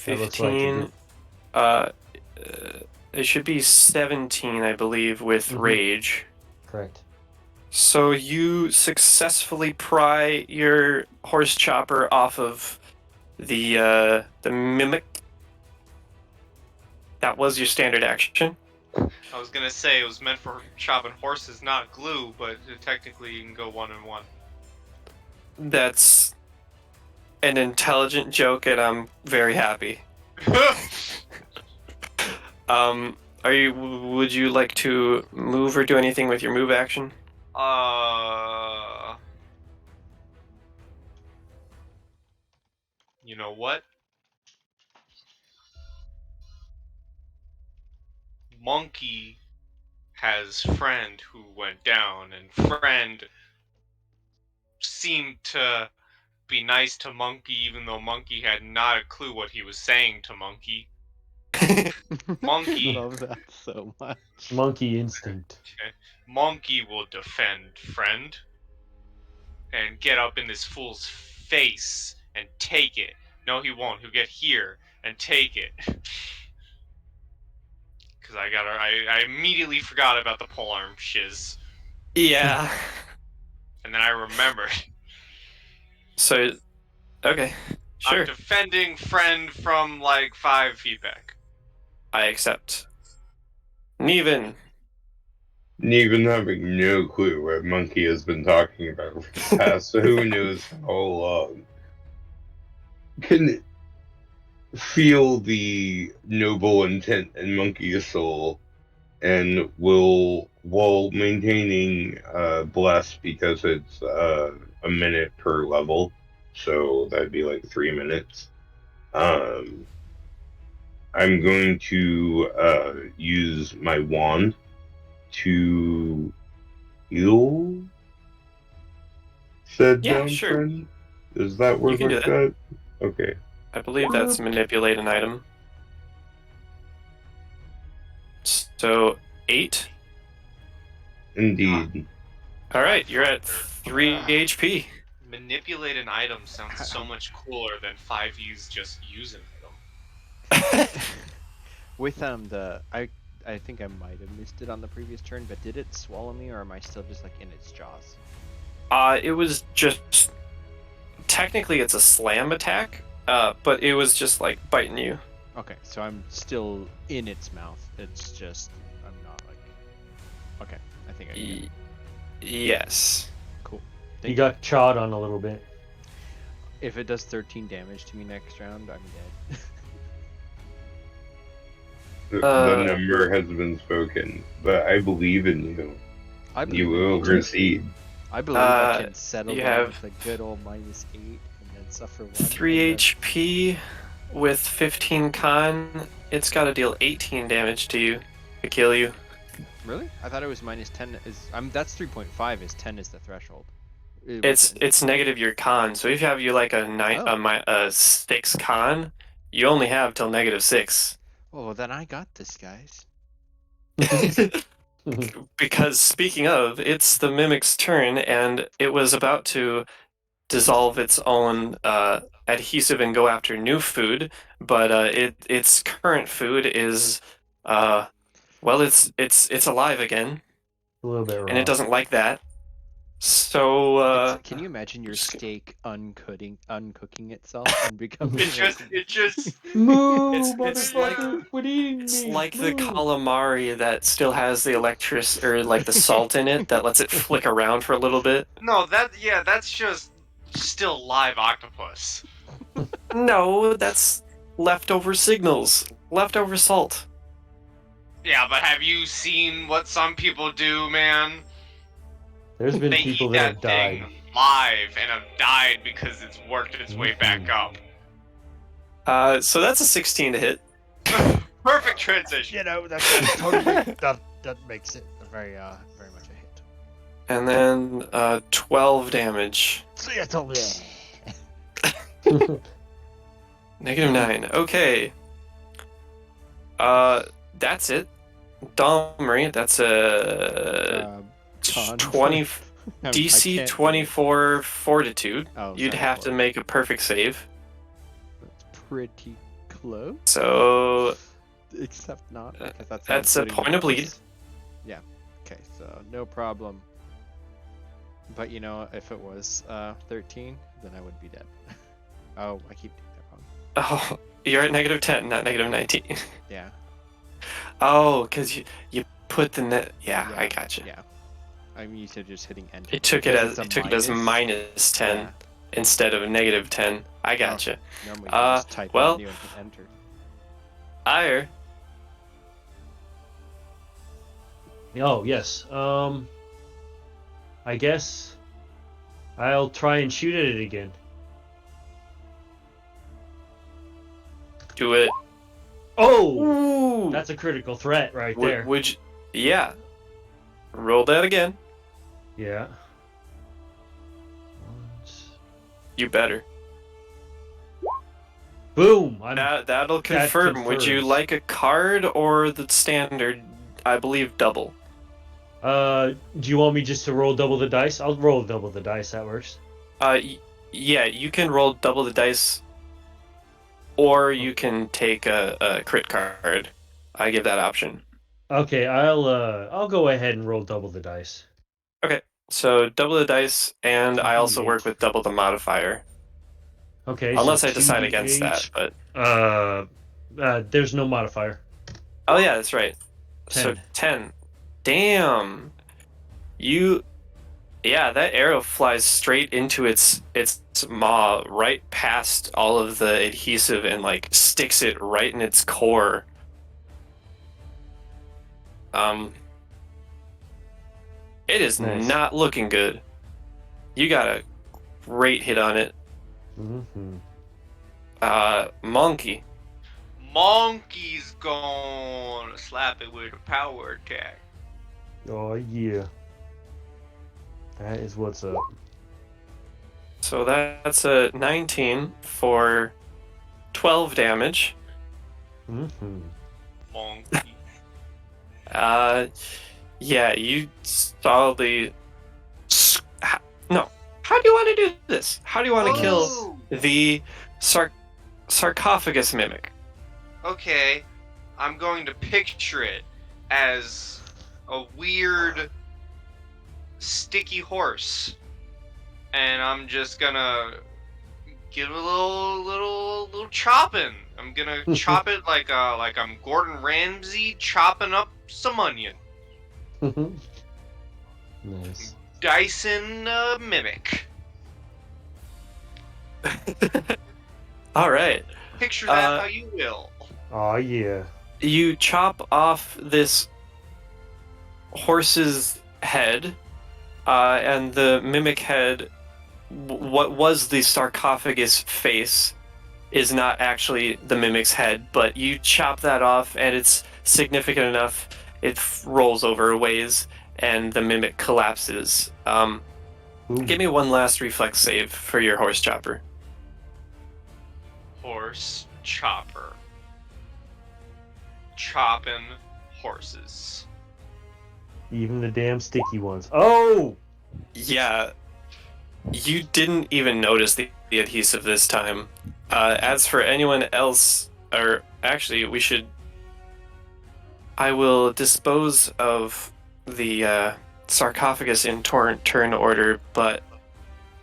That looks like a 15. good- It should be 17, I believe, with Mhm. rage. Correct. So you successfully pry your horse chopper off of the mimic. That was your standard action. I was gonna say it was meant for chopping horses, not glue, but technically you can go 1-1. That's an intelligent joke, and I'm very happy. Would you like to move or do anything with your move action? You know what? Monkey has friend who went down, and friend seemed to be nice to Monkey, even though Monkey had not a clue what he was saying to Monkey. Monkey. I love that so much. Monkey instinct. Monkey will defend friend and get up in this fool's face and take it. No, he won't. He'll get here and take it. Because I immediately forgot about the polearm shiz. Yeah. And then I remembered. So, okay, sure. I'm defending friend from like 5 feet back. I accept. Neven. Even having no clue what Monkey has been talking about for the past who knows how long, can feel the noble intent in Monkey's soul, and will, while maintaining bless, because it's a minute per level, so that'd be like 3 minutes. I'm going to use my wand to heal said Yeah, down sure. friend. Is that word You can do like that. that? Okay. I believe that's manipulate an item. So, 8. Indeed. Alright, you're at 3 HP. Manipulate an item sounds so much cooler than 5E's just use an item. With I think I might have missed it on the previous turn, but did it swallow me, or am I still just like in its jaws? It was just... Technically it's a slam attack, but it was just like biting you. Okay, so I'm still in its mouth. It's just I'm not like. Okay, I think I get it. Yes. Cool. You got chawed on a little bit. If it does 13 damage to me next round, I'm dead. The number has been spoken, but I believe in you. I believe You will recede. I believe I can settle you down have with a good old -8 and then suffer 1. 3 and then- HP with 15 con. It's got to deal 18 damage to you to kill you. Really? I thought it was -10. That's 3.5. Is 10 is the threshold. It's negative your con. So if you have like a 6 con, you only have till -6. Oh, well, then I got this, guys. Because speaking of, it's the mimic's turn, and it was about to dissolve its own adhesive and go after new food, but its current food is well, it's alive again, A little bit and it raw. doesn't like that. So, Can you imagine your just- steak uncooking itself and becoming It just Moo, it's like- motherfucker! Quit eating it's me! like the Moo. calamari that still has the or like the salt in it that lets it flick around for a little bit. no, that's just still live octopus. No, that's leftover signals, leftover salt. Yeah, but have you seen what some people do, man? There's been They people eat that that have died. thing live and have died because it's worked its way back up. So that's a 16 to hit. Perfect transition. You know, that's totally that makes it a very much a hit. And then 12 damage. See, I told you. -9. Okay. That's it. Domri, that's a con 20 I DC can't- 24 fortitude. Oh, You'd sorry, have to four. make a perfect save. That's pretty close. So Except not. Because that's that's a including point of the bleed. bonus. Yeah. Okay, so no problem. But you know, if it was 13, then I would be dead. Oh, I keep doing that wrong. Oh, you're at -10, not -19. Yeah. Oh, because you put the net. Yeah, I got you. Yeah. I'm used to just hitting enter. It took it because as it's a -10 Yeah. instead of -10. I got you. Normally you just type well- menu and hit enter. Ire. Oh yes. I guess I'll try and shoot at it again. Do it. Oh, Ooh. that's a critical threat right there. Would you, yeah. Roll that again. Yeah. You better. Boom! That'll confirm. Would you confirms. like a card or the standard? I believe double. Do you want me just to roll double the dice? I'll roll double the dice. That works. Yeah, you can roll double the dice, or you can take a crit card. I give that option. Okay, I'll go ahead and roll double the dice. So double the dice, and I also 2d8. work with double the modifier. Okay. Unless so I decide 2d8. against that, but There's no modifier. oh yeah, that's right. 10. So 10. Damn. Yeah, that arrow flies straight into its maw, right past all of the adhesive, and like sticks it right in its core. It is Nice. not looking good. You got a great hit on it. Mm-hmm. Monkey. Monkey's gonna slap it with a power attack. Oh yeah. That is what's up. So that's a 19 for 12 damage. Mm-hmm. Monkey. Yeah, you saw the. No. How do you want to do this? How do you want to kill Oh, the sarcophagus mimic? okay, I'm going to picture it as a weird sticky horse, and I'm just gonna give it a little chopping. I'm gonna chop it like I'm Gordon Ramsay chopping up some onion. Nice. Dyson mimic. All right. Picture that how you will. Oh yeah. You chop off this horse's head, and the mimic head, what was the sarcophagus face, is not actually the mimic's head, but you chop that off, and it's significant enough, it rolls over a ways, and the mimic collapses. Boom. Give me one last reflex save for your horse chopper. Horse chopper. Chopping horses. Even the damn sticky ones. Oh! Yeah, you didn't even notice the adhesive this time. As for anyone else, or actually, I will dispose of the sarcophagus in turn order, but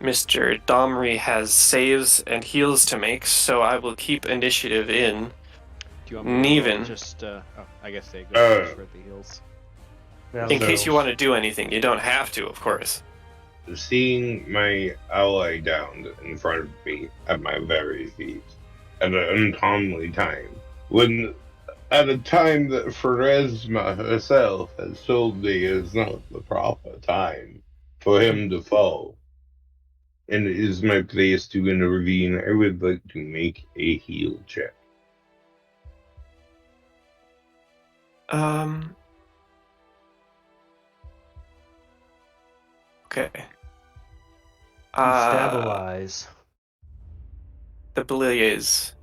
Mr. Domri has saves and heals to make, so I will keep initiative in. Do you want me to roll Neven. just? Oh, I guess they go first for the heals. Yeah, In So- case you want to do anything, you don't have to, of course. Seeing my ally downed in front of me at my very feet at an uncomely time, at a time that Pharasma herself has told me is not the proper time for him to fall, and it is my place to intervene, I would like to make a heal check. Okay. Stabilize. The Beliers.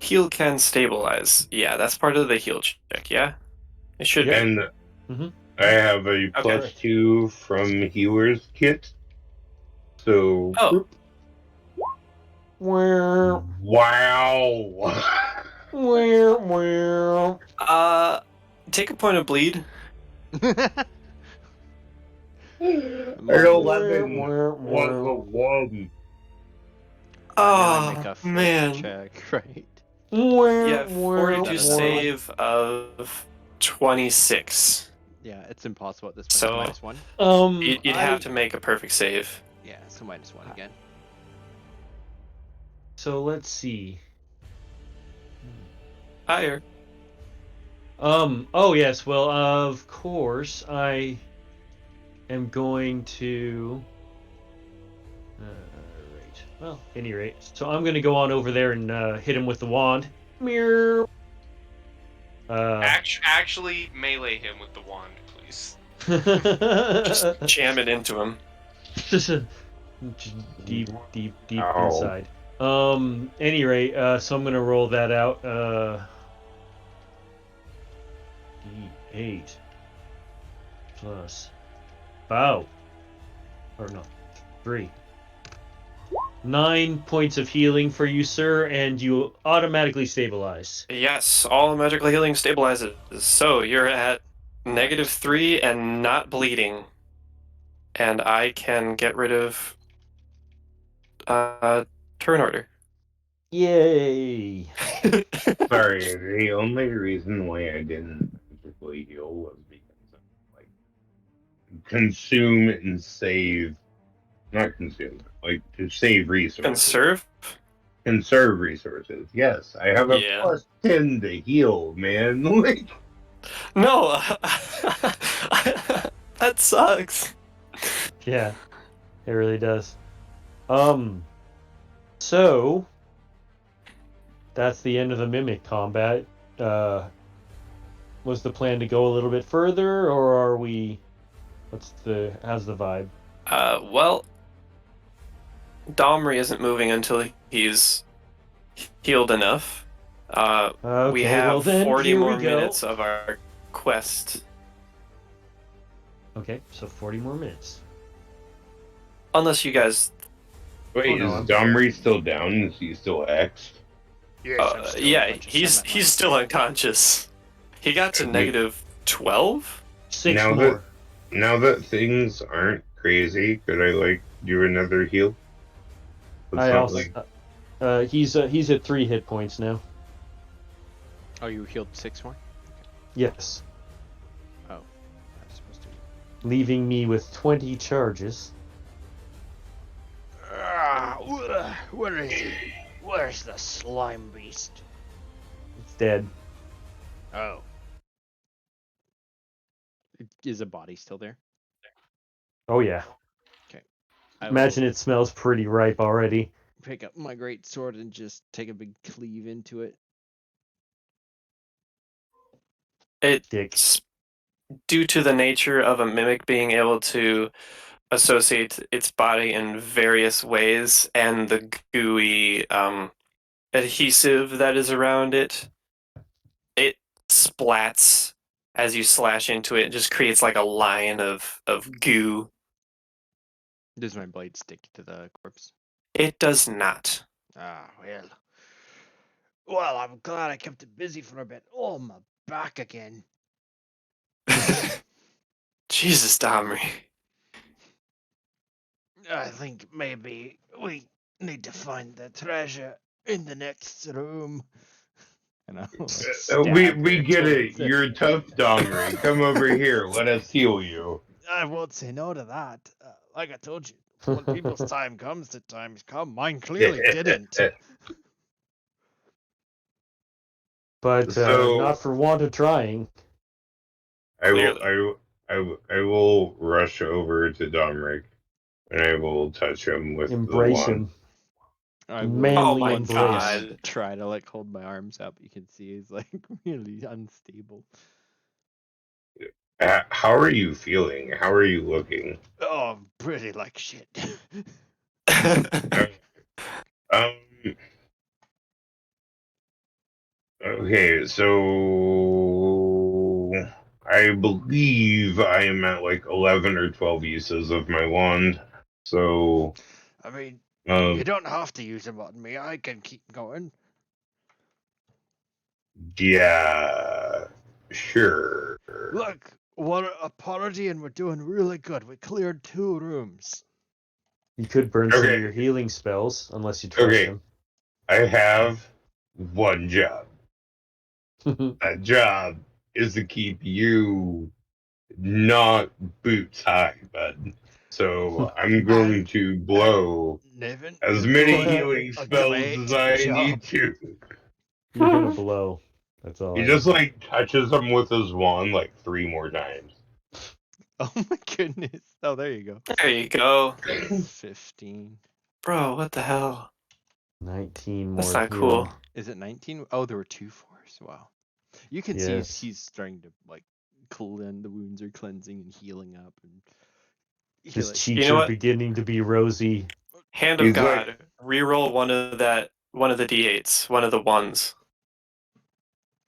Heal can stabilize. Yeah, that's part of the heal check, yeah? It should Yep. be. And Mhm. I have a +2 from Healer's Kit. So, Oh, Wow. wow. take a point of bleed. An Mine- 11 was a 1. Now I make a fate man. check, right? Yeah, fortitude That's save of 26. Yeah, it's impossible at this point. So- -1. You'd have to make a perfect save. Yeah, so -1 again. So let's see. Higher. Oh yes. Well, of course I am going to. Right. Well, any rate. So I'm going to go on over there and hit him with the wand. Meow. Actually, melee him with the wand, please. Just jam it into him. deep Ow. inside. Any rate, so I'm gonna roll that out. D8 plus. Wow. Or no, 3. 9 points of healing for you, sir, and you automatically stabilize. Yes, all magical healing stabilizes. So you're at -3 and not bleeding. And I can get rid of turn order. Yay! Sorry, the only reason why I didn't physically heal was because of, like, consume and save. Not consume, like, to save resources. Conserve? Conserve resources, yes. I have a Yeah. +10 to heal, man. Like, No! That sucks. Yeah, it really does. So that's the end of the mimic combat. Was the plan to go a little bit further, or are we? How's the vibe? Well, Domri isn't moving until he's healed enough. Okay, We have well then 40 here more we go. minutes of our quest. Okay, so 40 more minutes. Unless you guys... wait, no, is I'm Domri still down? Is he still X? Yes, I'm still yeah, unconscious. I'm at he's still unconscious. He got to -12? 6 Now more. Now that things aren't crazy, could I, like, do another heal? It's I not also. like- He's at 3 hit points now. Oh, you healed 6 more? Yes, I'm supposed to. leaving me with 20 charges. Where is he? Where's the slime beast? It's dead. Oh. Is the body still there? Oh yeah. I Imagine will it smells pretty ripe already. pick up my great sword and just take a big cleave into it. Dick. It's due to the nature of a mimic being able to associate its body in various ways and the gooey adhesive that is around it. It splats as you slash into it. It just creates like a line of goo. Does my blade stick to the corpse? It does not. Ah, well. Well, I'm glad I kept it busy for a bit. Oh, my back again. Jesus, Domri. I think maybe we need to find the treasure in the next room. And I'll like We stab her get it. towards You're tough, Domri. Come over here. Let us heal you. I won't say no to that. Like I told you, when people's time comes, the times come. Mine clearly didn't. But So- not for want of trying. I will rush over to Domric, and I will touch him with Embrace the wand. him. I will Manly Oh my embrace. God. try to like hold my arms up. You can see he's like really unstable. How are you feeling? How are you looking? Oh, I'm pretty like shit. Um. Okay, so I believe I am at like 11 or 12 uses of my wand. So, I mean, you um, don't have to use them on me. I can keep going. yeah, sure. Look, we're a party and we're doing really good. We cleared 2 rooms. You could burn some of Okay. your healing spells, unless you trust Okay, I have one job. him. That job is to keep you not boots high, bud. So I'm going to blow Niven, as you're many doing healing a spells great as I job. need to. You're gonna blow. That's all. He I just know. like touches them with his wand like 3 more times. Oh my goodness. Oh, there you go. There you go. 15. Bro, what the hell? 19 more. That's not healing. cool. Is it 19? Oh, there were 2 fours. Wow. You can Yes. see he's starting to like the wounds are cleansing and healing up and you're His like, cheeks You know are what? beginning to be rosy. Hand of He's like- God. Reroll one of the d8s, one of the ones.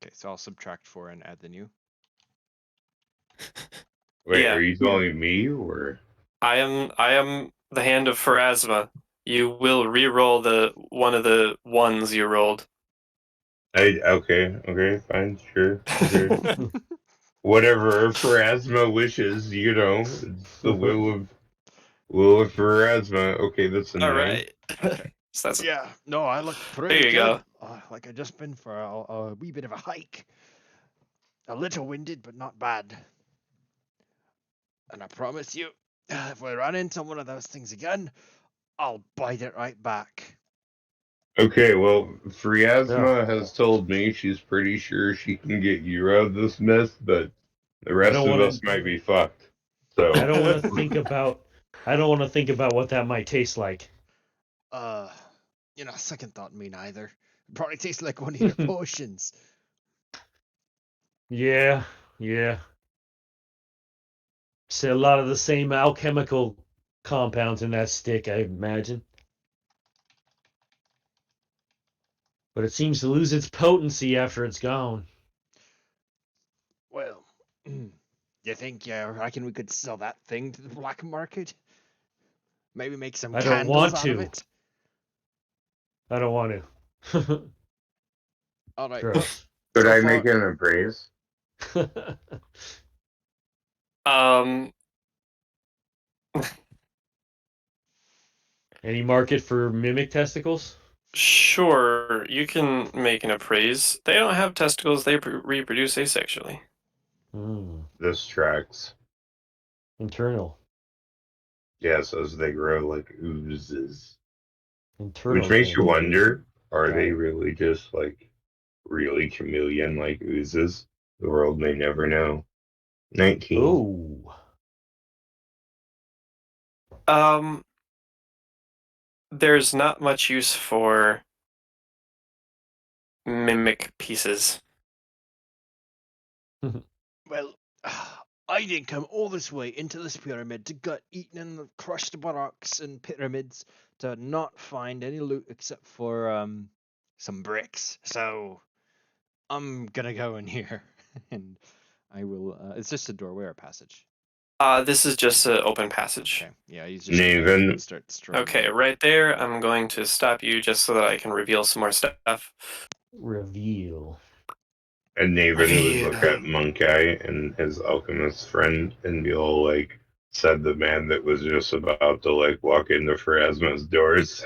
okay, so I'll subtract 4 and add the new. Wait, Yeah. are you calling me or? I am the hand of Pharasma. You will re-roll one of the ones you rolled. Okay, fine, sure. Okay. Whatever Pharasma wishes, you know, it's the will of Pharasma. Okay, that's a All 9. right. Okay. So that's Yeah, no, I look pretty There you good. go. Like I just been for a wee bit of a hike. A little winded, but not bad. And I promise you, if we run into one of those things again, I'll bite it right back. Okay, well, Pharasma has told me she's pretty sure she can get you out of this mess, but the rest don't of wanna- us might be fucked. So I don't want to think about. I don't want to think about what that might taste like. Second thought, me neither. Probably tastes like one of your potions. Yeah. See a lot of the same alchemical compounds in that stick, I imagine. But it seems to lose its potency after it's gone. Well, you think, I reckon we could sell that thing to the black market? Maybe make some I don't candles want out of to. it? I don't want to. Alright, Gross. could so I far- make an appraise? um Any market for mimic testicles? sure, you can make an appraise. They don't have testicles, they reproduce asexually. This tracks. Internal. Yes, as they grow like oozes. Internal. Which makes you thing. wonder, are Got they it. really just like really chameleon like oozes? The world may never know. 19. Oh. There's not much use for mimic pieces. Well, I didn't come all this way into this pyramid to get eaten in the crushed barracks and pyramids to not find any loot except for some bricks. So I'm gonna go in here, and I will. It's just a doorway or a passage. This is just an open passage. Okay, yeah, he's just gonna Naven. start strolling. Okay, in. right there, I'm going to stop you just so that I can reveal some more stuff. Reveal. And Naven would look Reveal. at Monkey and his alchemist friend and be all like, said the man that was just about to like walk into Pharasma's doors.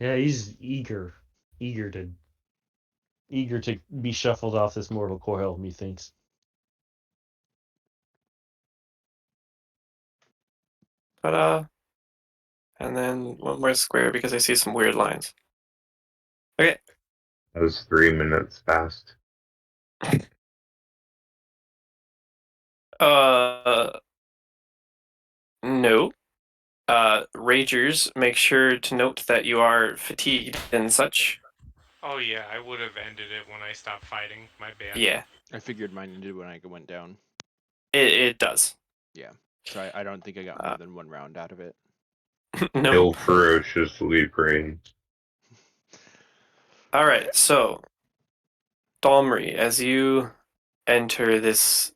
Yeah, he's eager to be shuffled off this mortal coil, methinks. Ta-da. And then one more square because I see some weird lines. Okay. Those 3 minutes passed. No. Ragers, make sure to note that you are fatigued and such. Oh yeah, I would have ended it when I stopped fighting. My bad. Yeah, I figured mine did when I went down. it does. Yeah. So I don't think I got more than one round out of it. No. Ill ferociously praying. All right, so Dalmry, as you enter this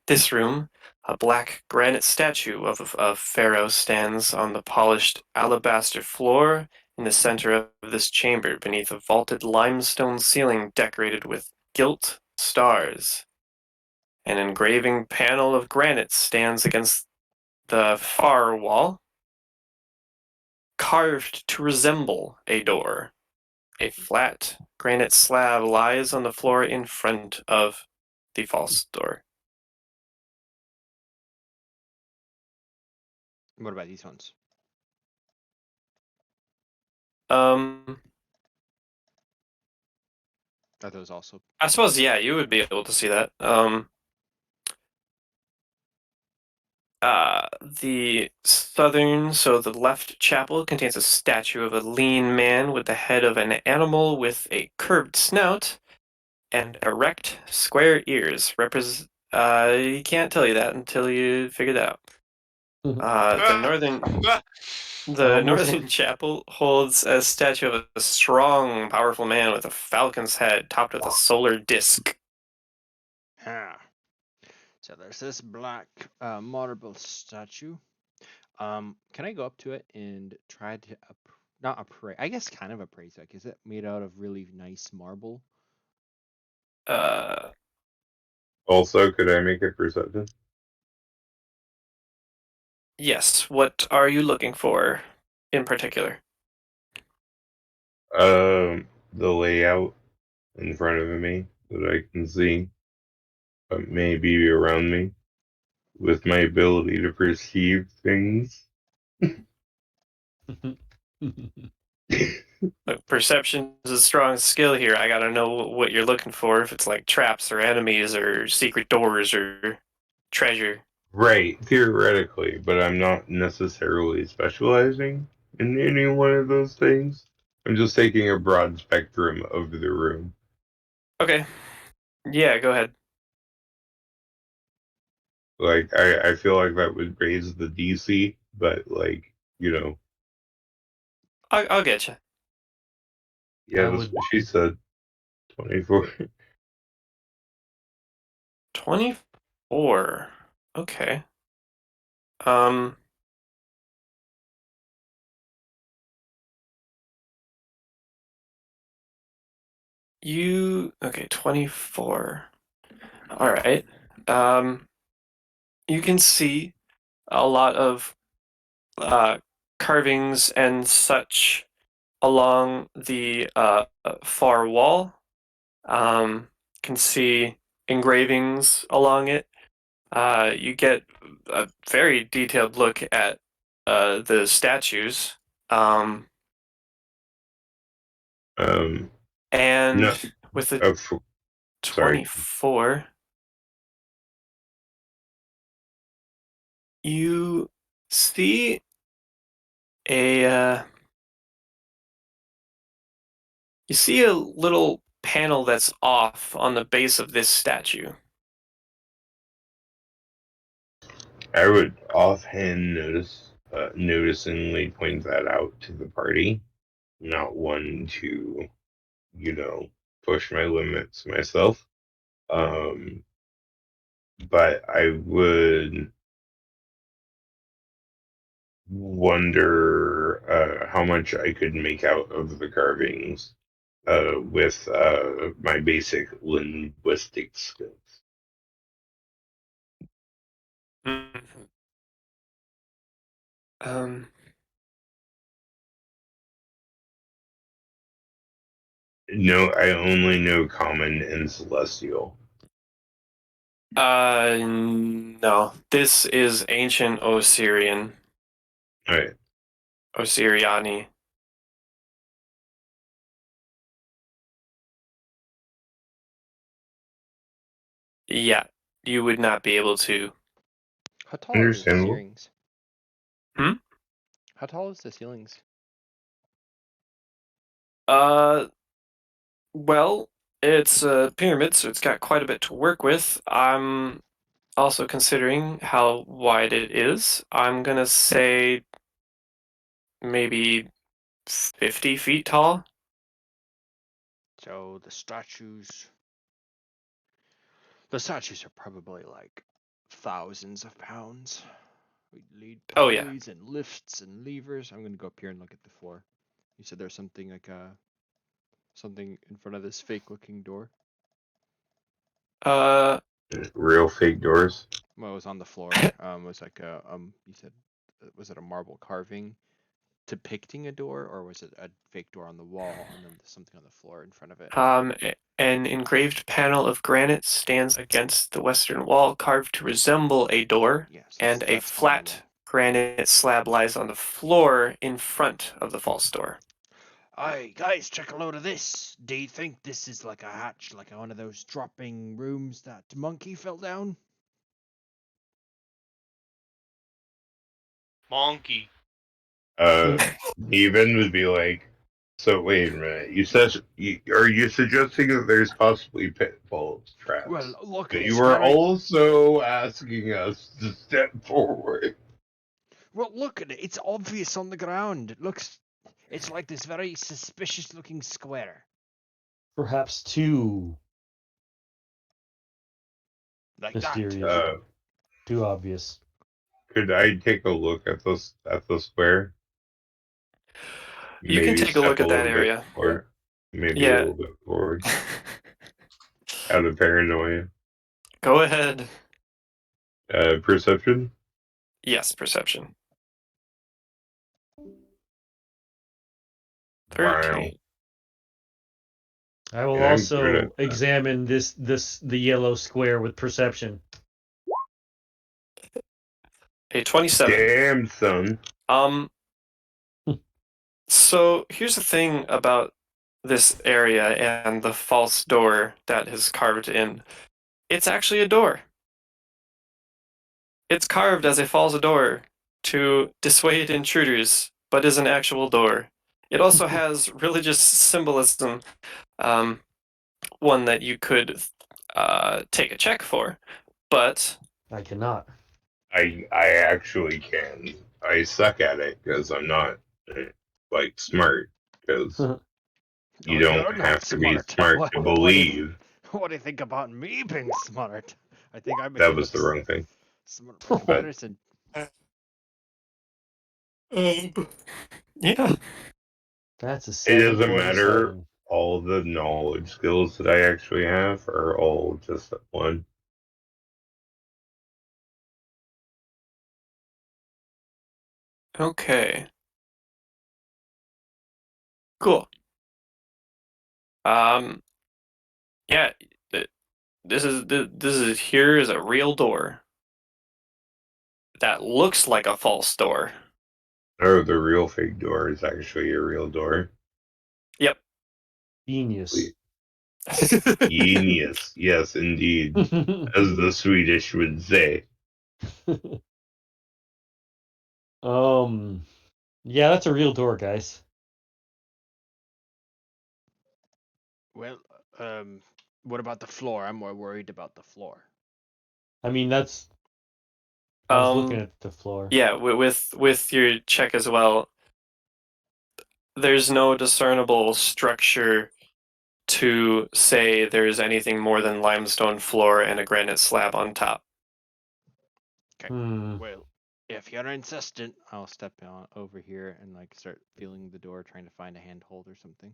this room, a black granite statue of Pharaoh stands on the polished alabaster floor in the center of this chamber, beneath a vaulted limestone ceiling decorated with gilt stars. An engraving panel of granite stands against the far wall, carved to resemble a door. A flat granite slab lies on the floor in front of the false door. What about these ones? Um, Are those also? I suppose, yeah, you would be able to see that. The southern, so the left chapel contains a statue of a lean man with the head of an animal with a curved snout and erect, square ears. You can't tell you that until you figure that out. The Almost. northern chapel holds a statue of a strong, powerful man with a falcon's head topped with a solar disc. Ah. So there's this black marble statue. Can I go up to it and try to not appraise? I guess kind of appraise it. Is it made out of really nice marble? Uh, Also, could I make a perception? yes. What are you looking for in particular? The layout in front of me that I can see, but maybe around me, with my ability to perceive things. Look, perception is a strong skill here. I gotta know what you're looking for, if it's like traps or enemies or secret doors or treasure. Right, theoretically, but I'm not necessarily specializing in any one of those things. I'm just taking a broad spectrum of the room. Okay. Yeah, go ahead. Like, I feel like that would raise the DC, but, like, you know, I'll get you. yeah, I that's would. what she said. 24. 24. Okay. Um, okay, 24. All right. Um, you can see a lot of uh, carvings and such along the far wall. Can see engravings along it. You get a very detailed look at the statues. Um, Um, and no, with the uh, sorry. 24, you see a you see a little panel that's off on the base of this statue. I would offhand noticingly point that out to the party. Not one to, you know, push my limits myself. Um, but I would wonder how much I could make out of the carvings with my basic linguistic skills. Mhm. Um, No, I only know common and celestial. no. This is ancient Osirian. All right. Osiriani. Yeah, you would not be able to. How tall are the Understandable. ceilings? Hmm? How tall is the ceilings? Uh, well, it's a pyramid, so it's got quite a bit to work with. I'm also considering how wide it is. I'm gonna say maybe 50 feet tall. So the statues are probably like thousands of pounds. We need Oh yeah. pulleys and lifts and levers. I'm gonna go up here and look at the floor. You said there's something like something in front of this fake looking door. Uh, Real fake doors. Well, it was on the floor. It was like you said, was it a marble carving depicting a door, or was it a fake door on the wall and then there's something on the floor in front of it? an engraved panel of granite stands against the western wall, carved to resemble a door, Yes, and a that's on the flat wall. granite slab lies on the floor in front of the false door. Hey, guys, check a load of this. Do you think this is like a hatch, like one of those dropping rooms that monkey fell down? Monkey. Even would be like, so wait a minute. Are you suggesting that there's possibly pitfall traps? Well, look, But it's you are very. also asking us to step forward. Well, look at it. It's obvious on the ground. It looks. It's like this very suspicious looking square. Perhaps too Like that. mysterious, Uh, too obvious. could I take a look at the square? You can Maybe take a step look a at that little bit area. forward. Maybe a Yeah. little bit forward. Out of paranoia. Go ahead. Perception? Yes, perception. Wow. 13. I will Yeah, I'm good at also examine the yellow square with perception. A 27. Damn, son. Um, so here's the thing about this area and the false door that is carved in. It's actually a door. It's carved as a false door to dissuade intruders, but is an actual door. It also has religious symbolism, um, one that you could take a check for, but I cannot. I actually can. I suck at it because I'm not like smart. Because you Oh, you're don't not have to be smart. smart What? to What do you? believe. What do you think about me being smart? I think I make That you was look the wrong thing. smart by But comparison. yeah. That's a it doesn't matter. 747. All the knowledge skills that I actually have are all just at one. Okay. Cool. Um, yeah, this is here is a real door that looks like a false door. Oh, the real fake door is actually a real door. Yep. Genius. Genius. Yes, indeed. As the Swedish would say. Yeah, that's a real door, guys. Well, what about the floor? I'm more worried about the floor. I mean, that's. I was looking at the floor. Yeah, with your check as well, there's no discernible structure to say there's anything more than limestone floor and a granite slab on top. Okay. Hmm. Well, if you're insistent, I'll step on over here and like start feeling the door, trying to find a handhold or something.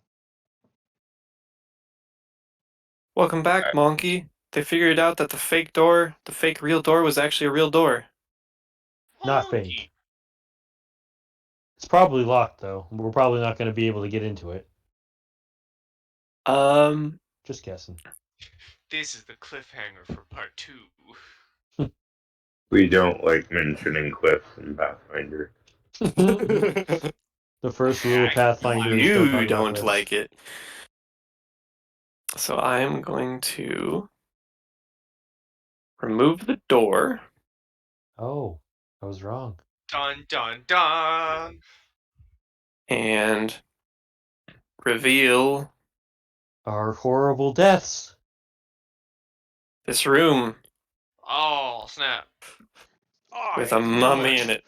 Welcome back, monkey. They figured out that the fake real door was actually a real door. Not Monkey. fake. It's probably locked, though. We're probably not going to be able to get into it. Just guessing. This is the cliffhanger for part 2. We don't like mentioning cliffs in Pathfinder. The first rule of Pathfinder is don't talk You about don't cliffs. like it. So I'm going to remove the door. Oh, I was wrong. Dun dun dun. And reveal Our horrible deaths. this room Oh snap! with I a knew mummy it. in it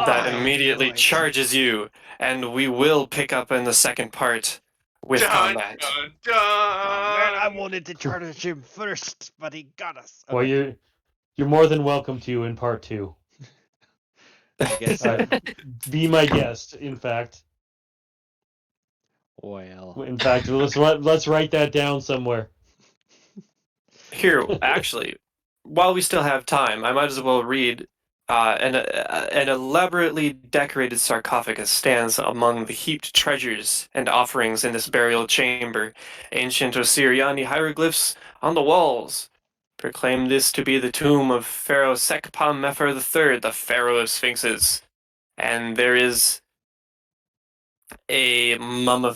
that I immediately knew it. charges you, and we will pick up in the second part with Dun combat. dun dun. Oh man, I wanted to charge him first, but he got us. Well, you're more than welcome to in part 2. I guess. Be my guest. In fact, Well, let's write that down somewhere. Here, actually, while we still have time, I might as well read. An elaborately decorated sarcophagus stands among the heaped treasures and offerings in this burial chamber. Ancient Osiriani hieroglyphs on the walls proclaim this to be the tomb of Pharaoh Sekpam-Mefer III, the Pharaoh of Sphinxes. And there is a mummy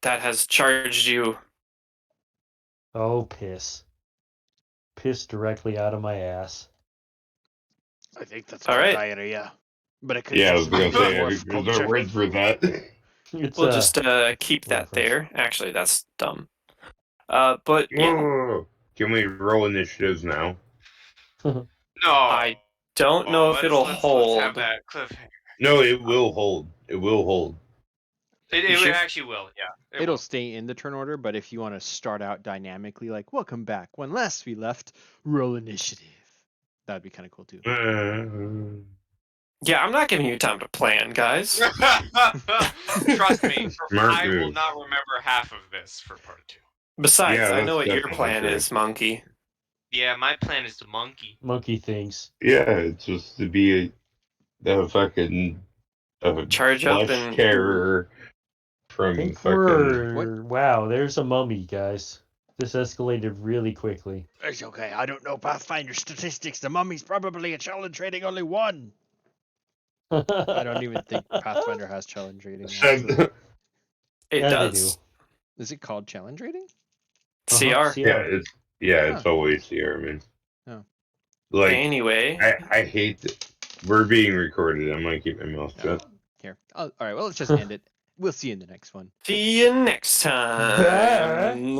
that has charged you. Oh, piss. Piss directly out of my ass. I think that's All called right. diarrhea. But it could Yeah, I was also gonna be say, dwarf there's no culture. word for that. It's We'll just keep that reference. there. Actually, that's dumb. But yeah, Whoa! Can we roll initiatives now? No. I don't know if it'll let's have hold. that cliffhanger. No, it will hold. It will hold. It sure? actually will. Yeah. it'll Will. stay in the turn order, but if you want to start out dynamically, like welcome back. When last we left, roll initiative. That'd be kind of cool too. Yeah, I'm not giving you time to plan, guys. Trust me, Smart I will move. not remember half of this for part 2. Besides, Yeah, I know what that's your definitely plan true. is, Monkey. Yeah, my plan is to monkey. Monkey things. Yeah, it's just to be a fucking Charge up flesh and terror I from think fucking. wow, there's a mummy, guys. This escalated really quickly. It's okay. I don't know Pathfinder statistics. The mummy's probably a challenge rating only 1. I don't even think Pathfinder has challenge rating. Actually. Said, it Yeah, they does. Is it called challenge rating? CR. it's always here. I mean, Oh. like Anyway, I hate that we're being recorded. I'm gonna keep my mouth shut. Here. All right. Well, let's just end it. We'll see you in the next one. see you next time.